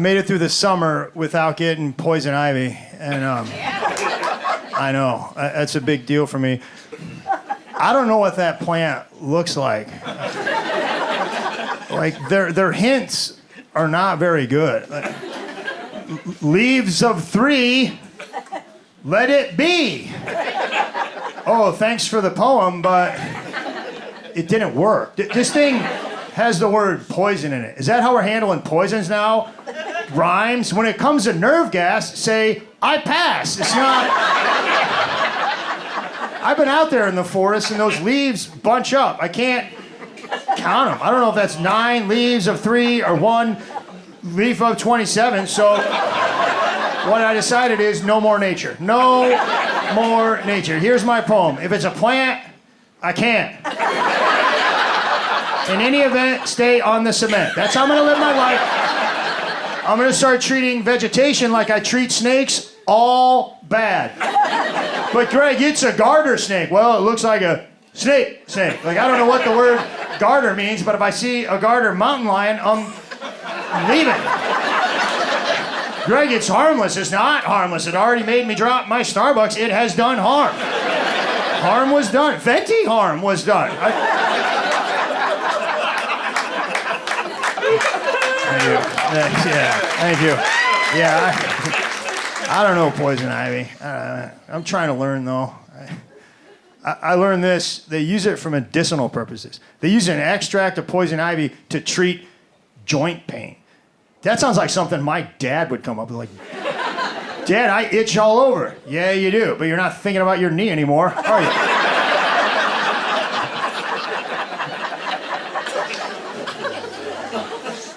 made it through the summer without getting poison ivy, and I know, that's a big deal for me. I don't know what that plant looks like. Like, their hints are not very good. Like, leaves of 3, let it be. Oh, thanks for the poem, but it didn't work. This thing has the word poison in it. Is that how we're handling poisons now? Rhymes. When it comes to nerve gas, say, I pass. It's not... I've been out there in the forest and those leaves bunch up. I can't count them. I don't know if that's 9 leaves of 3 or 1 leaf of 27. So what I decided is no more nature. No more nature. Here's my poem. If it's a plant, I can't. In any event, stay on the cement. That's how I'm gonna live my life. I'm gonna start treating vegetation like I treat snakes, all bad. But Greg, it's a garter snake. Well, it looks like a snake. Like, I don't know what the word garter means, but if I see a garter mountain lion, I'm leaving. Greg, it's harmless. It's not harmless. It already made me drop my Starbucks. It has done harm. Harm was done. Venti harm was done. Thank you. Yeah, thank you. Yeah, I don't know poison ivy. I'm trying to learn, though. I learned this. They use it for medicinal purposes. They use an extract of poison ivy to treat joint pain. That sounds like something my dad would come up with. Like, Dad, I itch all over. Yeah, you do, but you're not thinking about your knee anymore, are you?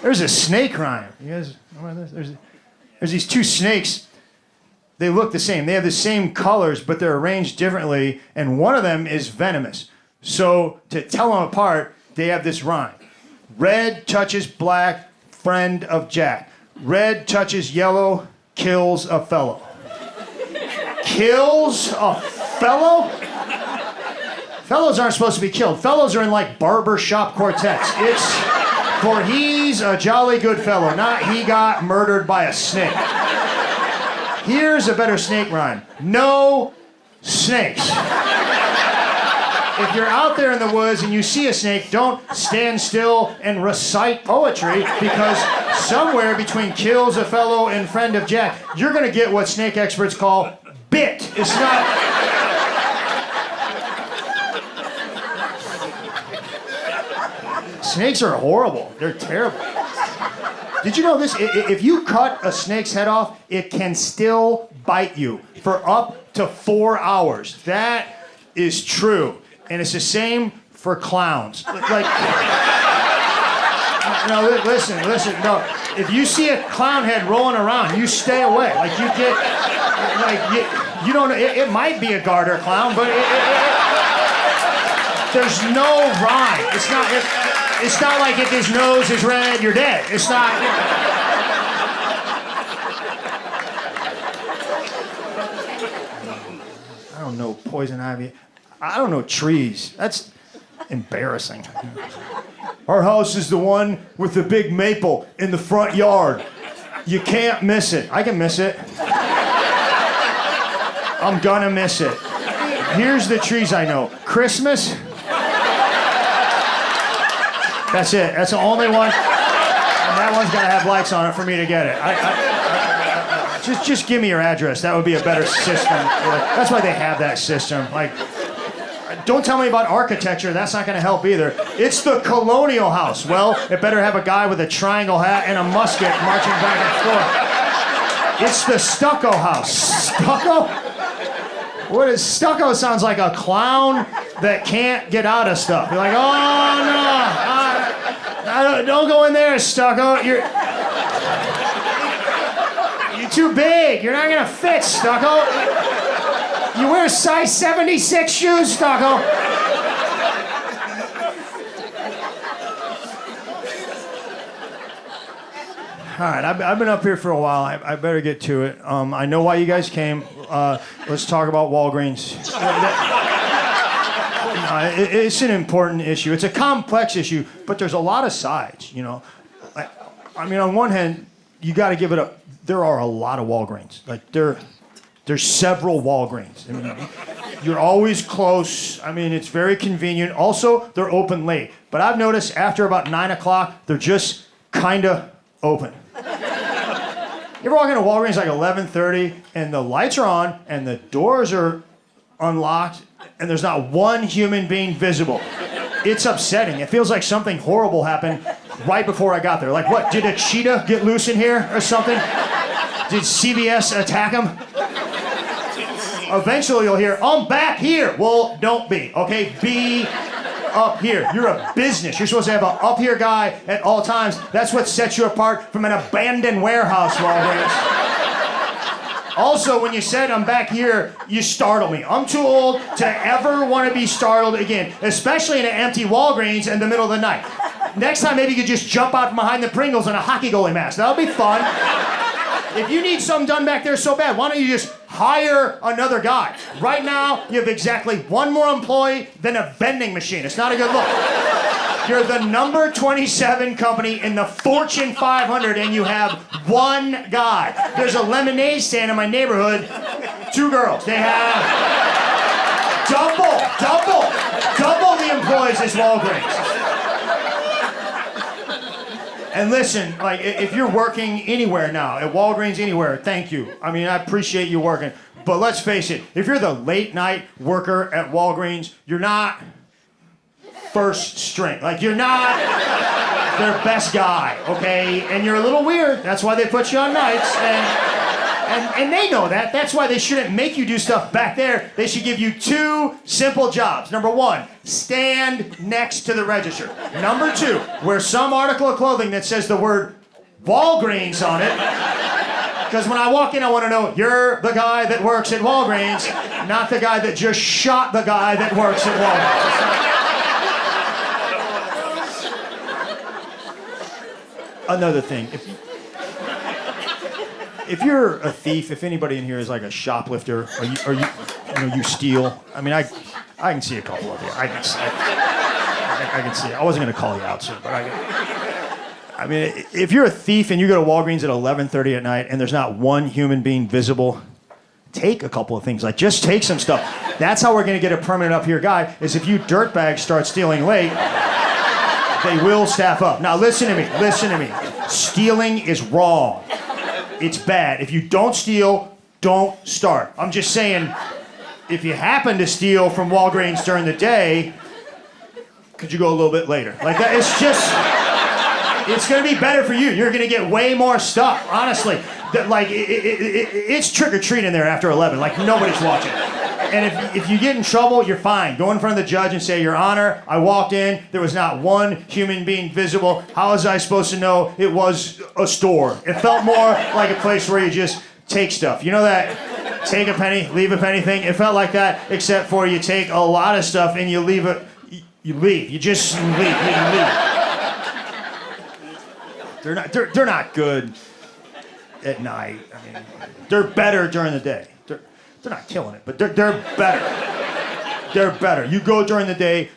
There's a snake rhyme. You guys know about this? There's these 2 snakes. They look the same. They have the same colors, but they're arranged differently, and one of them is venomous. So to tell them apart, they have this rhyme. Red touches black, friend of Jack. Red touches yellow, kills a fellow. Kills a fellow? Fellows aren't supposed to be killed. Fellows are in like barber shop quartets. It's for he's a jolly good fellow, not he got murdered by a snake. Here's a better snake rhyme. No snakes. If you're out there in the woods and you see a snake, don't stand still and recite poetry, because somewhere between kills a fellow and friend of Jack, you're gonna get what snake experts call bit. It's not... Snakes are horrible. They're terrible. Did you know this? If you cut a snake's head off, it can still bite you for up to 4 hours. That is true. And it's the same for clowns. Like, no, listen, no. If you see a clown head rolling around, you stay away. Like, you get, like, you don't, it might be a garter clown, but there's no rhyme. It's not like if his nose is red, you're dead. It's not. I don't know poison ivy. I don't know trees. That's embarrassing. Our house is the one with the big maple in the front yard. You can't miss it. I can miss it. I'm gonna miss it. Here's the trees I know. Christmas. That's it. That's the only one. And that one's gonna have lights on it for me to get it. Just give me your address. That would be a better system. That's why they have that system. Like, don't tell me about architecture. That's not going to help either. It's the colonial house. Well, it better have a guy with a triangle hat and a musket marching back and forth. It's the stucco house. Stucco? What is stucco? Sounds like a clown that can't get out of stuff. You're like, oh no, don't go in there, stucco. You're too big. You're not gonna fit, stucco. You wear size 76 shoes, stucco. All right, I've been up here for a while. I better get to it. I know why you guys came. Let's talk about Walgreens. It's an important issue. It's a complex issue, but there's a lot of sides, you know. I mean, on one hand, you got to give it up. There are a lot of Walgreens. Like, there's several Walgreens. I mean, you're always close. I mean, it's very convenient. Also, they're open late. But I've noticed after about 9 o'clock, they're just kind of open. You ever walk into Walgreens like 11:30 and the lights are on and the doors are unlocked and there's not one human being visible? It's upsetting. It feels like something horrible happened right before I got there. Like, what, did a cheetah get loose in here or something? Did CVS attack him? Eventually you'll hear, I'm back here. Well, don't be, okay? Be up here. You're a business. You're supposed to have an up here guy at all times. That's what sets you apart from an abandoned warehouse, Walgreens. Also, when you said I'm back here, you startled me. I'm too old to ever want to be startled again, especially in an empty Walgreens in the middle of the night. Next time, maybe you could just jump out from behind the Pringles in a hockey goalie mask. That would be fun. If you need something done back there so bad, why don't you just hire another guy? Right now, you have exactly one more employee than a vending machine. It's not a good look. You're the number 27 company in the Fortune 500, and you have one guy. There's a lemonade stand in my neighborhood, 2 girls. They have double the employees as Walgreens. And listen, like, if you're working anywhere now, at Walgreens, anywhere, thank you. I mean, I appreciate you working. But let's face it, if you're the late night worker at Walgreens, you're not first string. Like, you're not their best guy, okay? And you're a little weird. That's why they put you on nights. And they know that. That's why they shouldn't make you do stuff back there. They should give you 2 simple jobs. Number 1, stand next to the register. Number 2, wear some article of clothing that says the word Walgreens on it. Because when I walk in, I want to know, you're the guy that works at Walgreens, not the guy that just shot the guy that works at Walgreens. Another thing, if you're a thief, if anybody in here is like a shoplifter, or you steal, I mean, I can see a couple of you. I can see it. I wasn't going to call you out, sir, but I mean, if you're a thief and you go to Walgreens at 11:30 at night and there's not one human being visible, take a couple of things. Like, just take some stuff. That's how we're going to get a permanent up here guy, is if you dirtbags start stealing late, they will staff up. Now, listen to me. Stealing is wrong. It's bad. If you don't steal, don't start. I'm just saying, if you happen to steal from Walgreens during the day, could you go a little bit later? Like, that, it's going to be better for you. You're going to get way more stuff, honestly. It's trick-or-treat in there after 11. Like, nobody's watching. And if you get in trouble, you're fine. Go in front of the judge and say, Your Honor, I walked in, there was not one human being visible. How was I supposed to know it was a store? It felt more like a place where you just take stuff. You know that take a penny, leave a penny thing? It felt like that, except for you take a lot of stuff and you leave it. You leave. You just leave. You leave. They're not good at night. I mean, they're better during the day. They're not killing it, but they're better. They're better. You go during the day,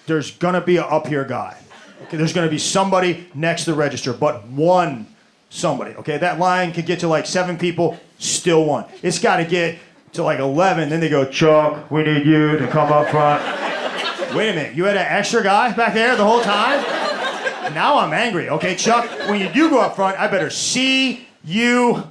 there's gonna be an up here guy. Okay, there's gonna be somebody next to the register, but one somebody. Okay, that line could get to like 7 people, still one. It's got to get to like 11, then they go, Chuck, we need you to come up front. Wait a minute, you had an extra guy back there the whole time? Now I'm angry. Okay, Chuck, when you do go up front, I better see you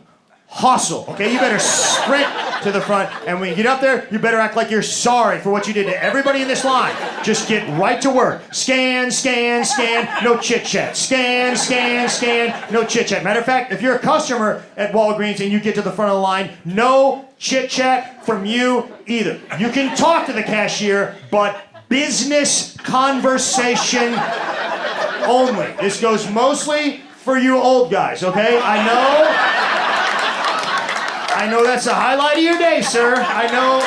hustle. Okay, you better sprint to the front, and when you get up there, you better act like you're sorry for what you did to everybody in this line. Just get right to work. Scan, scan, scan, no chit-chat. Scan, scan, scan, no chit-chat. Matter of fact, if you're a customer at Walgreens and you get to the front of the line, no chit-chat from you either. You can talk to the cashier, but business conversation only. This goes mostly for you old guys, okay? I know that's the highlight of your day, sir. I know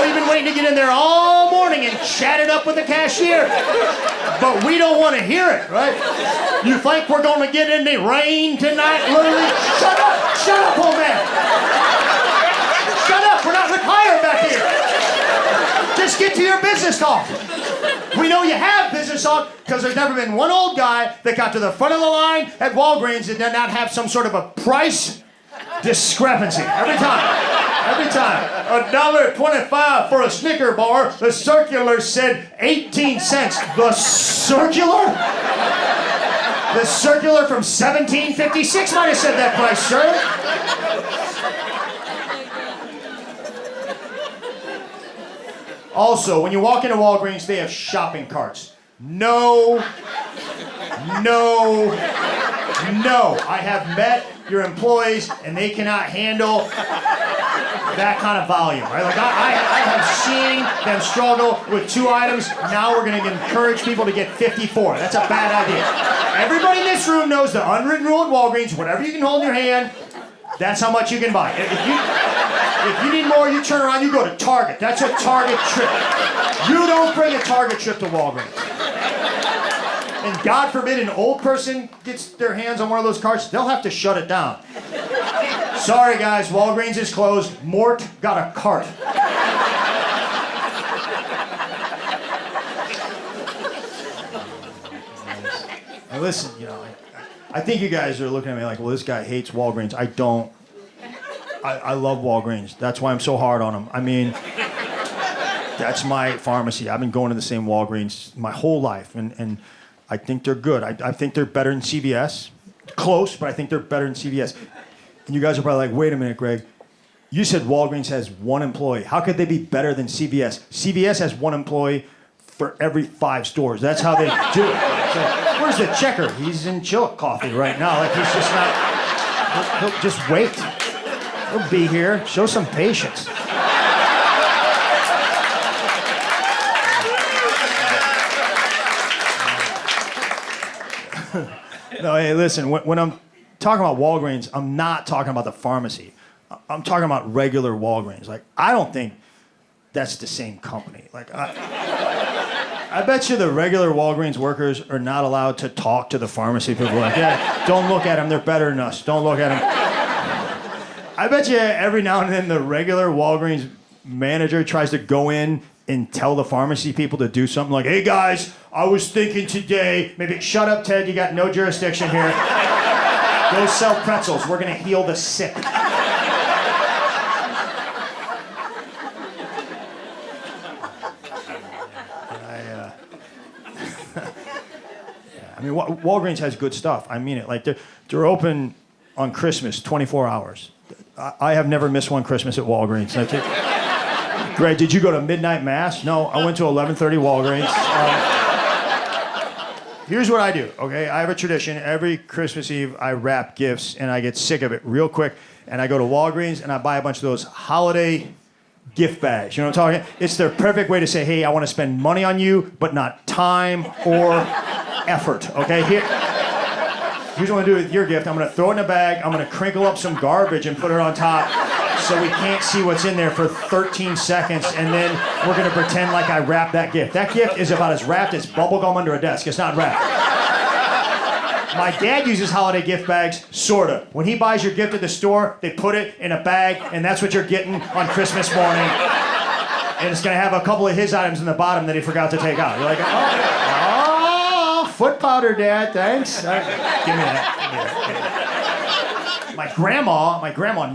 you've been waiting to get in there all morning and chat it up with the cashier. But we don't want to hear it, right? You think we're going to get in the rain tonight, literally? Shut up, old man. Shut up, we're not retired back here. Just get to your business talk. We know you have business talk because there's never been one old guy that got to the front of the line at Walgreens and did not have some sort of a price discrepancy. Every time. $1.25 for a Snicker bar. The circular said 18 cents. The circular? The circular from 1756 might have said that price, sir. Also, when you walk into Walgreens, they have shopping carts. No. I have met your employees, and they cannot handle that kind of volume, right? Like I have seen them struggle with 2 items. Now we're going to encourage people to get 54. That's a bad idea. Everybody in this room knows the unwritten rule at Walgreens: whatever you can hold in your hand, that's how much you can buy. If you need more, you turn around, you go to Target. That's a Target trip. You don't bring a Target trip to Walgreens. And God forbid an old person gets their hands on one of those carts, they'll have to shut it down. Sorry guys, Walgreens is closed. Mort got a cart. Now listen, I think you guys are looking at me like, well, this guy hates Walgreens. I don't. I love Walgreens. That's why I'm so hard on them. I mean, that's my pharmacy. I've been going to the same Walgreens my whole life, and I think they're good. I think they're better than CVS. Close, but I think they're better than CVS. And you guys are probably like, wait a minute, Greg. You said Walgreens has 1 employee. How could they be better than CVS? CVS has 1 employee for every 5 stores. That's how they do it. So, where's the checker? He's in Chillicothe right now. Like, he's just not... He'll just wait. He'll be here. Show some patience. No, hey, listen, when I'm talking about Walgreens, I'm not talking about the pharmacy. I'm talking about regular Walgreens. Like, I don't think that's the same company. Like, I bet you the regular Walgreens workers are not allowed to talk to the pharmacy people. Like, yeah, don't look at them. They're better than us. Don't look at them. I bet you every now and then the regular Walgreens manager tries to go in and tell the pharmacy people to do something like, hey guys, I was thinking today, maybe shut up, Ted, you got no jurisdiction here. Go sell pretzels. We're going to heal the sick. I mean, Walgreens has good stuff. I mean it. Like, they're open on Christmas, 24 hours. I have never missed one Christmas at Walgreens. Greg, did you go to midnight mass? No, I went to 11:30 Walgreens. Here's what I do, okay? I have a tradition. Every Christmas Eve, I wrap gifts, and I get sick of it real quick. And I go to Walgreens, and I buy a bunch of those holiday gift bags. You know what I'm talking? It's their perfect way to say, hey, I want to spend money on you, but not time or effort, okay? Here's what I'm going to do with your gift. I'm going to throw it in a bag. I'm going to crinkle up some garbage and put it on top so we can't see what's in there for 13 seconds, and then we're going to pretend like I wrapped that gift. That gift is about as wrapped as bubblegum under a desk. It's not wrapped. My dad uses holiday gift bags, sorta. When he buys your gift at the store, they put it in a bag, and that's what you're getting on Christmas morning. and it's gonna have a couple of his items in the bottom that he forgot to take out. You're like, oh, foot powder, Dad, thanks. Give me that. My grandma,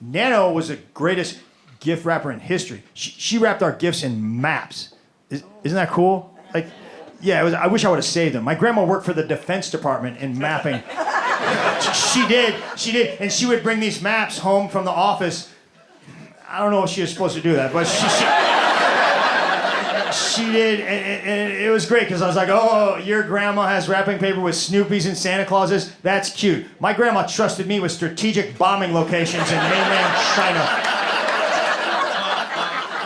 Nano was the greatest gift wrapper in history. She wrapped our gifts in maps. Isn't that cool? Like, yeah, I wish I would have saved them. My grandma worked for the Defense Department in mapping. She did, and she would bring these maps home from the office. I don't know if she was supposed to do that, but she did, and it was great because I was like, oh, your grandma has wrapping paper with Snoopy's and Santa Clauses? That's cute. My grandma trusted me with strategic bombing locations in mainland China.